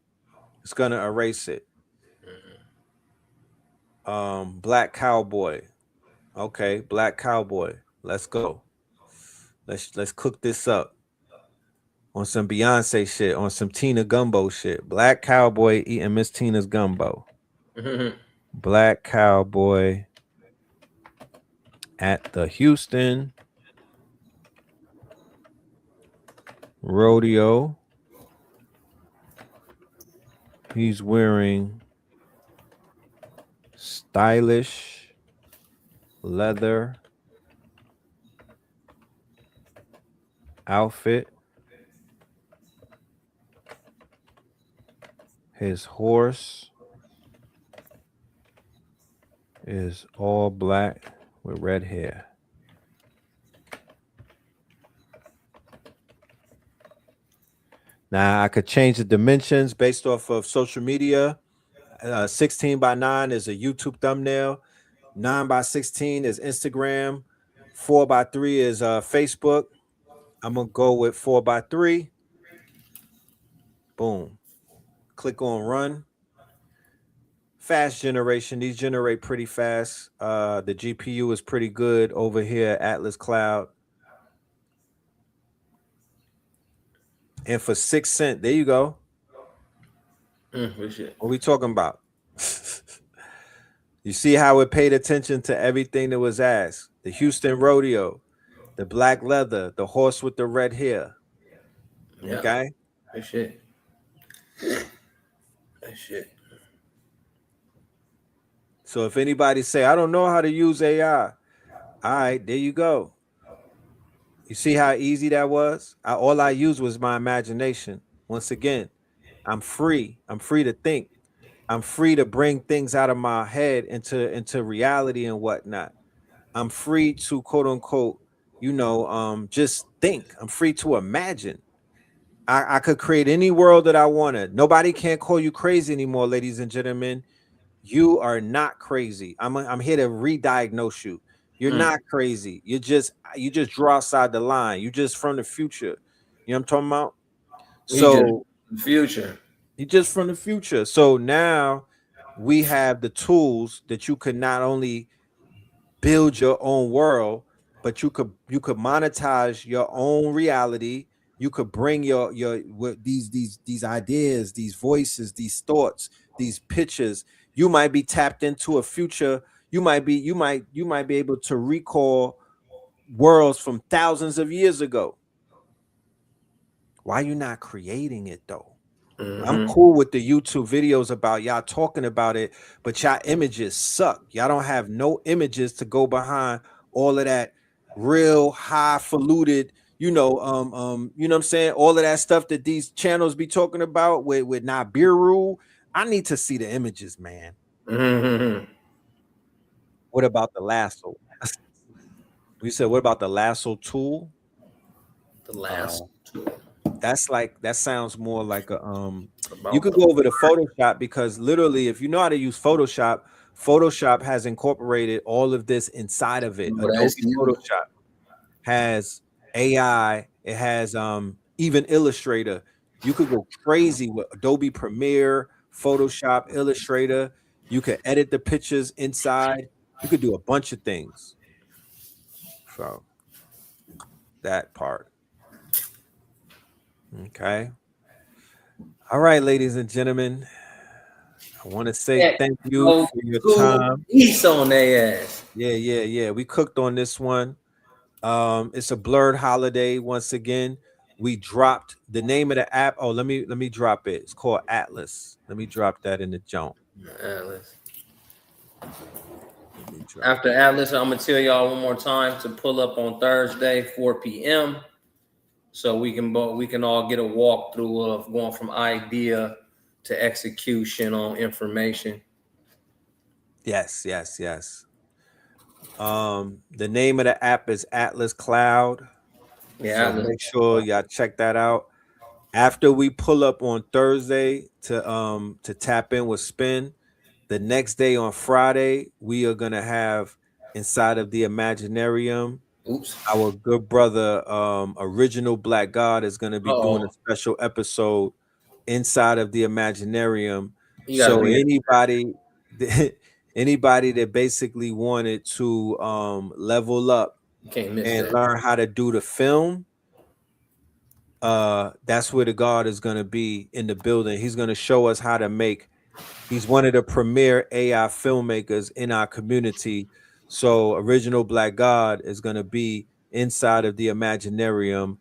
it's gonna erase it. Black Cowboy. Okay, Black Cowboy. Let's go. Let's cook this up on some Beyonce shit, on some Tina Gumbo shit. Black Cowboy eating Miss Tina's gumbo. Black Cowboy at the Houston Rodeo. He's wearing stylish leather outfit. His horse is all black with red hair. Now I could change the dimensions based off of social media. 16 by 9 is a YouTube thumbnail. 9 by 16 is Instagram. 4 by 3 is Facebook. I'm gonna go with 4 by 3. Boom. Click on run. Fast generation. These generate pretty fast. The GPU is pretty good over here at Atlas Cloud. And for 6 cents, there you go. What are we talking about? You see how it paid attention to everything that was asked. The Houston Rodeo, the black leather, the horse with the red hair. Yeah. Okay? That shit. That shit. So if anybody say, I don't know how to use AI, all right, there you go. You see how easy that was? All I used was my imagination. Once again, I'm free. I'm free to think. I'm free to bring things out of my head into reality and whatnot. I'm free to quote unquote, just think. I'm free to imagine. I could create any world that I wanted. Nobody can call you crazy anymore, ladies and gentlemen. You are not crazy. I'm here to re-diagnose you. You're not crazy. You just draw outside the line. You just from the future. You know what I'm talking about? So the future. You just from the future. So now we have the tools that you could not only build your own world, but you could monetize your own reality. You could bring your these ideas, these voices, these thoughts, these pictures. You might be tapped into a future. You might be able to recall worlds from thousands of years ago. Why you not creating it though? I'm cool with the YouTube videos about y'all talking about it, but y'all images suck. Y'all don't have no images to go behind all of that real highfalutin, you know what I'm saying? All of that stuff that these channels be talking about with Nibiru. I need to see the images, man. What about the lasso? We said, what about the lasso tool? The lasso tool. That sounds more like a you could go over to Photoshop, because literally if you know how to use Photoshop has incorporated all of this inside of it. Adobe Photoshop has AI, it has even Illustrator. You could go crazy with Adobe Premiere, Photoshop, Illustrator. You could edit the pictures inside. You could do a bunch of things. So that part. Okay. All right, ladies and gentlemen. I want to say thank you for your time. Peace on their ass. Yeah. We cooked on this one. It's a blurred holiday once again. We dropped the name of the app. Oh, let me drop it. It's called Atlas. Let me drop that in the jump. Atlas. After Atlas, I'm gonna tell y'all one more time to pull up on Thursday, 4 p.m. so we can all get a walkthrough of going from idea to execution on information. Yes. The name of the app is Atlas Cloud. Yeah, so make sure y'all check that out. After we pull up on Thursday to tap in with Spin, the next day on Friday, we are gonna have inside of the Imaginarium Oops. Our good brother, Original Black God, is going to be doing a Uh-oh. special episode inside of the Imaginarium. You gotta So be anybody, anybody that basically wanted to level up You can't miss and that. learn how to do the film, that's where the God is going to be in the building. He's going to show us how to make. He's one of the premier AI filmmakers in our community. So Original Black God is going to be inside of the Imaginarium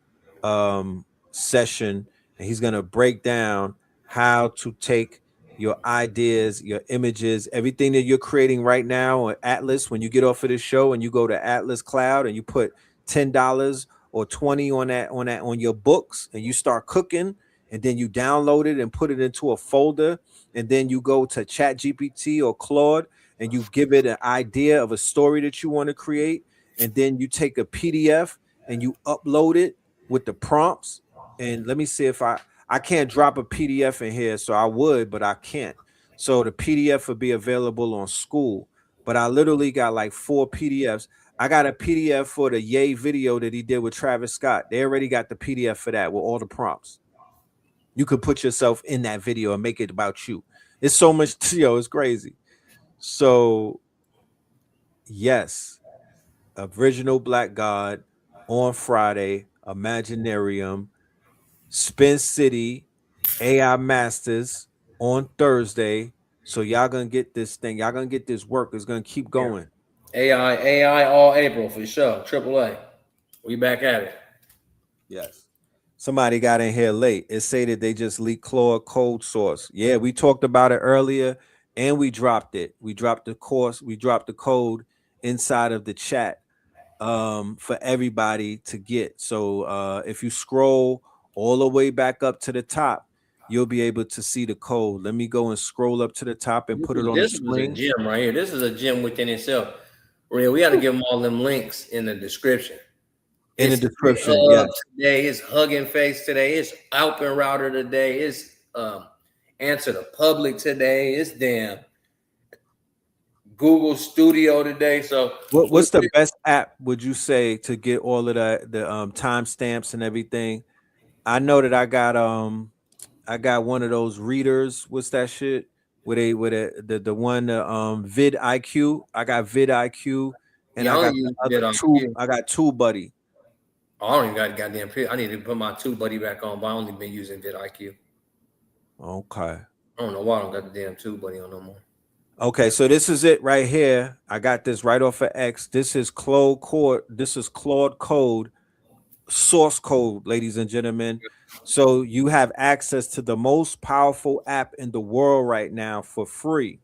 session, and he's going to break down how to take your ideas, your images, everything that you're creating right now on Atlas. When you get off of this show and you go to Atlas Cloud and you put $10 or 20 on your books, and you start cooking, and then you download it and put it into a folder, and then you go to Chat GPT or Claude and you give it an idea of a story that you want to create, and then you take a PDF and you upload it with the prompts. And let me see if I can't drop a PDF in here, so I would, but I can't. So the PDF will be available on School, but I literally got like 4 PDFs. I got a PDF for the Yay video that he did with Travis Scott. They already got the PDF for that with all the prompts. You could put yourself in that video and make it about you. It's so much, it's crazy. So, yes, Original Black God on Friday, Imaginarium, Spin City, AI Masters on Thursday. So y'all gonna get this thing. Y'all gonna get this work. It's gonna keep going. AI all April for sure. AAA. We back at it. Yes. Somebody got in here late. It say that they just leaked Claude code source. Yeah, we talked about it earlier and we dropped it. We dropped the course, we dropped the code inside of the chat for everybody to get. So if you scroll all the way back up to the top, you'll be able to see the code. Let me go and scroll up to the top and put it on the This was a screen. gem right here. This is a gem within itself. Real, we got to give them all them links in the description. In the It's description, yes. Today, it's Hugging Face today. It's Open Router today. It's Answer the Public today. It's damn Google Studio today. So What's the best app, would you say, to get all of the timestamps and everything? I know that I got one of those readers. What's that shit? The one Vid IQ. I got Vid IQ, and Yeah, I I got don't the use other VidIQ. I got TubeBuddy. I don't even got goddamn. I need to put my TubeBuddy back on, but I only been using VidIQ. Okay. I don't know why I don't got the damn TubeBuddy on no more. Okay, so this is it right here. I got this right off of X. This is Claude Code. This is Claude Code, source code, ladies and gentlemen. So you have access to the most powerful app in the world right now for free.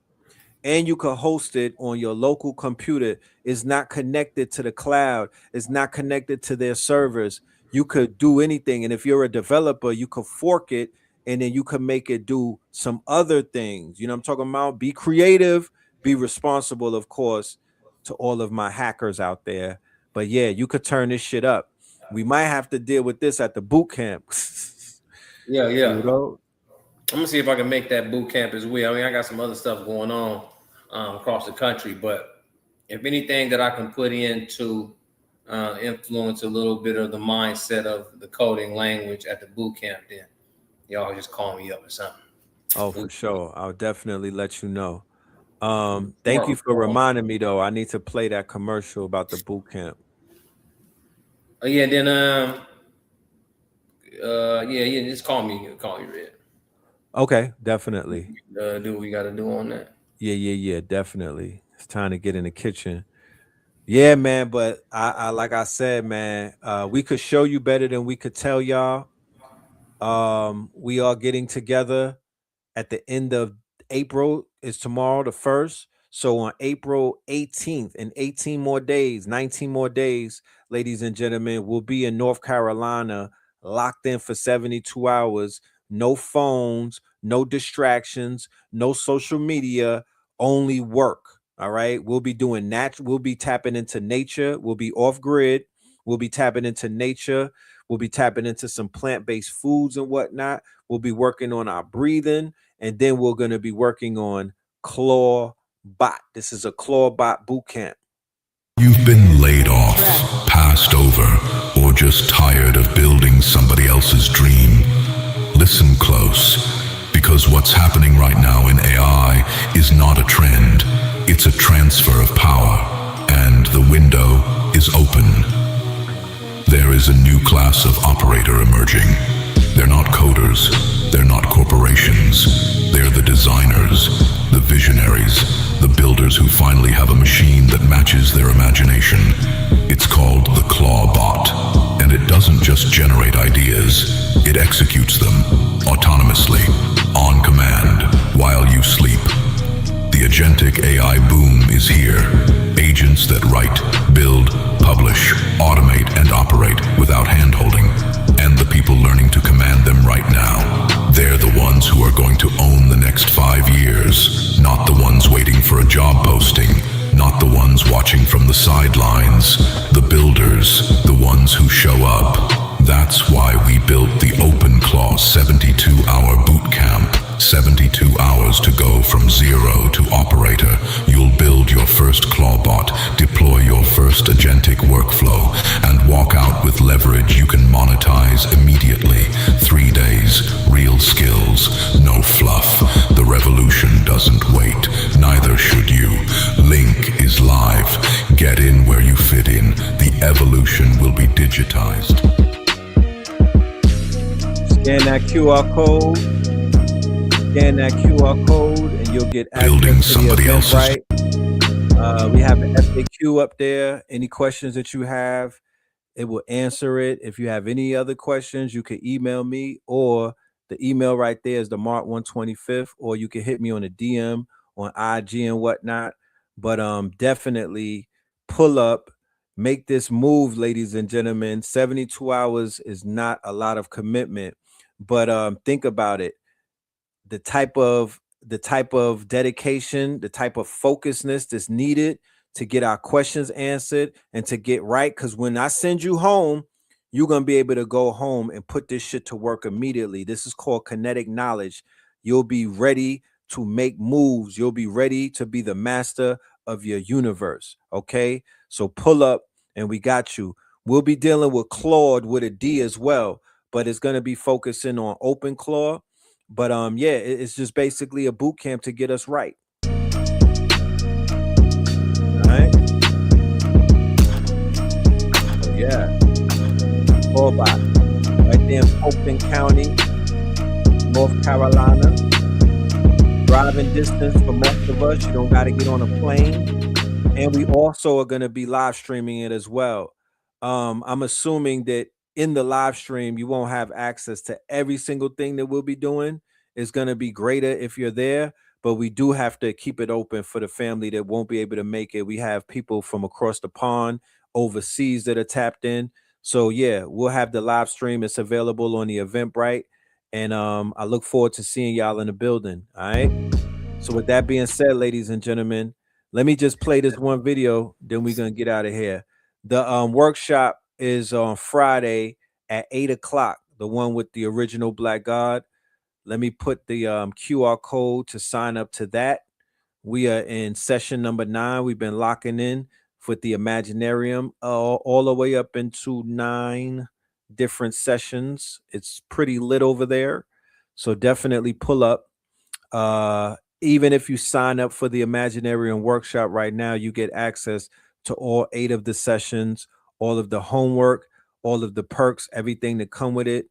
And you can host it on your local computer. It's not connected to the cloud. It's not connected to their servers. You could do anything. And if you're a developer, you could fork it and then you can make it do some other things. You know what I'm talking about? Be creative, be responsible, of course, to all of my hackers out there. But yeah, you could turn this shit up. We might have to deal with this at the boot camp. Yeah. You know? I'm gonna see if I can make that boot camp as well. I mean, I got some other stuff going on across the country, but if anything that I can put in to influence a little bit of the mindset of the coding language at the boot camp, then y'all just call me up or something. Oh, for sure. I'll definitely let you know. Thank you for reminding me though. I need to play that commercial about the boot camp. Oh yeah, then yeah, just call me Red. Okay, definitely. Do what we got to do on that. Yeah, definitely. It's time to get in the kitchen. Yeah, man, but I like I said, man, we could show you better than we could tell y'all. We are getting together at the end of April. Is tomorrow the 1st. So on April 18th, in 18 more days, 19 more days, ladies and gentlemen, we'll be in North Carolina, locked in for 72 hours. No phones, no distractions, no social media, only work. All right. We'll be doing we'll be tapping into nature. We'll be off grid. We'll be tapping into nature. We'll be tapping into some plant-based foods and whatnot. We'll be working on our breathing. And then we're going to be working on Claw Bot. This is a Claw Bot boot camp. You've been laid off, passed over, or just tired of building somebody else's dream. Listen close, because what's happening right now in AI is not a trend. It's a transfer of power, and the window is open. There is a new class of operator emerging. They're not coders, they're not corporations. They're the designers, the visionaries, the builders who finally have a machine that matches their imagination. It's called the Claw Bot, and it doesn't just generate ideas, it executes them autonomously, on command, while you sleep. The agentic AI boom is here. Agents that write, build, publish, automate, and operate without hand-holding. And the people learning to command them right now. They're the ones who are going to own the next 5 years, not the ones waiting for a job posting, not the ones watching from the sidelines. The builders, the ones who show up. That's why we built the OpenClaw 72-hour boot camp. 72 hours to go from zero to operator. You'll build your first Clawbot, deploy your first agentic workflow, and walk out with leverage you can monetize immediately. 3 days, real skills, no fluff. The revolution doesn't wait, neither should you. Link is live. Get in where you fit in. The evolution will be digitized. Scan that QR code. Scan that QR code and you'll get access to the event, right? We have an FAQ up there. Any questions that you have, it will answer it. If you have any other questions, you can email me, or the email right there is the Mark 125th, or you can hit me on a DM on IG and whatnot. But definitely pull up, make this move, ladies and gentlemen. 72 hours is not a lot of commitment, but think about it. The type of dedication, the type of focusness that's needed to get our questions answered and to get right. Because when I send you home, you're going to be able to go home and put this shit to work immediately. This is called kinetic knowledge. You'll be ready to make moves. You'll be ready to be the master of your universe. Okay, so pull up and we got you. We'll be dealing with Claude with a D as well, but it's going to be focusing on OpenClaw. But yeah, it's just basically a boot camp to get us right. All right. So yeah. Clawbot. Right there in Fulton County, North Carolina. Driving distance for most of us. You don't got to get on a plane. And we also are going to be live streaming it as well. I'm assuming that in the live stream, you won't have access to every single thing that we'll be doing. It's going to be greater if you're there, but we do have to keep it open for the family that won't be able to make it. We have people from across the pond, overseas that are tapped in. So yeah, we'll have the live stream. It's available on the Eventbrite. And I look forward to seeing y'all in the building. All right. So with that being said, ladies and gentlemen, let me just play this one video, then we're going to get out of here. The workshop is on Friday at 8 o'clock, the one with the original Black God. Let me put the QR code to sign up to that. We are in session number 9. We've been locking in with the Imaginarium all the way up into 9 different sessions. It's pretty lit over there. So definitely pull up. Even if you sign up for the Imaginarium workshop right now, you get access to all 8 of the sessions, all of the homework, all of the perks, everything that come with it.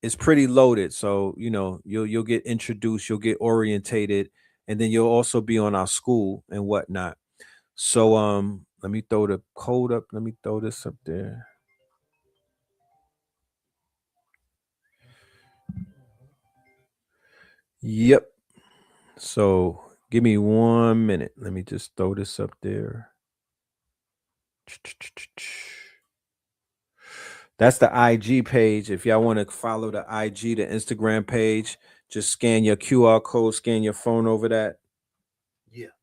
It's pretty loaded. So, you know, you'll get introduced, you'll get orientated, and then you'll also be on our school and whatnot. So let me throw the code up. Let me throw this up there. Yep. So give me 1 minute. Let me just throw this up there. That's the IG page. If y'all want to follow the IG, the Instagram page, just scan your QR code, scan your phone over that. Yeah.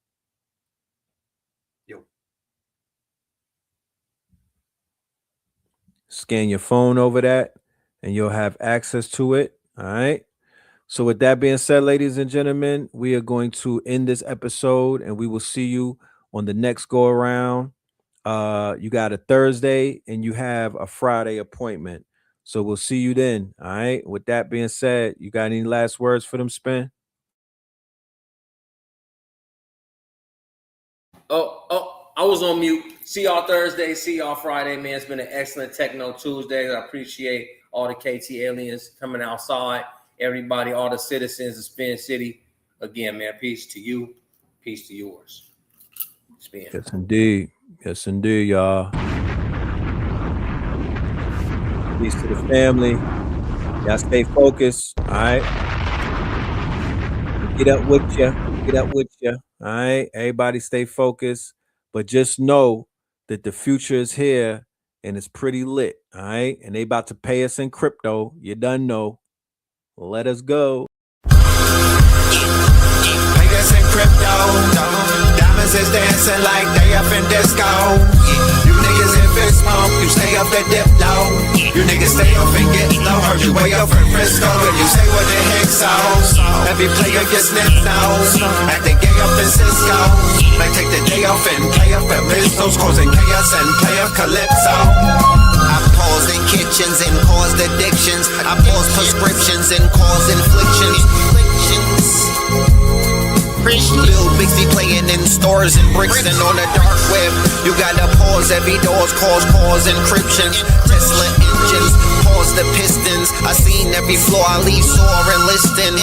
Yo. Scan your phone over that, and you'll have access to it. All right. So with that being said, ladies and gentlemen, we are going to end this episode, and we will see you on the next go around. You got a Thursday and you have a Friday appointment. So we'll see you then. All right. With that being said, you got any last words for them, Spin? I was on mute. See y'all Thursday. See y'all Friday, man. It's been an excellent TechKNOW Tuesday. I appreciate all the KT aliens coming outside. Everybody, all the citizens of Spin City. Again, man, peace to you. Peace to yours. Spin. Yes, indeed. Yes, indeed, y'all. Peace to the family. Y'all stay focused. All right. Get up with you. Get up with you. All right. Everybody stay focused. But just know that the future is here and it's pretty lit. All right. And they about to pay us in crypto. You done know. Let us go. Pay us in crypto. Diamonds is dancing like they up in disco. You niggas in fist pump, you stay up the dip low. You niggas stay up and get low. Heard you way up in Frisco and you say what the heck so. Every player gets snipped out. Acting gay up in Cisco. Might take the day off and play up at Mistos, causing chaos and play up Calypso. I pause in kitchens and caused addictions. I pause prescriptions and cause inflictions. Lil Bixby playing in stores and Brixton on the dark web. You gotta pause every doors, cause encryption. Tesla engines, pause the pistons. I seen every floor I leave sore and listing.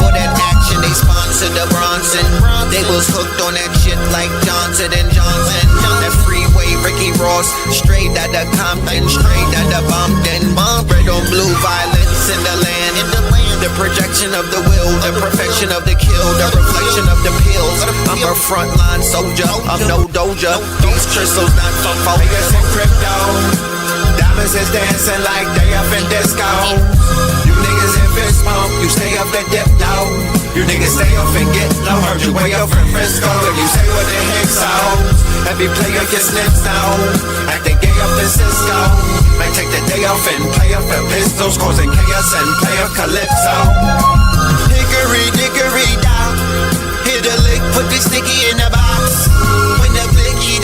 For that action, they sponsored the Bronson. They was hooked on that shit like Johnson and Johnson. That freeway, Ricky Ross, straight out of Compton, straight out of Bompton. Red on blue, violence in the land. The projection of the will, the perfection of the kill, the reflection of the pills. I'm a frontline soldier, I'm no doja. These crystals not fun. Niggas in crypto. Diamonds is dancing like they up in disco. You niggas in fist pump, you stay up and dip low. You niggas stay up and get low. Heard you way up in Frisco and you say what the heck so. Every player gets snipped now. Acting gay up in Cisco. Might take the day off and play up at Pistols, causing chaos and play up Calypso. Hickory dickory down. Hit a lick, put the sticky in the box. When the blicky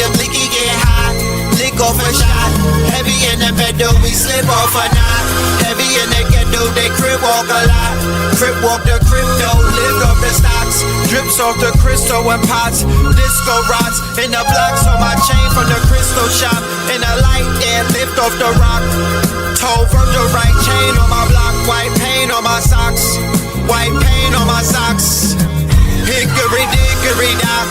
get hot. Lick off a shot. Heavy in the pedal, we slip off a knot. Heavy in the ghetto, they crib walk a lot. Crib walk the crypto, lift off the stocks. Drips off the crystal and pots. Disco rods in the blocks on my chain from the crystal shop. In a light there, lift off the rock. Toe from the right chain on my block. White paint on my socks. White paint on my socks. Hickory dickory dock.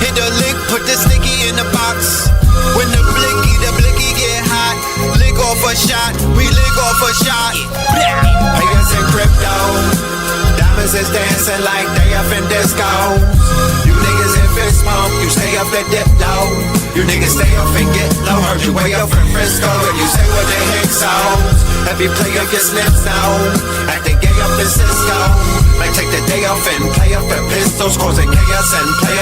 Hit the lick, put the sticky in the box. When the blicky get hot. Lick off a shot, we lick off a shot. Players in crypto. Diamonds is dancing like they up in disco. You niggas in fist pump, you stay up and dip low. You niggas stay up and get low. Heard you way up in Frisco and you say what the heck so. Every player gets snipped now. Acting gay up in Cisco. Might take the day off and play up at Pistols, causing chaos and play